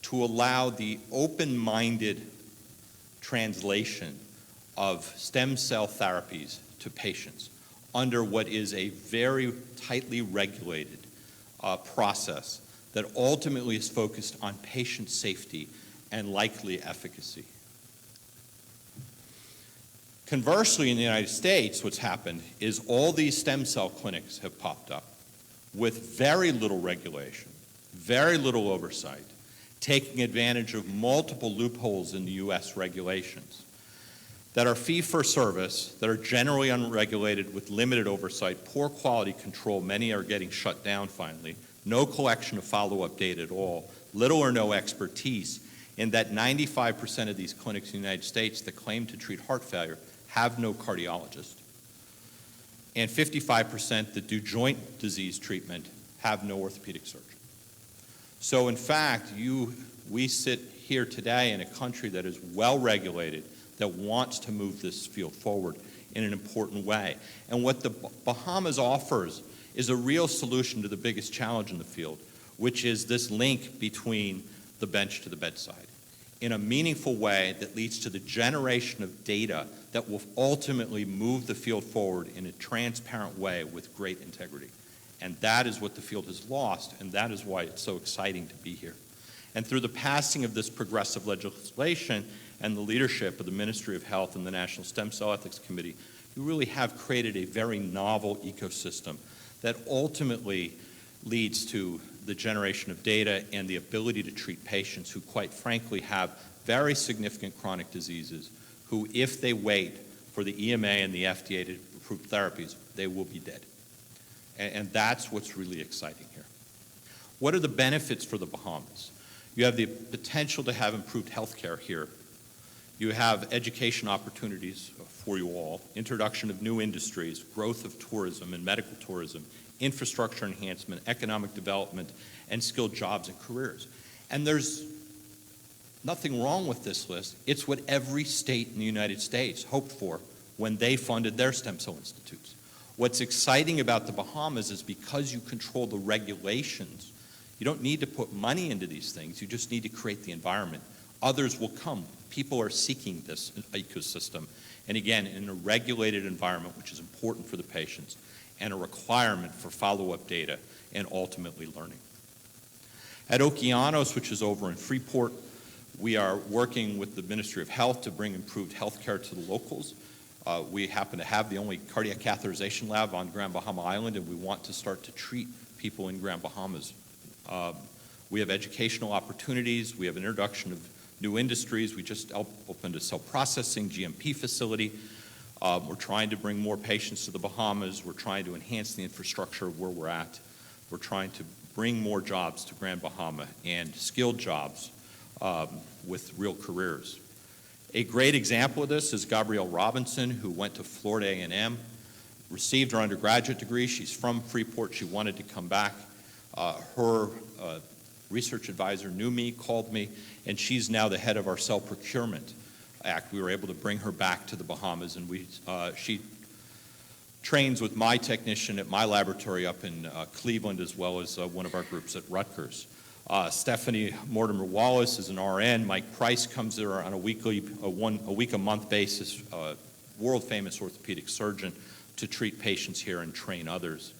to allow the open-minded translation of stem cell therapies to patients under what is a very tightly regulated process that ultimately is focused on patient safety and likely efficacy. Conversely, in the United States, what's happened is all these stem cell clinics have popped up with very little regulation, very little oversight, taking advantage of multiple loopholes in the U.S. regulations that are fee-for-service, that are generally unregulated with limited oversight, poor quality control. Many are getting shut down finally, no collection of follow-up data at all, little or no expertise, in that 95% of these clinics in the United States that claim to treat heart failure have no cardiologist. And 55% that do joint disease treatment have no orthopedic surgeon. So in fact, we sit here today in a country that is well regulated, that wants to move this field forward in an important way. And what the Bahamas offers is a real solution to the biggest challenge in the field, which is this link between the bench to the bedside in a meaningful way that leads to the generation of data that will ultimately move the field forward in a transparent way with great integrity. And that is what the field has lost, and that is why it's so exciting to be here. And through the passing of this progressive legislation and the leadership of the Ministry of Health and the National Stem Cell Ethics Committee, we really have created a very novel ecosystem that ultimately leads to the generation of data and the ability to treat patients who, quite frankly, have very significant chronic diseases, who, if they wait for the EMA and the FDA to approve therapies, they will be dead. And that's what's really exciting here. What are the benefits for the Bahamas? You have the potential to have improved health care here. You have education opportunities for you all, introduction of new industries, growth of tourism and medical tourism, infrastructure enhancement, economic development, and skilled jobs and careers. And there's nothing wrong with this list. It's what every state in the United States hoped for when they funded their stem cell institutes. What's exciting about the Bahamas is because you control the regulations, you don't need to put money into these things, you just need to create the environment. Others will come. People are seeking this ecosystem. And again, in a regulated environment, which is important for the patients, and a requirement for follow-up data and ultimately learning. At Okeanos, which is over in Freeport, we are working with the Ministry of Health to bring improved health care to the locals. We happen to have the only cardiac catheterization lab on Grand Bahama Island, and we want to start to treat people in Grand Bahamas. We have educational opportunities. We have an introduction of new industries. We just opened a cell processing GMP facility. We're trying to bring more patients to the Bahamas. We're trying to enhance the infrastructure of where we're at. We're trying to bring more jobs to Grand Bahama and skilled jobs with real careers. A great example of this is Gabrielle Robinson, who went to Florida A&M, received her undergraduate degree. She's from Freeport. She wanted to come back. Her research advisor knew me, called me, and she's now the head of our Cell Procurement Act. We were able to bring her back to the Bahamas, and she trains with my technician at my laboratory up in Cleveland, as well as one of our groups at Rutgers. Stephanie Mortimer Wallace is an RN. Mike Price comes there on a week a month basis, world famous orthopedic surgeon, to treat patients here and train others.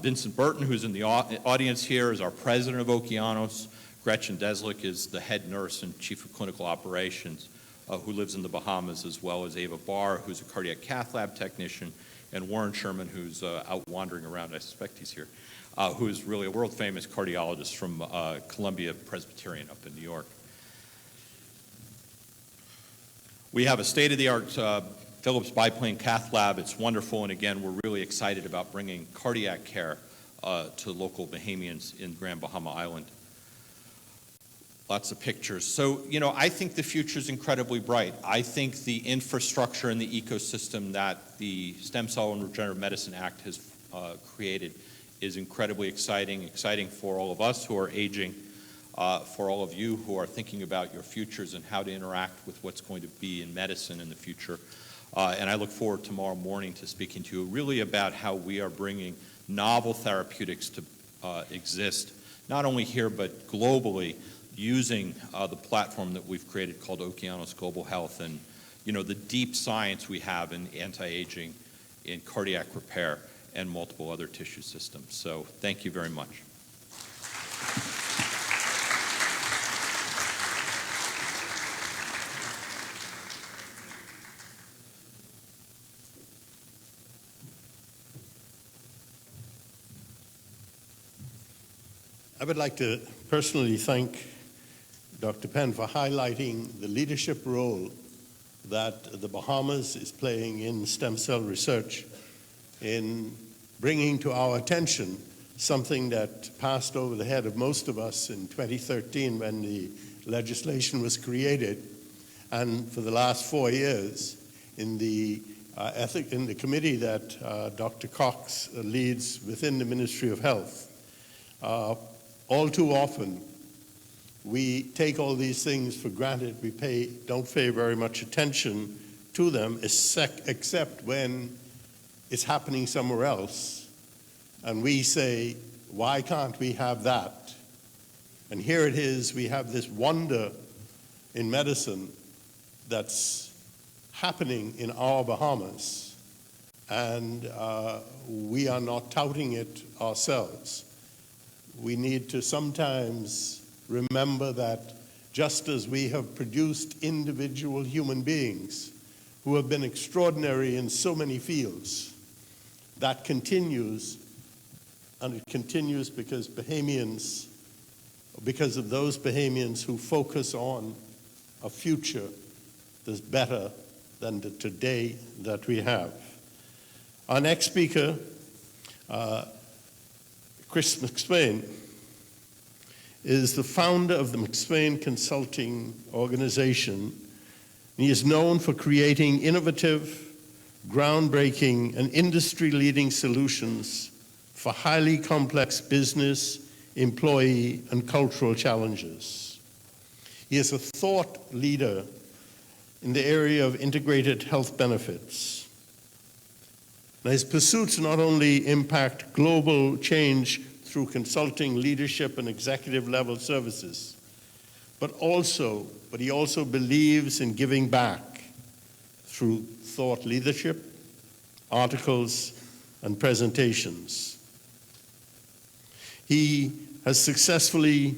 Vincent Burton, who's in the audience here, is our president of Okeanos. Gretchen Deslick is the head nurse and chief of clinical operations, who lives in the Bahamas, as well as Ava Barr, who's a cardiac cath lab technician, and Warren Sherman, who's out wandering around. I suspect he's here, who is really a world-famous cardiologist from Columbia Presbyterian up in New York. We have a state-of-the-art Philips biplane cath lab. It's wonderful, and again, we're really excited about bringing cardiac care to local Bahamians in Grand Bahama Island. Lots of pictures. So, I think the future is incredibly bright. I think the infrastructure and the ecosystem that the Stem Cell and Regenerative Medicine Act has created is incredibly exciting for all of us who are aging, for all of you who are thinking about your futures and how to interact with what's going to be in medicine in the future. And I look forward tomorrow morning to speaking to you really about how we are bringing novel therapeutics to exist, not only here but globally, using the platform that we've created called Okeanos Global Health, and the deep science we have in anti-aging, in cardiac repair, and multiple other tissue systems. So thank you very much. I would like to personally thank Dr. Penn for highlighting the leadership role that the Bahamas is playing in stem cell research, in bringing to our attention something that passed over the head of most of us in 2013 when the legislation was created, and for the last 4 years in the committee that Dr. Cox leads within the Ministry of Health. All too often, we take all these things for granted. We don't pay very much attention to them, except when it's happening somewhere else. And we say, why can't we have that? And here it is, we have this wonder in medicine that's happening in our Bahamas, and we are not touting it ourselves. We need to sometimes remember that just as we have produced individual human beings who have been extraordinary in so many fields, that continues, and it continues because of those Bahamians who focus on a future that's better than the today that we have. Our next speaker, Chris McSwain, is the founder of the McSwain Consulting Organization. He is known for creating innovative, groundbreaking, and industry-leading solutions for highly complex business, employee, and cultural challenges. He is a thought leader in the area of integrated health benefits. Now, his pursuits not only impact global change through consulting, leadership, and executive level services, but he also believes in giving back through thought leadership, articles, and presentations. He has successfully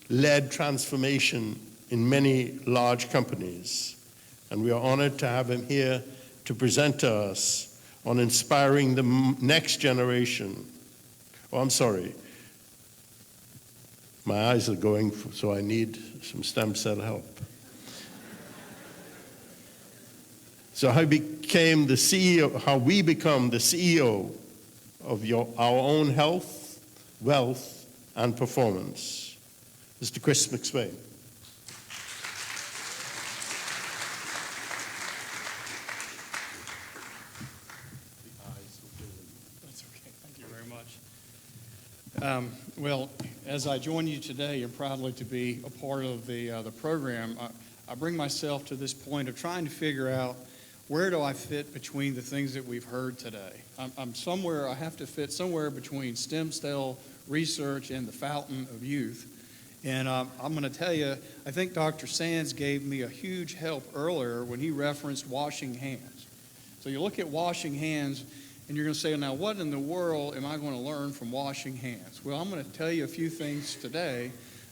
led transformation in many large companies, and we are honored to have him here to present to us on inspiring the next generation. Oh, I'm sorry. My eyes are going, so I need some stem cell help. So how we become the CEO of our own health, wealth, and performance. Mr. Chris McSwain. That's okay. Thank you very much. Well, as I join you today and proudly to be a part of the program, I bring myself to this point of trying to figure out where do I fit between the things that we've heard today. I have to fit somewhere between stem cell research and the fountain of youth. And I'm going to tell you, I think Dr. Sands gave me a huge help earlier when he referenced washing hands. So you look at washing hands, and you're going to say, now what in the world am I going to learn from washing hands? Well, I'm going to tell you a few things today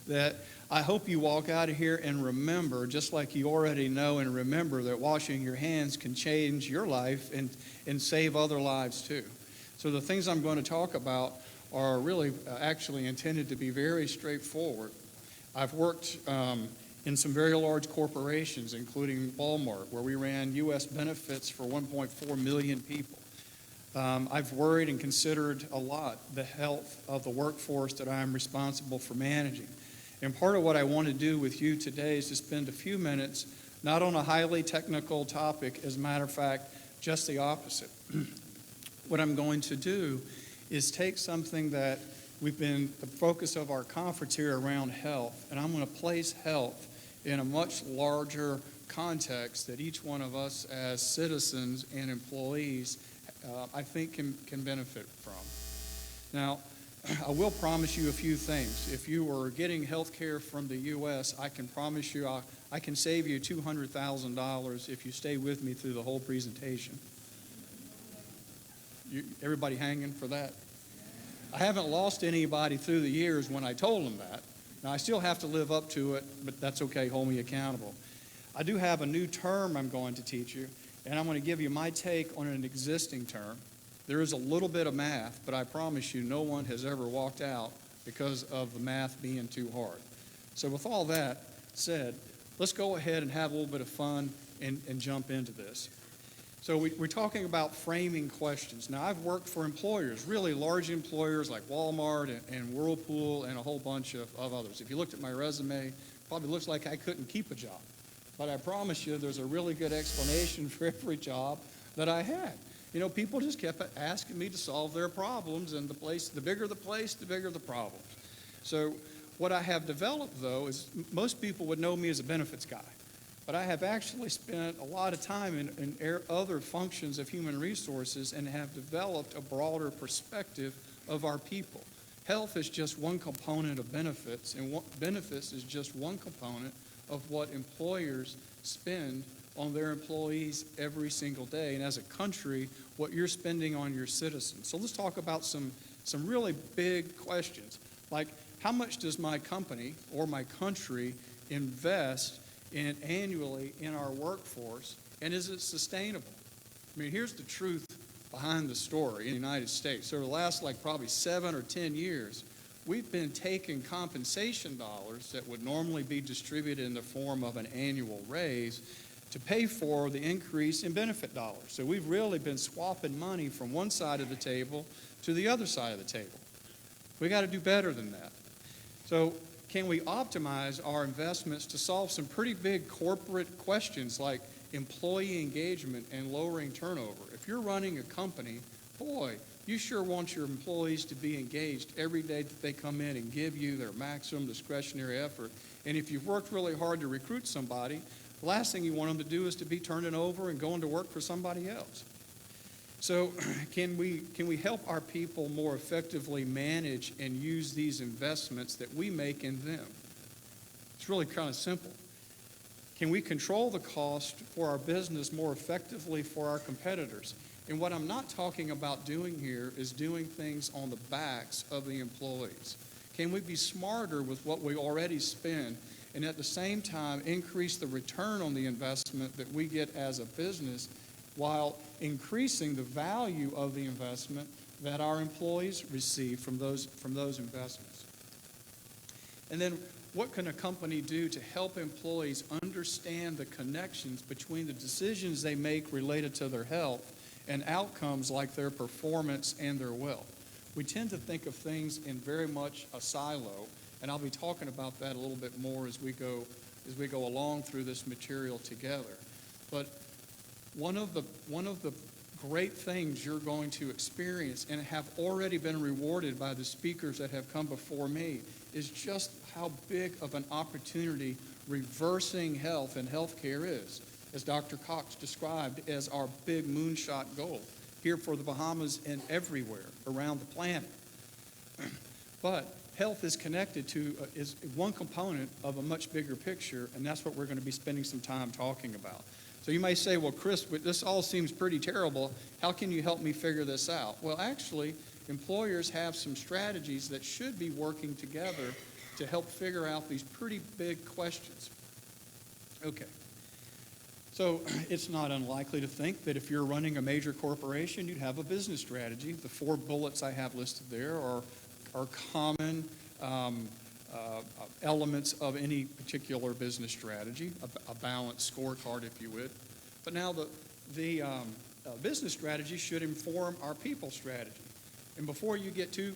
that I hope you walk out of here and remember, just like you already know and remember, that washing your hands can change your life and save other lives too. So the things I'm going to talk about are really actually intended to be very straightforward. I've worked in some very large corporations, including Walmart, where we ran U.S. benefits for 1.4 million people. I've worried and considered a lot the health of the workforce that I'm responsible for managing. And part of what I want to do with you today is to spend a few minutes not on a highly technical topic, as a matter of fact, just the opposite. What I'm going to do is take something that we've been the focus of our conference here around health, and I'm going to place health in a much larger context that each one of us as citizens and employees I think can benefit from. Now, I will promise you a few things. If you are getting health care from the U.S., I can promise you I can save you $200,000 if you stay with me through the whole presentation. Everybody hanging for that? I haven't lost anybody through the years when I told them that. Now, I still have to live up to it, but that's okay. Hold me accountable. I do have a new term I'm going to teach you, and I'm going to give you my take on an existing term. There is a little bit of math, but I promise you no one has ever walked out because of the math being too hard. So with all that said, let's go ahead and have a little bit of fun and jump into this. So we're talking about framing questions. Now, I've worked for employers, really large employers like Walmart and Whirlpool and a whole bunch of others. If you looked at my resume, it probably looks like I couldn't keep a job. But I promise you there's a really good explanation for every job that I had. You know, people just kept asking me to solve their problems, and the bigger the place, the bigger the problems. So what I have developed, though, is most people would know me as a benefits guy. But I have actually spent a lot of time in other functions of human resources and have developed a broader perspective of our people. Health is just one component of benefits, and benefits is just one component of what employers spend on their employees every single day, and as a country, what you're spending on your citizens. So let's talk about some really big questions, like how much does my company or my country invest annually in our workforce, and is it sustainable? I mean, here's the truth behind the story in the United States. So the last probably 7 or 10 years, we've been taking compensation dollars that would normally be distributed in the form of an annual raise to pay for the increase in benefit dollars. So we've really been swapping money from one side of the table to the other side of the table. We got to do better than that. So can we optimize our investments to solve some pretty big corporate questions like employee engagement and lowering turnover? If you're running a company, boy, you sure want your employees to be engaged every day that they come in and give you their maximum discretionary effort. And if you've worked really hard to recruit somebody, the last thing you want them to do is to be turning over and going to work for somebody else. So can we help our people more effectively manage and use these investments that we make in them? It's really kind of simple. Can we control the cost for our business more effectively for our competitors? And what I'm not talking about doing here is doing things on the backs of the employees. Can we be smarter with what we already spend and at the same time increase the return on the investment that we get as a business while increasing the value of the investment that our employees receive from those investments? And then what can a company do to help employees understand the connections between the decisions they make related to their health and outcomes like their performance and their wealth? We tend to think of things in very much a silo, and I'll be talking about that a little bit more as we go along through this material together. But one of the great things you're going to experience and have already been rewarded by the speakers that have come before me is just how big of an opportunity reversing health and healthcare is, as Dr. Cox described as our big moonshot goal here for the Bahamas and everywhere around the planet. But health is connected to, is one component of a much bigger picture, and that's what we're going to be spending some time talking about. So you may say, well, Chris, this all seems pretty terrible. How can you help me figure this out? Well, actually, employers have some strategies that should be working together to help figure out these pretty big questions. Okay. So it's not unlikely to think that if you're running a major corporation, you'd have a business strategy. The 4 bullets I have listed there are common elements of any particular business strategy, a balanced scorecard, if you would. But now the business strategy should inform our people strategy. And before you get too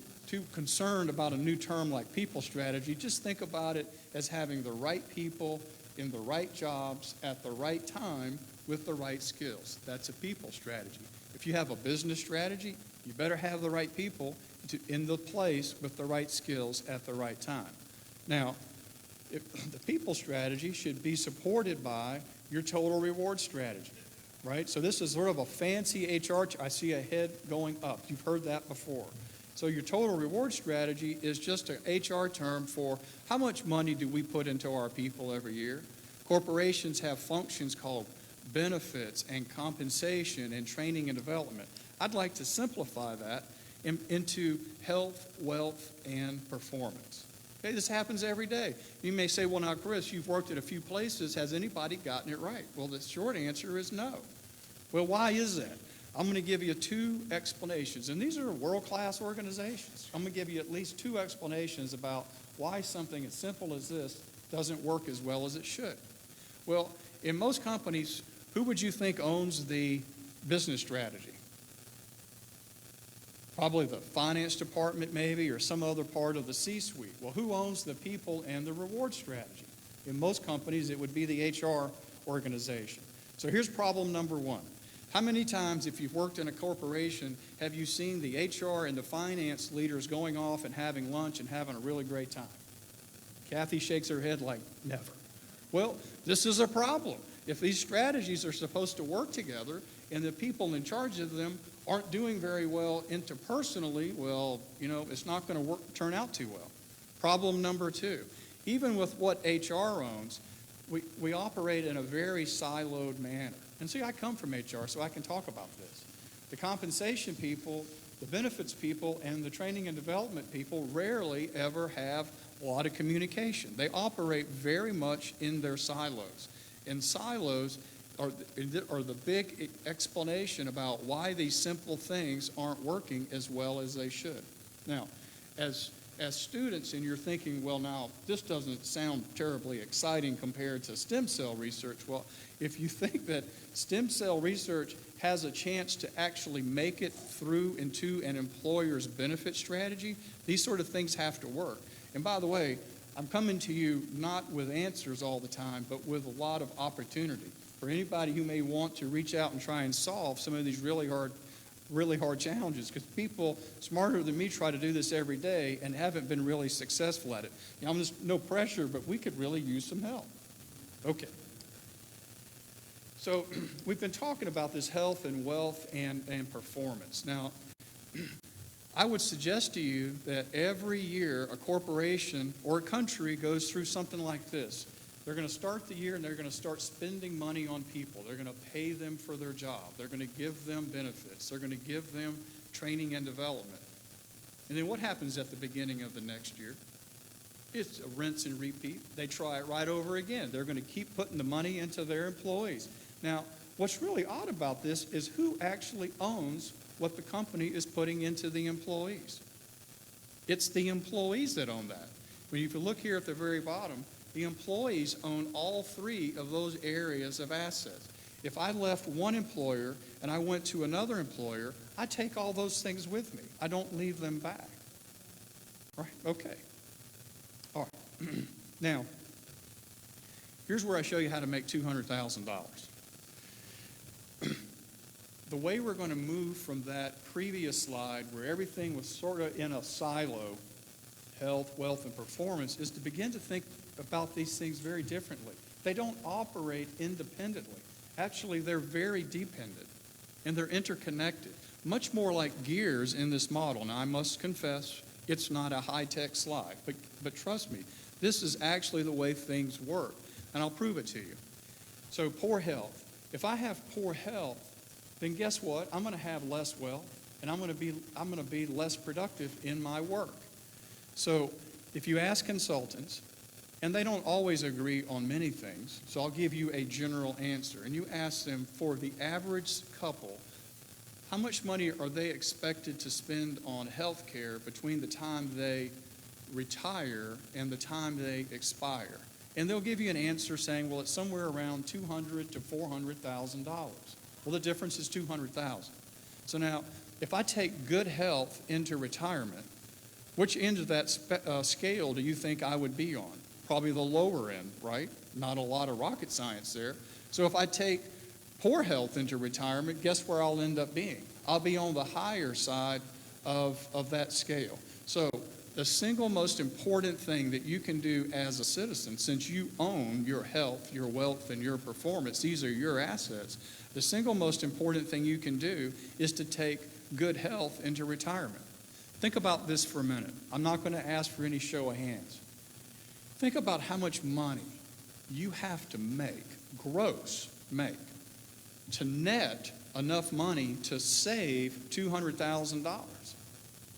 concerned about a new term like people strategy, just think about it as having the right people in the right jobs at the right time with the right skills. That's a people strategy. If you have a business strategy, you better have the right people in the place with the right skills at the right time. Now, the people strategy should be supported by your total reward strategy, right? So this is sort of a fancy HR, I see a head going up. You've heard that before. So your total reward strategy is just an HR term for how much money do we put into our people every year. Corporations have functions called benefits and compensation and training and development. I'd like to simplify that into health, wealth, and performance. Okay, this happens every day. You may say, well, now, Chris, you've worked at a few places. Has anybody gotten it right? Well, the short answer is no. Well, why is that? I'm going to give you 2 explanations, and these are world-class organizations. I'm going to give you at least 2 explanations about why something as simple as this doesn't work as well as it should. Well, in most companies, who would you think owns the business strategy? Probably the finance department maybe, or some other part of the C-suite. Well, who owns the people and the reward strategy? In most companies, it would be the HR organization. So here's problem number 1. How many times, if you've worked in a corporation, have you seen the HR and the finance leaders going off and having lunch and having a really great time? Kathy shakes her head like, never. Well, this is a problem. If these strategies are supposed to work together and the people in charge of them aren't doing very well interpersonally, well, it's not going to turn out too well. Problem number 2, even with what HR owns, we operate in a very siloed manner. And see, I come from HR, so I can talk about this. The compensation people, the benefits people, and the training and development people rarely ever have a lot of communication. They operate very much in their silos. And silos are the big explanation about why these simple things aren't working as well as they should. Now, as students, and you're thinking, well, now, this doesn't sound terribly exciting compared to stem cell research. Well, if you think that stem cell research has a chance to actually make it through into an employer's benefit strategy, these sort of things have to work. And by the way, I'm coming to you not with answers all the time, but with a lot of opportunity for anybody who may want to reach out and try and solve some of these really hard challenges, because people smarter than me try to do this every day and haven't been really successful at it. I'm just no pressure, but we could really use some help. Okay. So we've been talking about this health and wealth and performance. Now, I would suggest to you that every year a corporation or a country goes through something like this. They're going to start the year and they're going to start spending money on people. They're going to pay them for their job. They're going to give them benefits. They're going to give them training and development. And then what happens at the beginning of the next year? It's a rinse and repeat. They try it right over again. They're going to keep putting the money into their employees. Now, what's really odd about this is who actually owns what the company is putting into the employees. It's the employees that own that. When you look here at the very bottom, the employees own all 3 of those areas of assets. If I left one employer and I went to another employer, I take all those things with me. I don't leave them back. Right? Okay. All right. Now, here's where I show you how to make $200,000. The way we're going to move from that previous slide where everything was sort of in a silo, health, wealth, and performance, is to begin to think about these things very differently. They don't operate independently. Actually, they're very dependent, and they're interconnected, much more like gears in this model. Now, I must confess, it's not a high-tech slide, but trust me, this is actually the way things work, and I'll prove it to you. So, poor health. If I have poor health, then guess what? I'm going to have less wealth, and I'm going to be less productive in my work. So, if you ask consultants, and they don't always agree on many things, so I'll give you a general answer. And you ask them, for the average couple, how much money are they expected to spend on health care between the time they retire and the time they expire? And they'll give you an answer saying, well, it's somewhere around $200,000 to $400,000. Well, the difference is $200,000. So now, if I take good health into retirement, which end of that scale do you think I would be on? Probably the lower end, right? Not a lot of rocket science there. So if I take poor health into retirement, guess where I'll end up being? I'll be on the higher side of that scale. So the single most important thing that you can do as a citizen, since you own your health, your wealth, and your performance, these are your assets, the single most important thing you can do is to take good health into retirement. Think about this for a minute. I'm not going to ask for any show of hands. Think about how much money you have to make, gross make, to net enough money to save $200,000.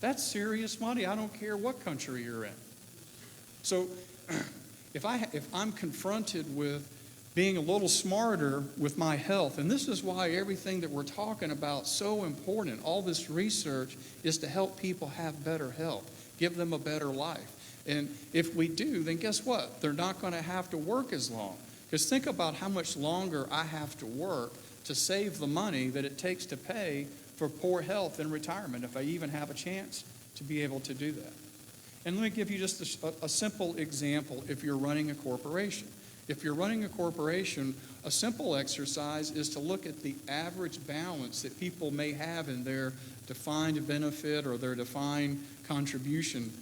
That's serious money. I don't care what country you're in. So if I'm confronted with being a little smarter with my health. And this is why everything that we're talking about is so important. All this research is to help people have better health, give them a better life. And if we do, then guess what? They're not going to have to work as long. Because think about how much longer I have to work to save the money that it takes to pay for poor health in retirement, if I even have a chance to be able to do that. And let me give you just a simple example if you're running a corporation. If you're running a corporation, a simple exercise is to look at the average balance that people may have in their defined benefit or their defined contribution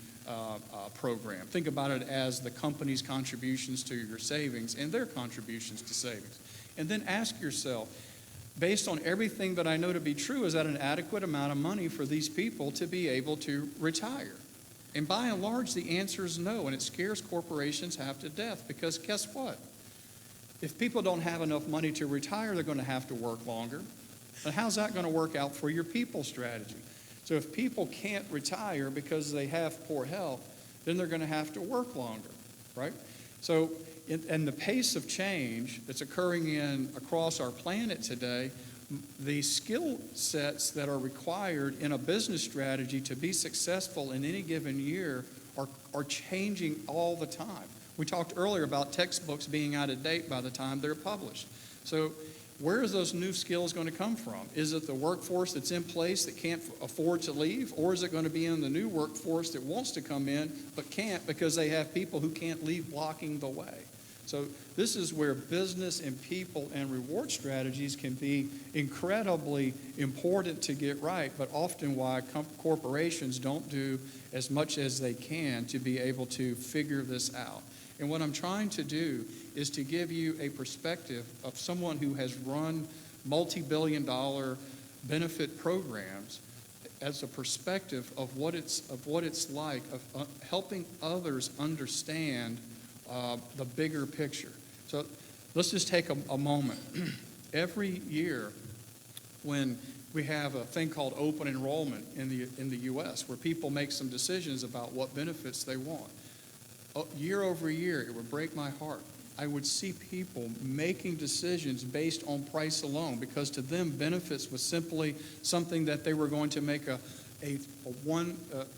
program. Think about it as the company's contributions to your savings and their contributions to savings. And then ask yourself, based on everything that I know to be true, is that an adequate amount of money for these people to be able to retire? And by and large, the answer is no, and it scares corporations half to death, because guess what? If people don't have enough money to retire, they're going to have to work longer. And how's that going to work out for your people strategy? So if people can't retire because they have poor health, then they're going to have to work longer, right? So, and the pace of change that's occurring across our planet today, the skill sets that are required in a business strategy to be successful in any given year are changing all the time. We talked earlier about textbooks being out of date by the time they're published. So where is those new skills going to come from? Is it the workforce that's in place that can't afford to leave? Or is it going to be in the new workforce that wants to come in but can't because they have people who can't leave blocking the way? So this is where business and people and reward strategies can be incredibly important to get right, but often why corporations don't do as much as they can to be able to figure this out. And what I'm trying to do is to give you a perspective of someone who has run multi-billion-dollar benefit programs as a perspective of what it's like of helping others understand the bigger picture. So let's just take a moment. Every year when we have a thing called open enrollment in the U.S. where people make some decisions about what benefits they want, year over year, it would break my heart. I would see people making decisions based on price alone, because to them benefits was simply something that they were going to make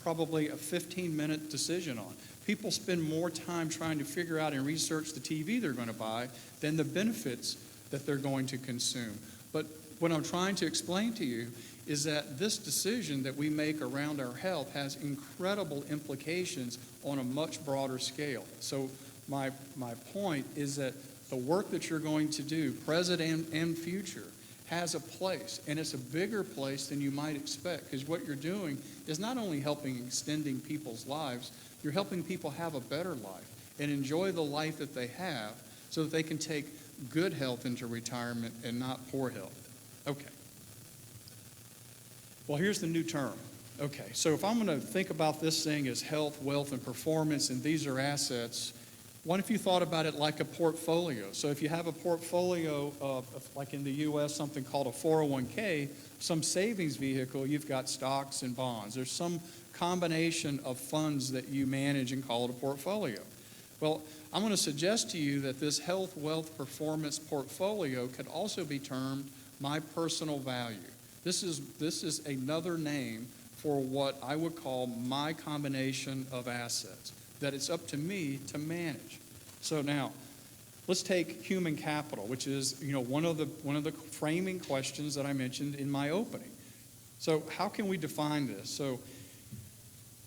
probably a 15-minute decision on. People spend more time trying to figure out and research the TV they're going to buy than the benefits that they're going to consume. But what I'm trying to explain to you is that this decision that we make around our health has incredible implications on a much broader scale. So my point is that the work that you're going to do, present and future, has a place, and it's a bigger place than you might expect, because what you're doing is not only helping extending people's lives, you're helping people have a better life and enjoy the life that they have so that they can take good health into retirement and not poor health. Okay. Well, here's the new term. Okay, so if I'm going to think about this thing as health, wealth, and performance, and these are assets, what if you thought about it like a portfolio? So if you have a portfolio of, like in the U.S., something called a 401k, some savings vehicle, you've got stocks and bonds. There's some combination of funds that you manage and call it a portfolio. Well, I'm going to suggest to you that this health, wealth, performance portfolio could also be termed my personal value. This is another name for what I would call my combination of assets that it's up to me to manage. So now, let's take human capital, which is one of the framing questions that I mentioned in my opening. So how can we define this? So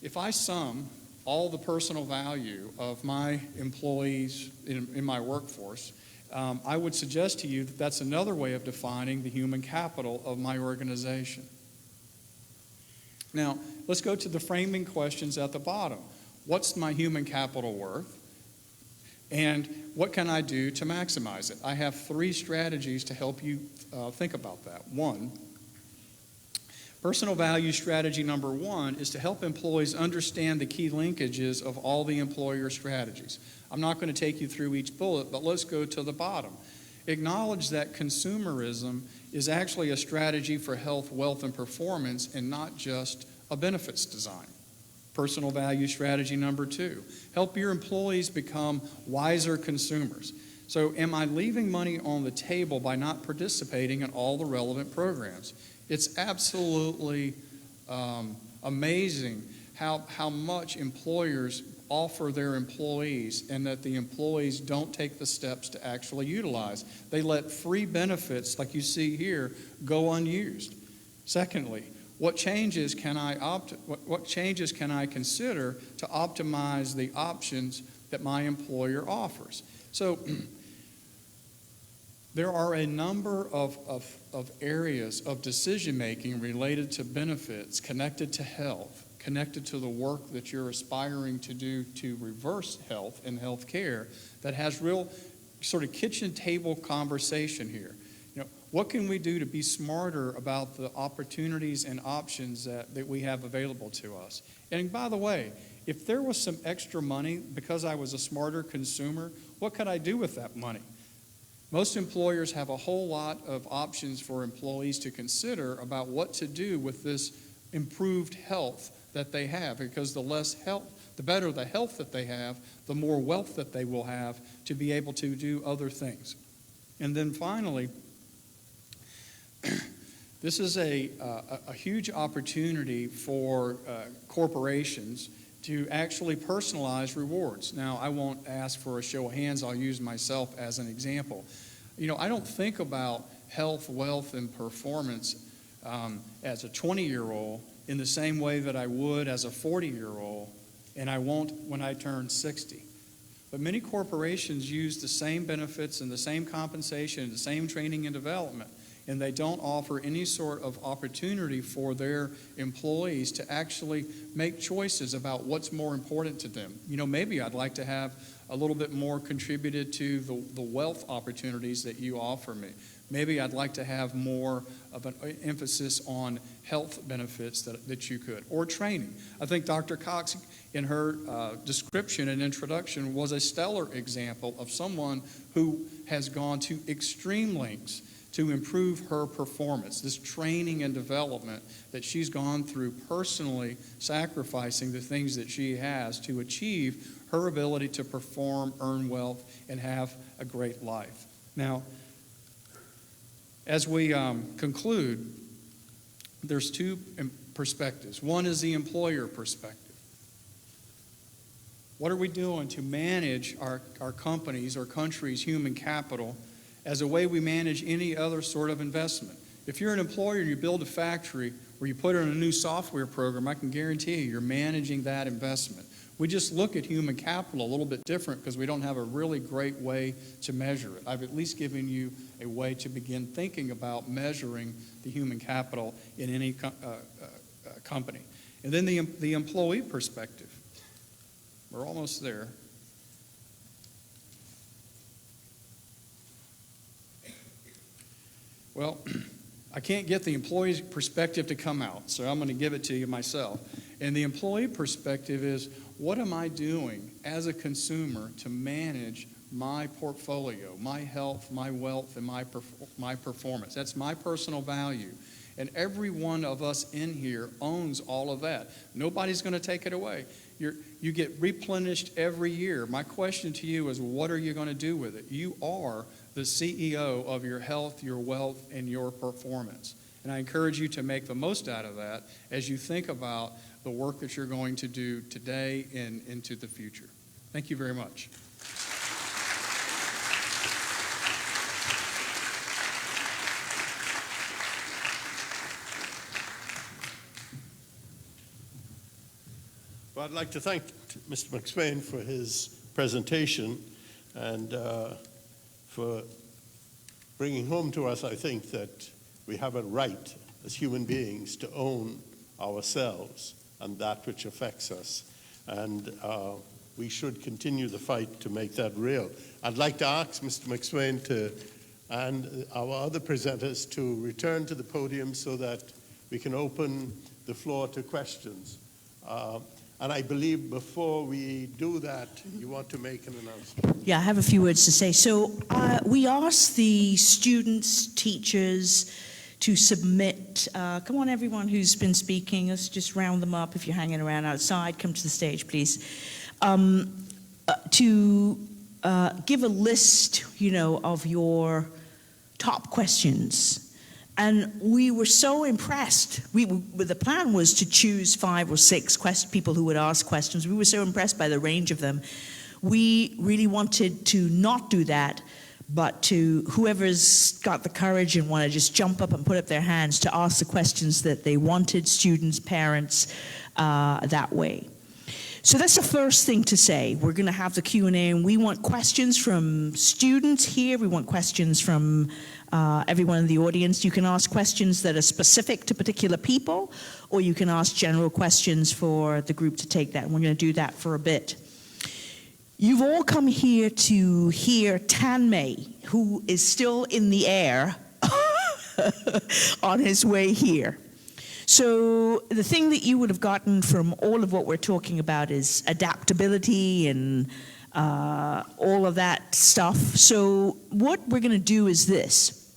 if I sum all the personal value of my employees in my workforce, I would suggest to you that that's another way of defining the human capital of my organization. Now, let's go to the framing questions at the bottom. What's my human capital worth? And what can I do to maximize it? I have 3 strategies to help you think about that. 1, personal value strategy number 1 is to help employees understand the key linkages of all the employer strategies. I'm not going to take you through each bullet, but let's go to the bottom. Acknowledge that consumerism is actually a strategy for health, wealth, and performance, and not just a benefits design. Personal value strategy number 2, help your employees become wiser consumers. So am I leaving money on the table by not participating in all the relevant programs? It's absolutely amazing how much employers offer their employees and that the employees don't take the steps to actually utilize. They let free benefits, like you see here, go unused. Secondly, what changes can I consider to optimize the options that my employer offers? So there are a number of areas of decision making related to benefits connected to health, connected to the work that you're aspiring to do to reverse health and health care, that has real sort of kitchen table conversation here. You know, what can we do to be smarter about the opportunities and options that we have available to us? And by the way, if there was some extra money because I was a smarter consumer, what could I do with that money? Most employers have a whole lot of options for employees to consider about what to do with this improved health that they have, because the better the health that they have, the more wealth that they will have to be able to do other things. And then finally, this is a huge opportunity for corporations to actually personalize rewards. Now, I won't ask for a show of hands. I'll use myself as an example. You know, I don't think about health, wealth, and performance as a 20-year-old in the same way that I would as a 40-year-old, and I won't when I turn 60. But many corporations use the same benefits and the same compensation and the same training and development, and they don't offer any sort of opportunity for their employees to actually make choices about what's more important to them. You know, maybe I'd like to have a little bit more contributed to the wealth opportunities that you offer me. Maybe I'd like to have more of an emphasis on health benefits that you could, or training. I think Dr. Cox, in her description and introduction, was a stellar example of someone who has gone to extreme lengths to improve her performance, this training and development that she's gone through, personally sacrificing the things that she has to achieve her ability to perform, earn wealth, and have a great life. Now, as we conclude, there's two perspectives. One is the employer perspective. What are we doing to manage our companies, our country's human capital as a way we manage any other sort of investment? If you're an employer and you build a factory or you put in a new software program, I can guarantee you're managing that investment. We just look at human capital a little bit different because we don't have a really great way to measure it. I've at least given you a way to begin thinking about measuring the human capital in any company. And then the employee perspective. We're almost there. Well, I can't get the employee's perspective to come out, so I'm going to give it to you myself. And the employee perspective is, what am I doing as a consumer to manage my portfolio, my health, my wealth, and my performance? That's my personal value. And every one of us in here owns all of that. Nobody's going to take it away. You get replenished every year. My question to you is, what are you going to do with it? You are the CEO of your health, your wealth, and your performance. And I encourage you to make the most out of that as you think about the work that you're going to do today and into the future. Thank you very much. Well, I'd like to thank Mr. McSwain for his presentation and for bringing home to us, I think, that we have a right as human beings to own ourselves and that which affects us. And we should continue the fight to make that real. I'd like to ask Mr. McSwain and our other presenters to return to the podium so that we can open the floor to questions. And I believe before we do that, you want to make an announcement. Yeah, I have a few words to say. So we asked the students, teachers, to submit, come on everyone who's been speaking, let's just round them up. If you're hanging around outside, come to the stage, please. To give a list, of your top questions. And we were so impressed. The plan was to choose 5 or 6 people who would ask questions. We were so impressed by the range of them. We really wanted to not do that, but to whoever's got the courage and want to just jump up and put up their hands to ask the questions that they wanted, students, parents, that way. So that's the first thing to say. We're going to have the Q&A, and we want questions from students here. We want questions from everyone in the audience. You can ask questions that are specific to particular people, or you can ask general questions for the group to take that, and we're going to do that for a bit. You've all come here to hear Tanmay, who is still in the air on his way here. So the thing that you would have gotten from all of what we're talking about is adaptability and all of that stuff. So what we're going to do is this.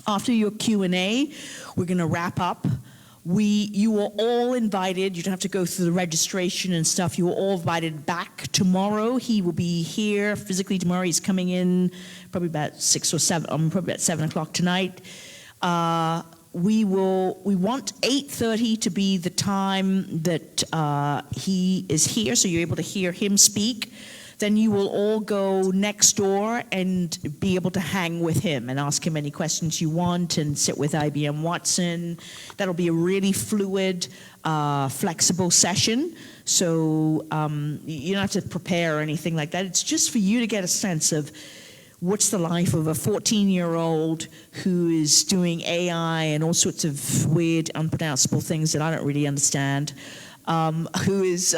After your Q&A, we're going to wrap up. You are all invited. You don't have to go through the registration and stuff. You are all invited back tomorrow. He will be here physically tomorrow. He's coming in probably about 6 or 7, probably about 7 o'clock tonight. We want 8:30 to be the time that he is here, so you're able to hear him speak. Then you will all go next door and be able to hang with him and ask him any questions you want and sit with IBM Watson. That'll be a really fluid, flexible session. So you don't have to prepare or anything like that. It's just for you to get a sense of what's the life of a 14-year-old who is doing AI and all sorts of weird, unpronounceable things that I don't really understand, who is,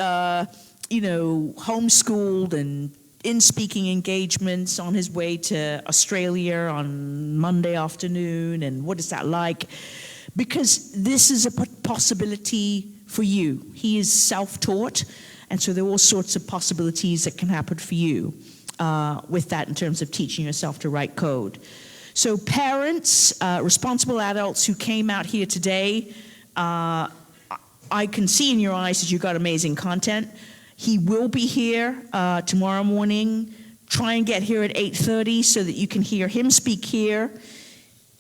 homeschooled and in speaking engagements on his way to Australia on Monday afternoon, and what is that like? Because this is a possibility for you. He is self-taught, and so there are all sorts of possibilities that can happen for you. With that in terms of teaching yourself to write code. So parents, responsible adults who came out here today, I can see in your eyes that you've got amazing content. He will be here tomorrow morning. Try and get here at 8:30 so that you can hear him speak here.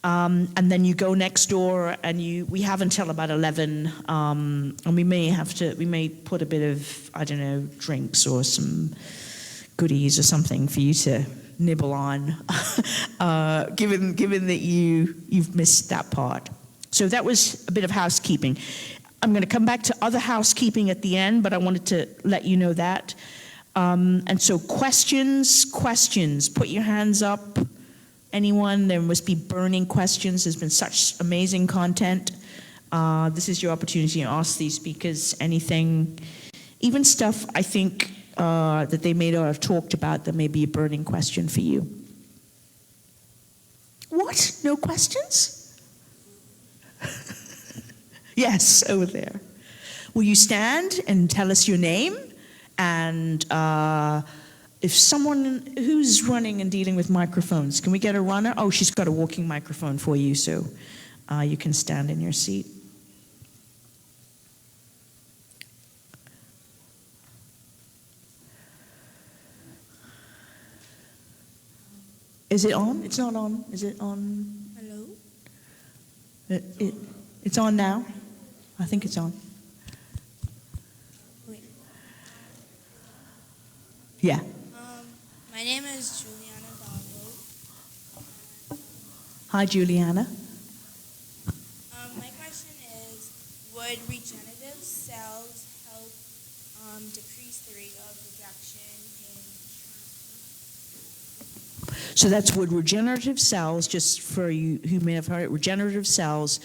And then you go next door, and we have until about 11, and we may put a bit of, drinks or some goodies or something for you to nibble on, given that you've missed that part. So that was a bit of housekeeping. I'm going to come back to other housekeeping at the end, but I wanted to let you know that. And so questions, put your hands up. Anyone, there must be burning questions. There's been such amazing content. This is your opportunity to ask these speakers anything, even stuff I think that they may not have talked about that may be a burning question for you. What? No questions? Yes, over there. Will you stand and tell us your name? And if someone who's running and dealing with microphones, can we get a runner? Oh, she's got a walking microphone for you, so you can stand in your seat. Is it on? It's not on. Is it on? Hello? It's on now? I think it's on. Wait. Yeah. My name is Juliana Davo. Hi, Juliana. My question is, would regenerative cells help decrease the rate of rejection in So that's what regenerative cells, just for you who may have heard it, regenerative cells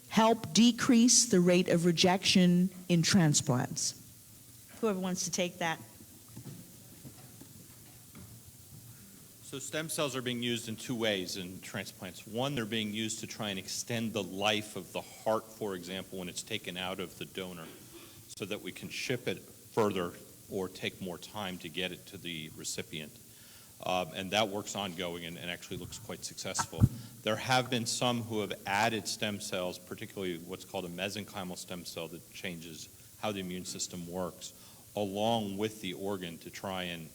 help decrease the rate of rejection in transplants. Whoever wants to take that. So stem cells are being used in 2 ways in transplants. One, they're being used to try and extend the life of the heart, for example, when it's taken out of the donor, so that we can ship it further or take more time to get it to the recipient. And that work's ongoing and actually looks quite successful. There have been some who have added stem cells, particularly what's called a mesenchymal stem cell that changes how the immune system works, along with the organ to try and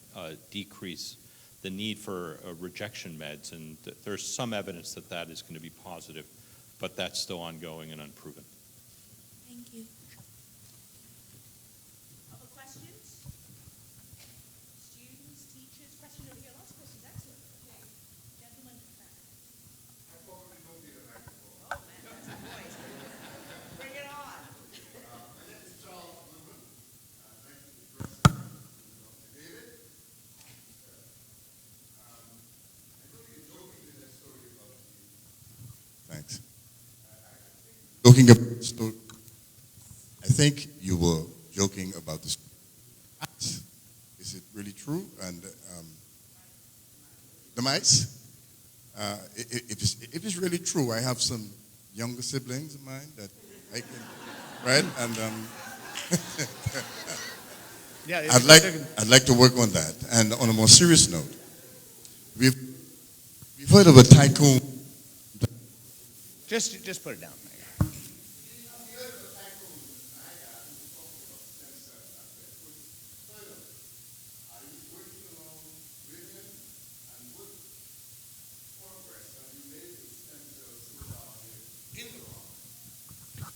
decrease the need for rejection meds. And there's some evidence that that is going to be positive, but that's still ongoing and unproven. Thank you. Other questions? Students, teachers, question over here. Lots of questions. Excellent. Okay. Gentlemen. Oh, man, that's a voice. Bring it on. Thanks. Joking about story. I think you were joking about this. Is it really true? And the mice? If it's really true, I have some younger siblings of mine that I can, right? And yeah, I'd like to work on that. And on a more serious note, we've heard of a tycoon. Just put it down.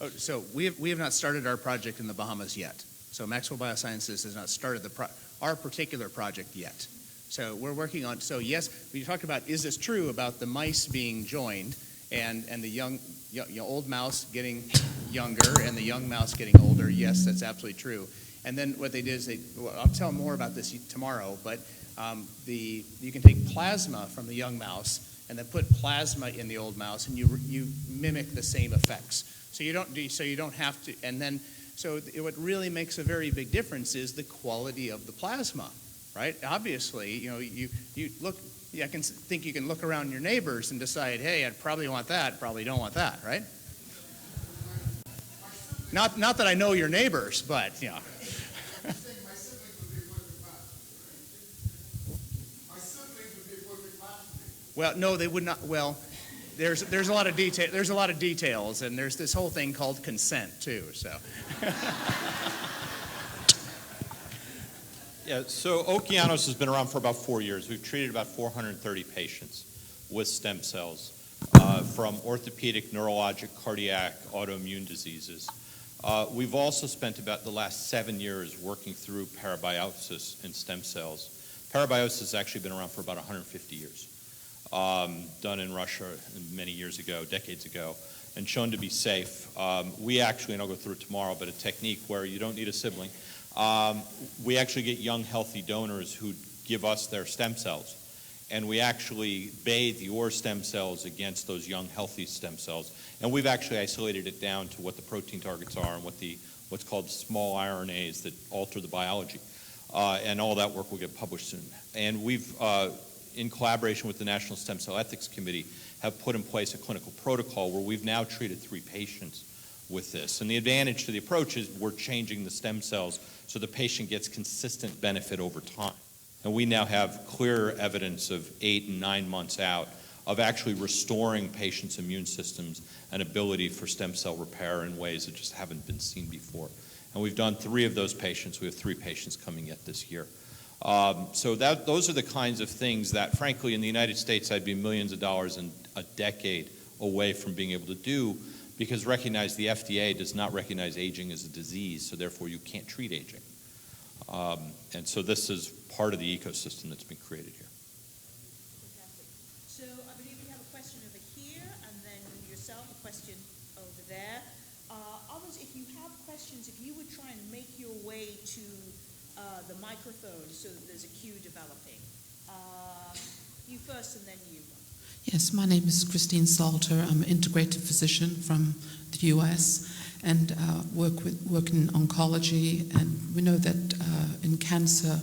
Oh, so we have not started our project in the Bahamas yet. So Maxwell Biosciences has not started our particular project yet. So we're working on. So yes, we talked about, is this true about the mice being joined and the old mouse getting younger and the young mouse getting older? Yes, that's absolutely true. And then what they did is I'll tell more about this tomorrow, but you can take plasma from the young mouse and then put plasma in the old mouse, and you mimic the same effects. So you don't have to. And then what really makes a very big difference is the quality of the plasma, right? Obviously, you look. I can think you can look around your neighbors and decide, hey, I'd probably want that, probably don't want that, right? Not that I know your neighbors, but yeah. Well, no, they would not. Well, there's a lot of detail. There's a lot of details, and there's this whole thing called consent too. So. Yeah. So Okeanos has been around for about 4 years. We've treated about 430 patients with stem cells from orthopedic, neurologic, cardiac, autoimmune diseases. We've also spent about the last 7 years working through parabiosis and stem cells. Parabiosis has actually been around for about 150 years. Done in Russia many years ago, decades ago, and shown to be safe. We actually, and I'll go through it tomorrow, but a technique where you don't need a sibling. We actually get young, healthy donors who give us their stem cells, and we actually bathe your stem cells against those young, healthy stem cells, and we've actually isolated it down to what the protein targets are and what's called small RNAs that alter the biology, and all that work will get published soon. And we've in collaboration with the National Stem Cell Ethics Committee, have put in place a clinical protocol where we've now treated 3 patients with this. And the advantage to the approach is we're changing the stem cells so the patient gets consistent benefit over time. And we now have clear evidence of 8 and 9 months out of actually restoring patients' immune systems and ability for stem cell repair in ways that just haven't been seen before. And we've done 3 of those patients. We have 3 patients coming yet this year. So those are the kinds of things that, frankly, in the United States, I'd be millions of dollars in a decade away from being able to do, because recognize the FDA does not recognize aging as a disease, so therefore you can't treat aging. And so this is part of the ecosystem that's been created here. Fantastic. So I believe we have a question over here, and then yourself a question over there. Others, if you have questions, if you would try and make your way to the microphone so that there's a queue developing. You first and then you. Yes, my name is Christine Salter. I'm an integrative physician from the US and work in oncology. And we know that in cancer,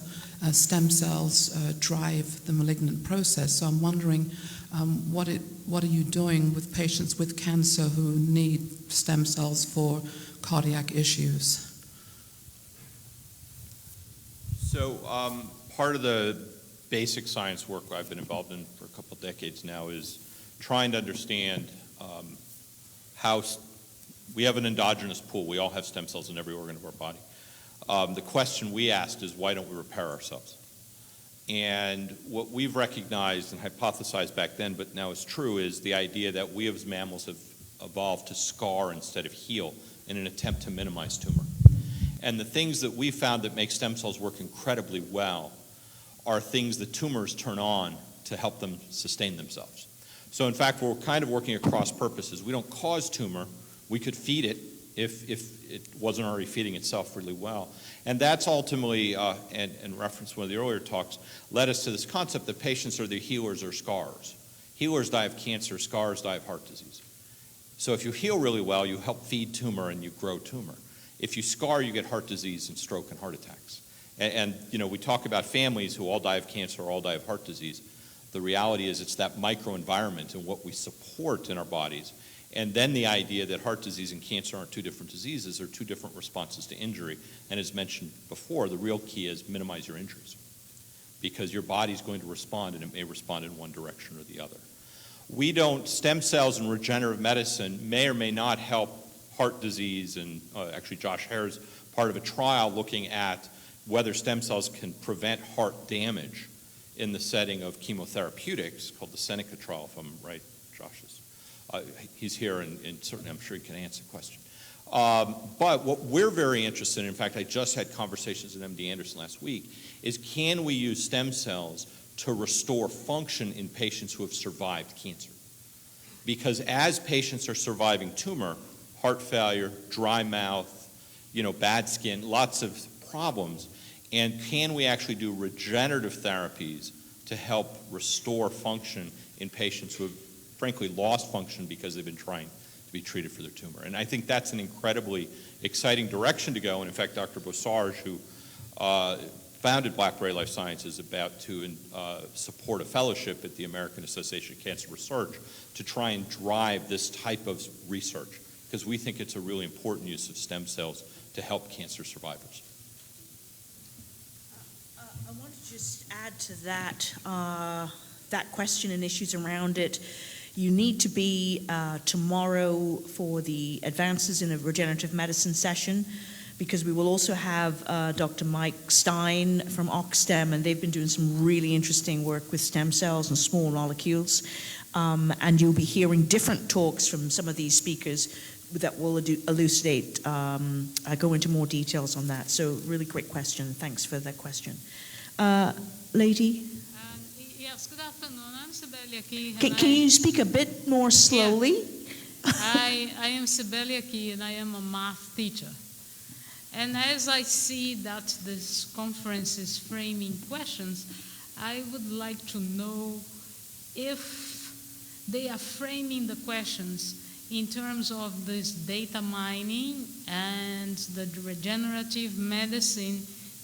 stem cells drive the malignant process. So I'm wondering, what are you doing with patients with cancer who need stem cells for cardiac issues? So part of the basic science work I've been involved in for a couple of decades now is trying to understand how we have an endogenous pool. We all have stem cells in every organ of our body. the question we asked is, why don't we repair ourselves? And what we've recognized and hypothesized back then, but now is true, is the idea that we as mammals have evolved to scar instead of heal in an attempt to minimize tumor. And the things that we found that make stem cells work incredibly well are things that tumors turn on to help them sustain themselves. So in fact, we're kind of working across purposes. We don't cause tumor. We could feed it if it wasn't already feeding itself really well. And that's ultimately, and reference one of the earlier talks, led us to this concept that patients are the healers or scarers. Healers die of cancer, scarers die of heart disease. So if you heal really well, you help feed tumor and you grow tumor. If you scar, you get heart disease and stroke and heart attacks. And you know, we talk about families who all die of cancer or all die of heart disease. The reality is it's that microenvironment and what we support in our bodies. And then the idea that heart disease and cancer aren't two different diseases, they're two different responses to injury. And as mentioned before, the real key is minimize your injuries, because your body's going to respond, and it may respond in one direction or the other. Stem cells in regenerative medicine may or may not help heart disease, and actually Josh Hare's part of a trial looking at whether stem cells can prevent heart damage in the setting of chemotherapeutics, called the Seneca trial, if I'm right, Josh is. He's here, and certainly I'm sure he can answer the question. But what we're very interested in fact, I just had conversations with MD Anderson last week, is can we use stem cells to restore function in patients who have survived cancer? Because as patients are surviving tumor, heart failure, dry mouth, bad skin, lots of problems, and can we actually do regenerative therapies to help restore function in patients who have frankly lost function because they've been trying to be treated for their tumor? And I think that's an incredibly exciting direction to go. And in fact, Dr. Bossarge, who founded Blackberry Life Sciences, is about to support a fellowship at the American Association of Cancer Research to try and drive this type of research, because we think it's a really important use of stem cells to help cancer survivors. I want to just add to that question and issues around it. You need to be tomorrow for the Advances in a Regenerative Medicine session, because we will also have Dr. Mike Stein from Oxstem, and they've been doing some really interesting work with stem cells and small molecules. And you'll be hearing different talks from some of these speakers that will elucidate, go into more details on that. So really great question. Thanks for that question. Lady? Yes, good afternoon. I'm Sibelia Key. Can you speak a bit more slowly? Yeah. I am Sibelia Key, and I am a math teacher. And as I see that this conference is framing questions, I would like to know if they are framing the questions in terms of this data mining and the regenerative medicine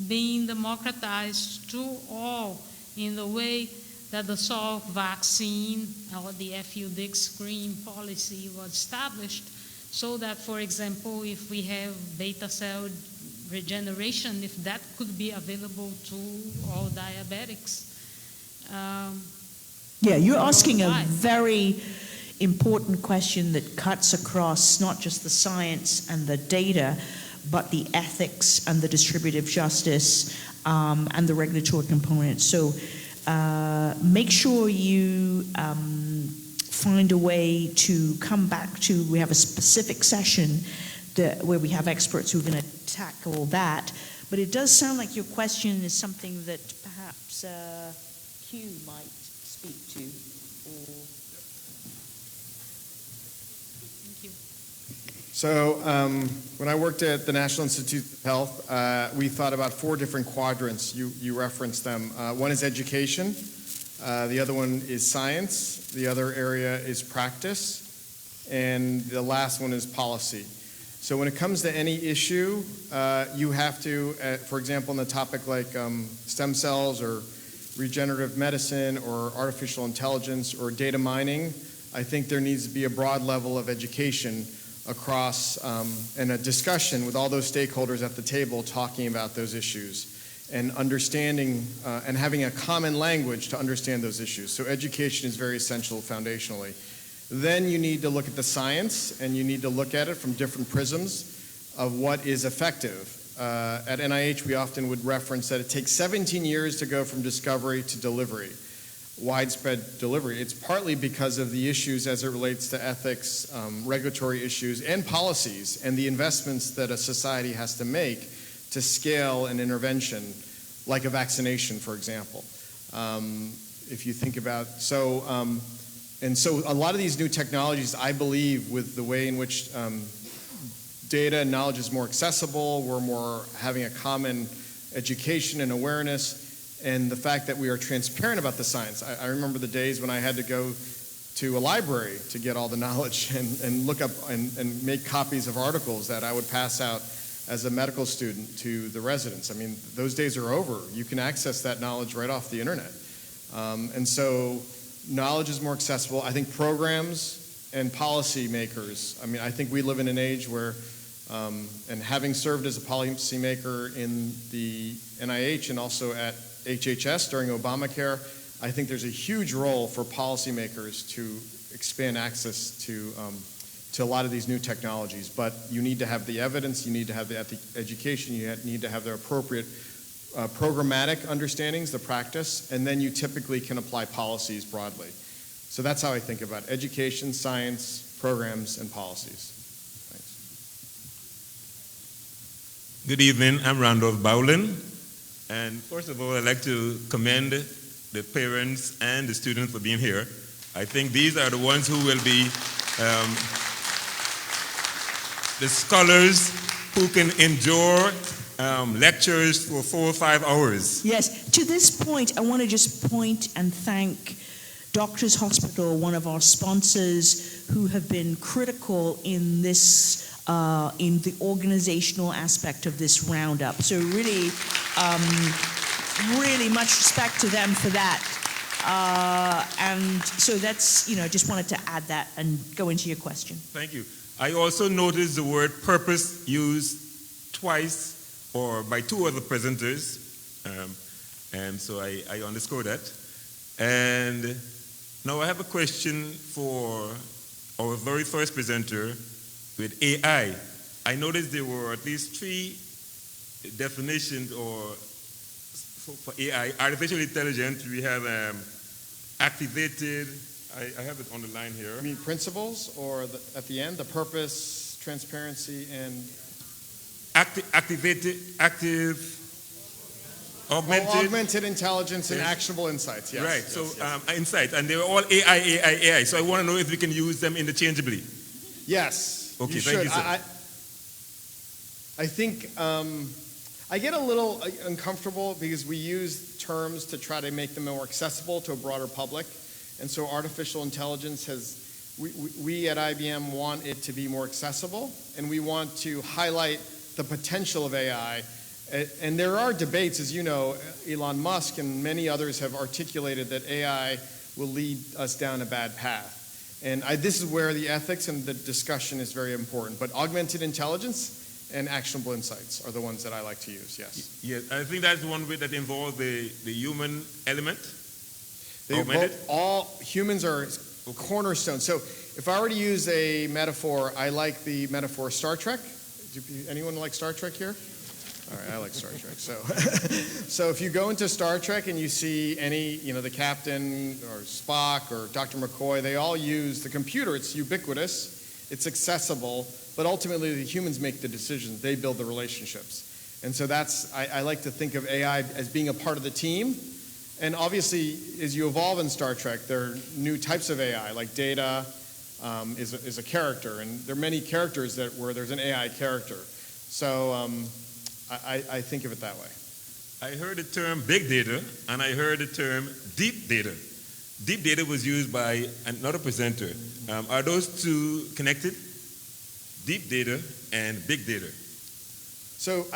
being democratized to all in the way that the Salk vaccine or the HEALinc screen policy was established, so that, for example, if we have beta cell regeneration, if that could be available to all diabetics. Yeah, you're asking a very important question that cuts across not just the science and the data, but the ethics and the distributive justice and the regulatory components. So make sure you find a way to come back to, we have a specific session where we have experts who are going to tackle that. But it does sound like your question is something that perhaps Q might speak to. Thank you. So when I worked at the National Institute of Health, we thought about 4 different quadrants. You referenced them. One is education. The other one is science. The other area is practice. And the last one is policy. So when it comes to any issue, you have to, for example, on the topic like stem cells or regenerative medicine or artificial intelligence or data mining, I think there needs to be a broad level of education across and a discussion with all those stakeholders at the table talking about those issues and understanding and having a common language to understand those issues. So education is very essential foundationally. Then you need to look at the science, and you need to look at it from different prisms of what is effective. At NIH, we often would reference that it takes 17 years to go from discovery to delivery, widespread delivery. It's partly because of the issues as it relates to ethics, regulatory issues, and policies, and the investments that a society has to make to scale an intervention, like a vaccination, for example. If you think about, and so a lot of these new technologies, I believe, with the way in which data and knowledge is more accessible, we're more having a common education and awareness, and the fact that we are transparent about the science. I remember the days when I had to go to a library to get all the knowledge and look up and make copies of articles that I would pass out as a medical student to the residents. I mean, those days are over. You can access that knowledge right off the internet. And so knowledge is more accessible. I think programs and policy makers, I mean, I think we live in an age where, and having served as a policymaker in the NIH and also at HHS during Obamacare, I think there's a huge role for policymakers to expand access to a lot of these new technologies. But you need to have the evidence, you need to have the education, you need to have the appropriate programmatic understandings, the practice, and then you typically can apply policies broadly. So that's how I think about it: education, science, programs, and policies. Thanks. Good evening, I'm Randolph Bowlin. And first of all, I'd like to commend the parents and the students for being here. I think these are the ones who will be the scholars who can endure lectures for 4 or 5 hours. Yes, to this point, I want to just point and thank Doctors Hospital, one of our sponsors, who have been critical in this, in the organizational aspect of this roundup. So really, really much respect to them for that. And so that's, just wanted to add that and go into your question. Thank you. I also noticed the word purpose used twice or by 2 other presenters, and so I underscore that. And now I have a question for our very first presenter with AI. I noticed there were at least 3 definitions for AI. Artificial intelligence, we have activated, I have it on the line here. You mean principles, or at the end, the purpose, transparency, and augmented intelligence and actionable insights. Yes. Right. Yes, so yes. Insights, and they were all AI. So I want to know if we can use them interchangeably. Yes. Okay. Thank you, sir. I think I get a little uncomfortable because we use terms to try to make them more accessible to a broader public, and so artificial intelligence has. We at IBM want it to be more accessible, and we want to highlight the potential of AI. And there are debates, as you know, Elon Musk and many others have articulated that AI will lead us down a bad path. And this is where the ethics and the discussion is very important. But augmented intelligence and actionable insights are the ones that I like to use, yes. Yes, I think that's one way that involves the human element. All humans are cornerstone. So if I were to use a metaphor, I like the metaphor Star Trek. Anyone like Star Trek here? All right, I like Star Trek. So if you go into Star Trek and you see the captain or Spock or Dr. McCoy, they all use the computer. It's ubiquitous, it's accessible, but ultimately the humans make the decisions. They build the relationships. And so I like to think of AI as being a part of the team. And obviously, as you evolve in Star Trek, there are new types of AI, like Data is a character, and there are many characters where there's an AI character. So I think of it that way. I heard the term big data, and I heard the term deep data. Deep data was used by another presenter. Are those 2 connected? Deep data and big data. So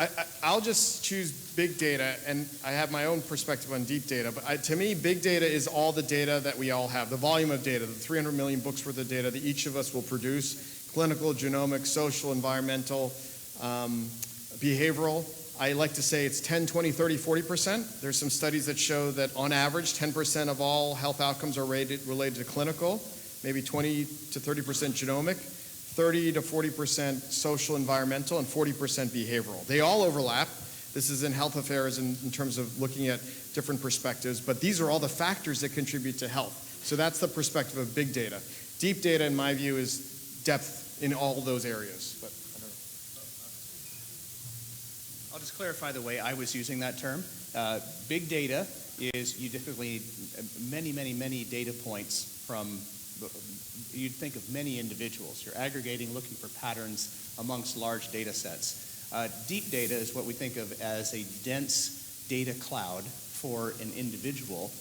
I'll just choose big data, and I have my own perspective on deep data. But to me, big data is all the data that we all have, the volume of data, the 300 million books worth of data that each of us will produce: clinical, genomic, social, environmental, behavioral. I like to say it's 10, 20, 30, 40%. There's some studies that show that on average, 10% of all health outcomes are related to clinical, maybe 20 to 30% genomic, 30 to 40% social environmental, and 40% behavioral. They all overlap. This is in health affairs in terms of looking at different perspectives, but these are all the factors that contribute to health. So that's the perspective of big data. Deep data, in my view, is depth in all those areas. But I don't know. I'll just clarify the way I was using that term. Big data is you typically need many data points from, you'd think of many individuals. You're aggregating, looking for patterns amongst large data sets. Deep data is what we think of as a dense data cloud for an individual,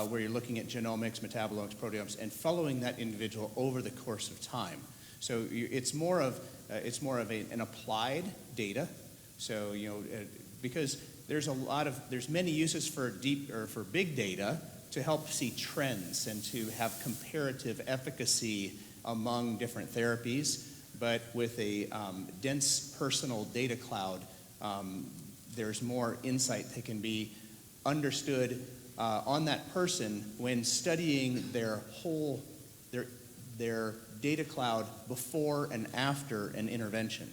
where you're looking at genomics, metabolomics, proteomics, and following that individual over the course of time. So it's more of an applied data. So because there's many uses for big data to help see trends and to have comparative efficacy among different therapies. But with a dense personal data cloud, there's more insight that can be understood on that person when studying their data cloud before and after an intervention.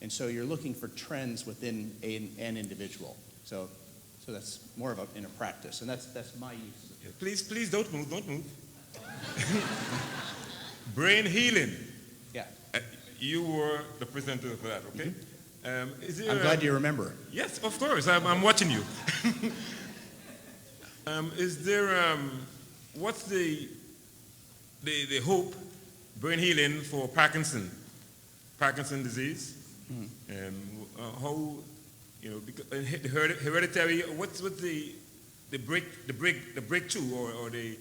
And so you're looking for trends within an individual. So that's more of in a practice, and that's my use. Please don't move. Brain healing. Yeah. You were the presenter for that, okay? Mm-hmm. I'm glad you remember. Yes, of course. I'm watching you. Is there what's the hope, brain healing for Parkinson disease? Mm-hmm. How because hereditary? What's the breakthrough or the?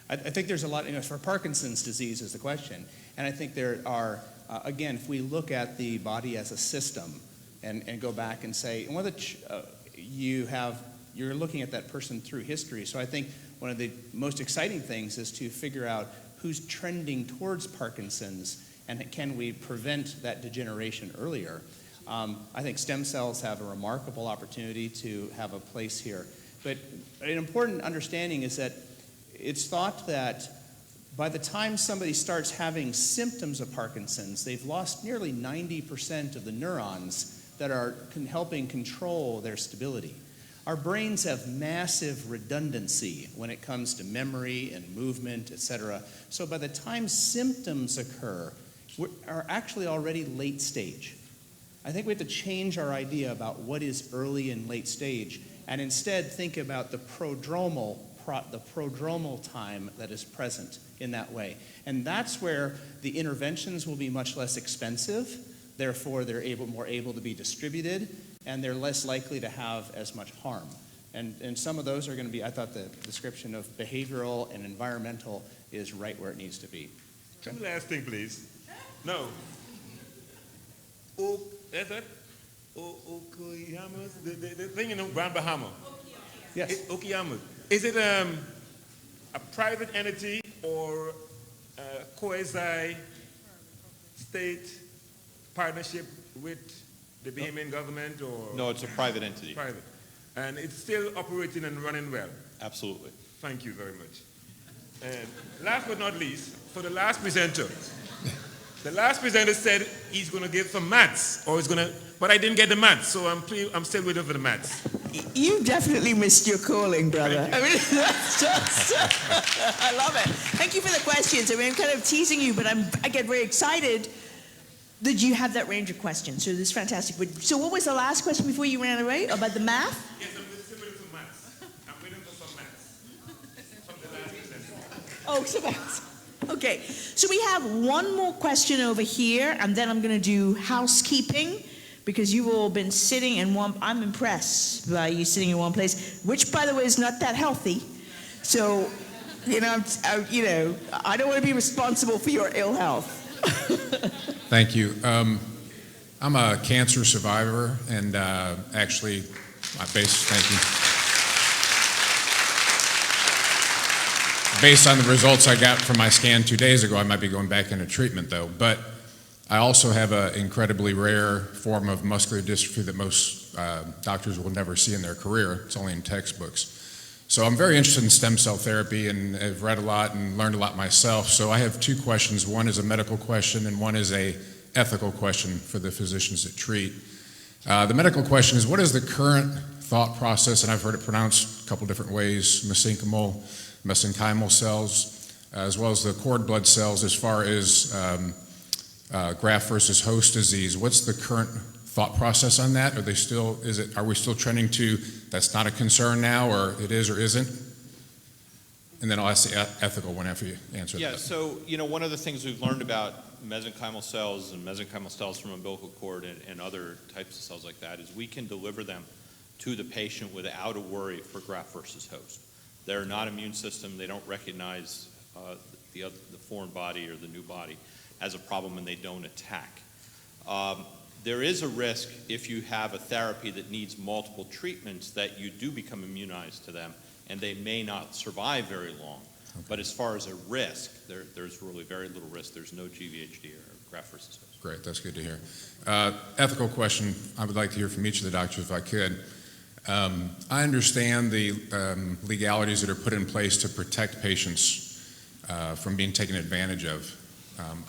I think there's a lot. For Parkinson's disease is the question, and I think there are. Again, if we look at the body as a system, and go back and say, you're looking at that person through history. So I think one of the most exciting things is to figure out who's trending towards Parkinson's, and can we prevent that degeneration earlier. I think stem cells have a remarkable opportunity to have a place here. But an important understanding is that it's thought that by the time somebody starts having symptoms of Parkinson's, they've lost nearly 90% of the neurons that are helping control their stability. Our brains have massive redundancy when it comes to memory and movement, etc. So by the time symptoms occur, are actually already late stage. I think we have to change our idea about what is early and late stage, and instead think about the prodromal time that is present in that way. And that's where the interventions will be much less expensive, therefore they're more able to be distributed, and they're less likely to have as much harm. And some of those are going to be, I thought the description of behavioral and environmental is right where it needs to be. Okay. One last thing, please. No. That's it? The thing in Grand Bahama. Yes. Okayama. Is it a private entity or a quasi-state partnership with the Bahamian government? Or No, it's a private entity. Private. And it's still operating and running well? Absolutely. Thank you very much. And last but not least, for the last presenter. The last presenter said he's going to give some maths, but I didn't get the maths, so I'm still waiting for the maths. You definitely missed your calling, brother. I mean, that's just, I love it. Thank you for the questions. I mean, I'm kind of teasing you, but I get very excited that you have that range of questions. So this is fantastic. So what was the last question before you ran away? About the math? Yes, I'm still waiting for maths. I'm waiting for some maths from the last presenter. Oh, some maths. Okay, so we have one more question over here, and then I'm going to do housekeeping, because you've all been sitting in one. I'm impressed by you sitting in one place, which, by the way, is not that healthy. So, I don't want to be responsible for your ill health. Thank you. I'm a cancer survivor, and actually, thank you. Based on the results I got from my scan 2 days ago, I might be going back into treatment, though. But I also have an incredibly rare form of muscular dystrophy that most doctors will never see in their career. It's only in textbooks. So I'm very interested in stem cell therapy, and I've read a lot and learned a lot myself. So I have two questions. One is a medical question, and one is a ethical question for the physicians that treat. The medical question is, what is the current thought process, and I've heard it pronounced a couple different ways, mesenchymal cells, as well as the cord blood cells, as far as graft versus host disease. What's the current thought process on that? Are we still trending to that's not a concern now, or it is or isn't? And then I'll ask the ethical one after you answer that. Yeah, so one of the things we've learned about mesenchymal cells and mesenchymal cells from umbilical cord and other types of cells like that is we can deliver them to the patient without a worry for graft versus host. They're not immune system. They don't recognize the foreign body or the new body as a problem, and they don't attack. There is a risk if you have a therapy that needs multiple treatments that you do become immunized to them, and they may not survive very long. Okay. But as far as a risk, there's really very little risk. There's no GVHD or graft versus host. Great, that's good to hear. Ethical question I would like to hear from each of the doctors if I could. I understand the legalities that are put in place to protect patients from being taken advantage of.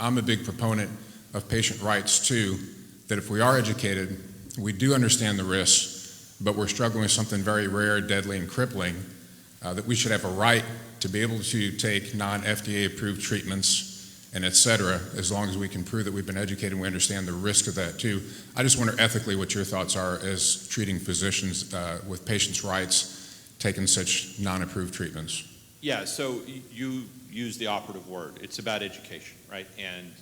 I'm a big proponent of patient rights too, that if we are educated, we do understand the risks, but we're struggling with something very rare, deadly, and crippling, that we should have a right to be able to take non-FDA approved treatments and et cetera, as long as we can prove that we've been educated and we understand the risk of that too. I just wonder ethically what your thoughts are as treating physicians with patients' rights taking such non-approved treatments. Yeah, so you use the operative word. It's about education, right? And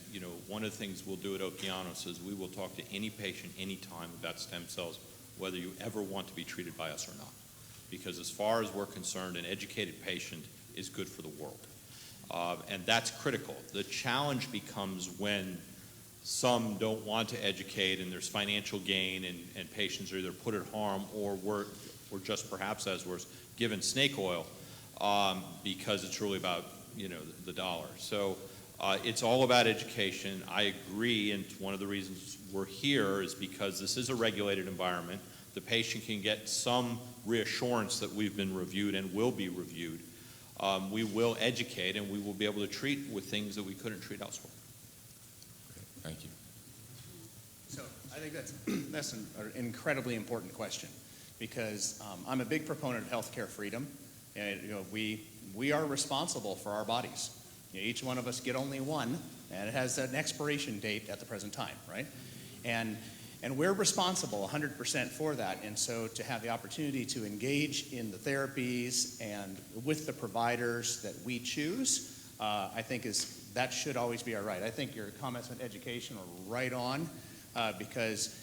one of the things we'll do at Okeanos is we will talk to any patient anytime about stem cells, whether you ever want to be treated by us or not. Because as far as we're concerned, an educated patient is good for the world. And that's critical. The challenge becomes when some don't want to educate and there's financial gain and patients are either put at harm or just perhaps as worse, given snake oil because it's really about the dollar. So it's all about education. I agree, and one of the reasons we're here is because this is a regulated environment. The patient can get some reassurance that we've been reviewed and will be reviewed. We will educate, and we will be able to treat with things that we couldn't treat elsewhere. Thank you. So I think that's an incredibly important question, because I'm a big proponent of healthcare freedom, and we are responsible for our bodies. Each one of us get only one, and it has an expiration date at the present time, right? And we're responsible 100% for that. And so to have the opportunity to engage in the therapies and with the providers that we choose, I think that should always be our right. I think your comments on education are right on, because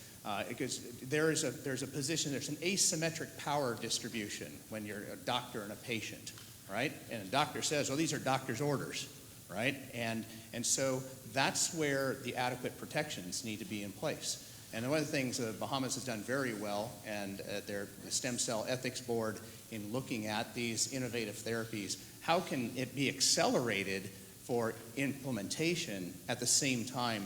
there's a position, there's an asymmetric power distribution when you're a doctor and a patient, right? And a doctor says, well, these are doctor's orders, right? And so that's where the adequate protections need to be in place. And one of the things that Bahamas has done very well, and the Stem Cell Ethics Board, in looking at these innovative therapies, how can it be accelerated for implementation at the same time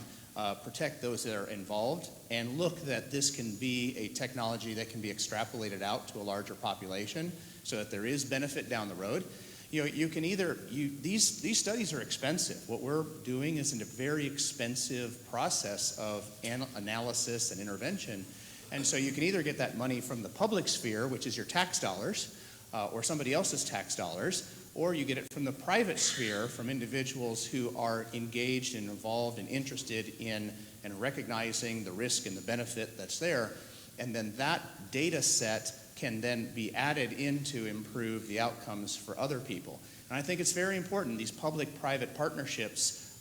protect those that are involved, and look that this can be a technology that can be extrapolated out to a larger population so that there is benefit down the road. You can these studies are expensive. What we're doing is a very expensive process of analysis and intervention. And so you can either get that money from the public sphere, which is your tax dollars, or somebody else's tax dollars, or you get it from the private sphere, from individuals who are engaged and involved and interested in and recognizing the risk and the benefit that's there. And then that data set can then be added in to improve the outcomes for other people. And I think it's very important. These public-private partnerships,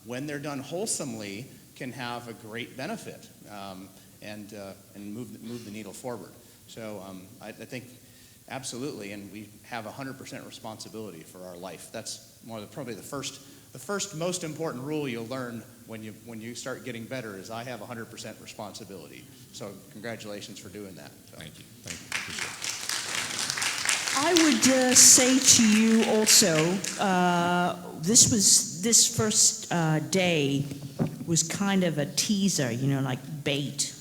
when they're done wholesomely, can have a great benefit and move the needle forward. So I think absolutely, and we have 100% responsibility for our life. That's probably the first most important rule you'll learn when you start getting better is I have 100% responsibility. So congratulations for doing that. So. Thank you. Appreciate it. I would say to you also, this first day was kind of a teaser, like bait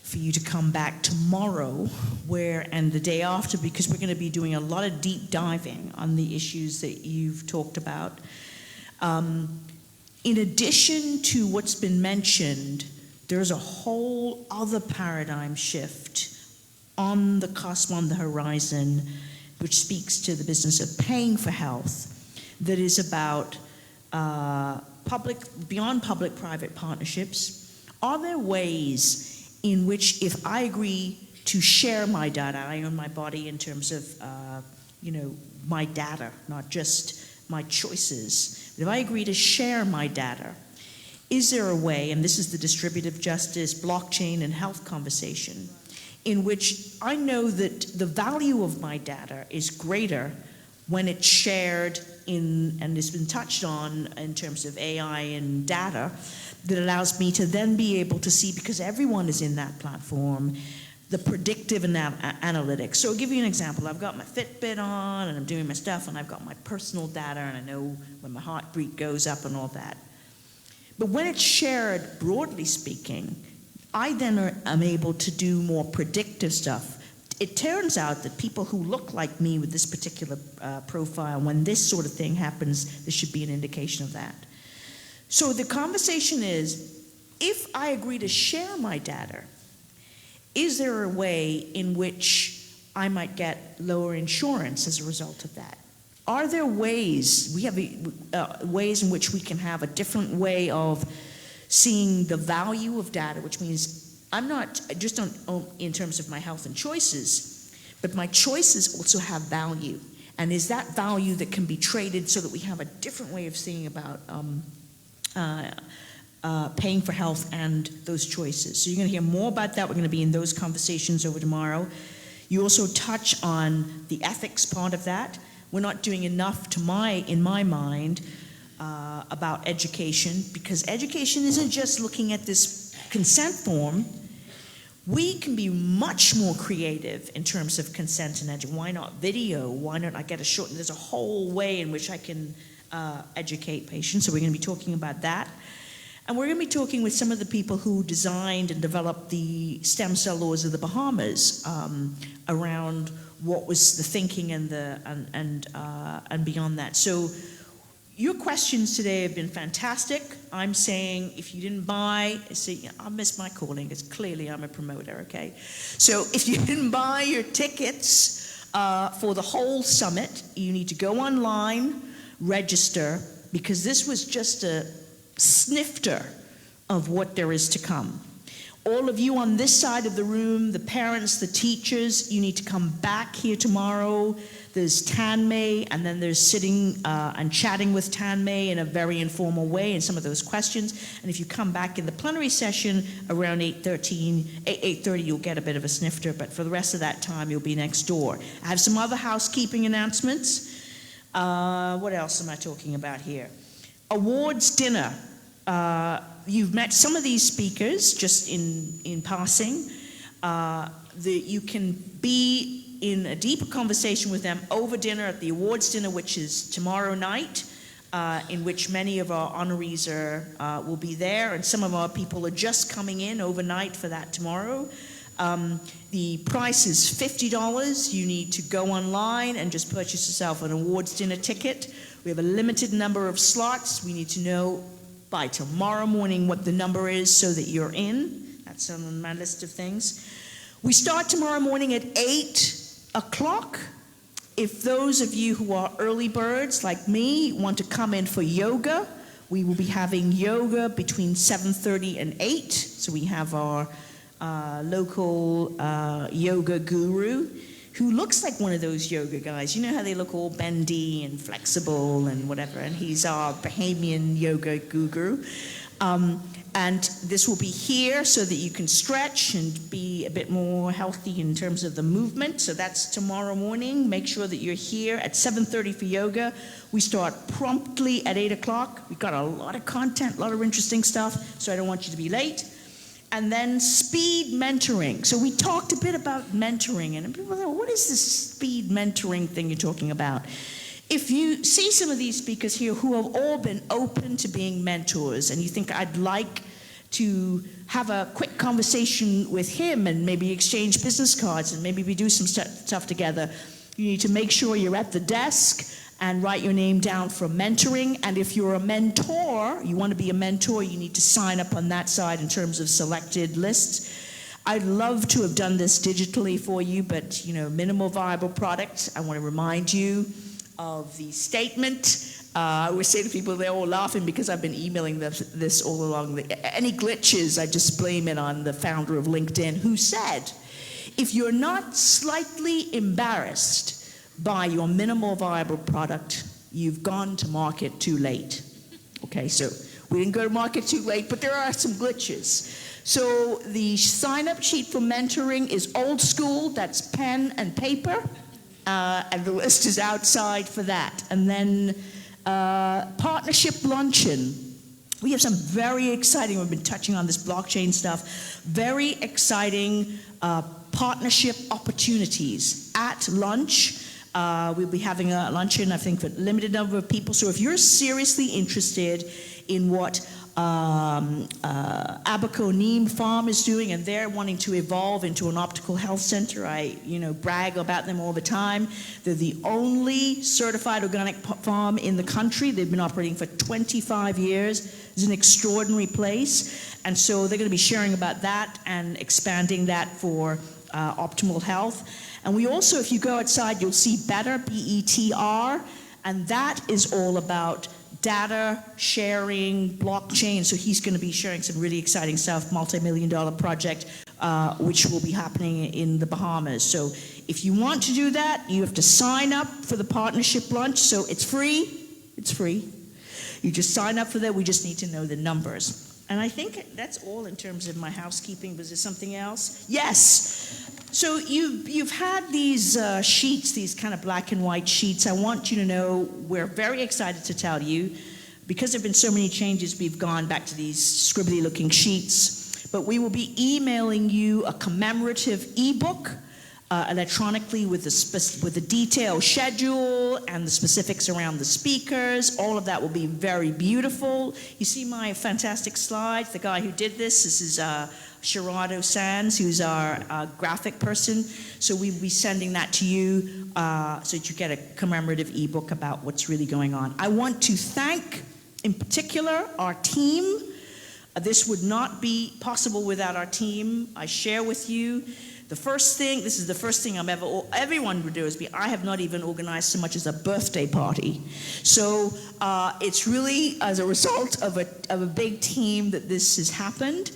for you to come back tomorrow and the day after, because we're going to be doing a lot of deep diving on the issues that you've talked about. In addition to what's been mentioned, there's a whole other paradigm shift on the cusp, on the horizon, which speaks to the business of paying for health, that is about beyond public-private partnerships. Are there ways in which, if I agree to share my data, I own my body in terms of, my data, not just my choices, but if I agree to share my data, is there a way, and this is the distributive justice, blockchain, and health conversation, in which I know that the value of my data is greater when it's shared and it's been touched on in terms of AI and data, that allows me to then be able to see, because everyone is in that platform, the predictive analytics. So I'll give you an example. I've got my Fitbit on and I'm doing my stuff and I've got my personal data and I know when my heartbeat goes up and all that. But when it's shared, broadly speaking, I then am able to do more predictive stuff. It turns out that people who look like me with this particular profile, when this sort of thing happens, there should be an indication of that. So the conversation is, if I agree to share my data, is there a way in which I might get lower insurance as a result of that? Are there ways, we have ways in which we can have a different way of seeing the value of data, which means I'm not just in terms of my health and choices, but my choices also have value. And is that value that can be traded so that we have a different way of seeing about paying for health and those choices. So you're going to hear more about that. We're going to be in those conversations over tomorrow. You also touch on the ethics part of that. We're not doing enough in my mind about education, because education isn't just looking at this consent form. We can be much more creative in terms of consent and education. Why not video? Why not I get a short? There's a whole way in which I can educate patients. So we're going to be talking about that. And we're going to be talking with some of the people who designed and developed the stem cell laws of the Bahamas around what was the thinking and beyond that. So your questions today have been fantastic. I'm saying if you didn't buy, see, I missed my calling. It's clearly I'm a promoter, okay? So if you didn't buy your tickets for the whole summit, you need to go online, register, because this was just a snifter of what there is to come. All of you on this side of the room, the parents, the teachers, you need to come back here tomorrow. There's Tanmay, and then there's sitting and chatting with Tanmay in a very informal way and some of those questions. And if you come back in the plenary session around 8:30, you'll get a bit of a snifter, but for the rest of that time, you'll be next door. I have some other housekeeping announcements. What else am I talking about here? Awards dinner. You've met some of these speakers just in passing. You can be in a deeper conversation with them over dinner at the awards dinner, which is tomorrow night, in which many of our honorees will be there, and some of our people are just coming in overnight for that tomorrow. The price is $50. You need to go online and just purchase yourself an awards dinner ticket. We have a limited number of slots. We need to know by tomorrow morning what the number is so that you're in. That's on my list of things. We start tomorrow morning at 8 o'clock. If those of you who are early birds like me want to come in for yoga, we will be having yoga between 7:30 and 8. So we have our local yoga guru who looks like one of those yoga guys. You know how they look all bendy and flexible and whatever, and he's our Bahamian yoga guru. And this will be here so that you can stretch and be a bit more healthy in terms of the movement. So that's tomorrow morning. Make sure that you're here at 7:30 for yoga. We start promptly at 8 o'clock. We've got a lot of content, a lot of interesting stuff, so I don't want you to be late. And then speed mentoring. So we talked a bit about mentoring, and people say, what is this speed mentoring thing you're talking about? If you see some of these speakers here who have all been open to being mentors, and you think I'd like to have a quick conversation with him and maybe exchange business cards and maybe we do some stuff together, you need to make sure you're at the desk and write your name down for mentoring. And if you're a mentor, you want to be a mentor, you need to sign up on that side in terms of selected lists. I'd love to have done this digitally for you, but minimal viable product. I want to remind you of the statement. I always say to people, they're all laughing because I've been emailing this all along. Any glitches, I just blame it on the founder of LinkedIn, who said, if you're not slightly embarrassed by your minimal viable product, you've gone to market too late. Okay, so we didn't go to market too late, but there are some glitches. So the sign-up sheet for mentoring is old school, that's pen and paper, and the list is outside for that. And then partnership luncheon. We have some very exciting, we've been touching on this blockchain stuff, very exciting partnership opportunities at lunch. We'll be having a luncheon, I think, for a limited number of people. So if you're seriously interested in what Abaco Neem Farm is doing, and they're wanting to evolve into an optical health center, I brag about them all the time. They're the only certified organic farm in the country. They've been operating for 25 years. It's an extraordinary place. And so they're going to be sharing about that and expanding that for optimal health. And we also, if you go outside, you'll see Better, B-E-T-R, and that is all about data sharing, blockchain. So he's going to be sharing some really exciting stuff, multi-million-dollar project, which will be happening in the Bahamas. So if you want to do that, you have to sign up for the partnership lunch. So it's free. It's free. You just sign up for that. We just need to know the numbers. And I think that's all in terms of my housekeeping. Was there something else? Yes. So you've had these sheets, these kind of black and white sheets. I want you to know we're very excited to tell you, because there have been so many changes, we've gone back to these scribbly looking sheets. But we will be emailing you a commemorative ebook electronically with the detailed schedule and the specifics around the speakers. All of that will be very beautiful. You see my fantastic slides? The guy who did this is Sherrado Sands, who's our graphic person. So we'll be sending that to you so that you get a commemorative ebook about what's really going on. I want to thank, in particular, our team. This would not be possible without our team. I share with you the first thing, this is the first thing everyone would do, is I have not even organized so much as a birthday party. So it's really as a result of a big team that this has happened.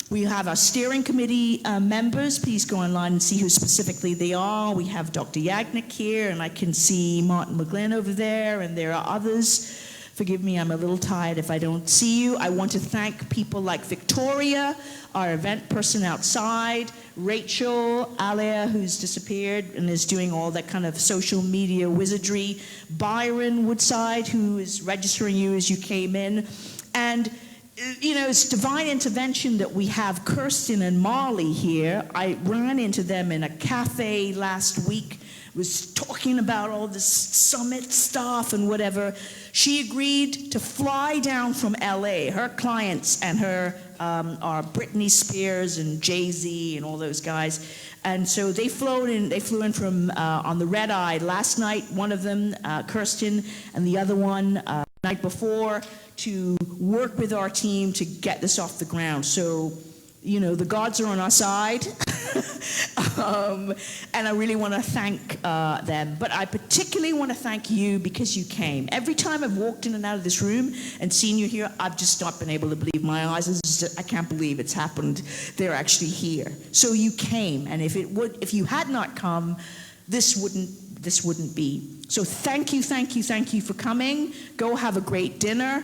We have our steering committee members. Please go online and see who specifically they are. We have Dr. Yagnik here, and I can see Martin McGlynn over there, and there are others. Forgive me, I'm a little tired if I don't see you. I want to thank people like Victoria, our event person outside, Rachel, Alia, who's disappeared and is doing all that kind of social media wizardry, Byron Woodside, who is registering you as you came in, and it's divine intervention that we have Kirsten and Marley here. I ran into them in a cafe last week, was talking about all this summit stuff and whatever. She agreed to fly down from LA. Her clients and her are Britney Spears and Jay-Z and all those guys. And so they flew in from on the red eye last night, one of them, Kirsten, and the other one night before, to work with our team to get this off the ground. So, the gods are on our side. And I really want to thank them. But I particularly want to thank you because you came. Every time I've walked in and out of this room and seen you here, I've just not been able to believe my eyes. I can't believe it's happened. They're actually here. So you came. And if you had not come, this wouldn't be. So thank you for coming. Go have a great dinner.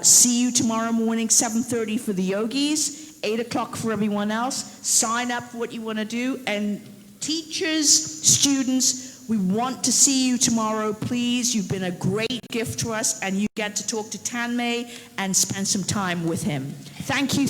See you tomorrow morning, 7:30 for the yogis. 8 o'clock for everyone else. Sign up for what you want to do. And teachers, students, we want to see you tomorrow, please. You've been a great gift to us, and you get to talk to Tanmay and spend some time with him. Thank you.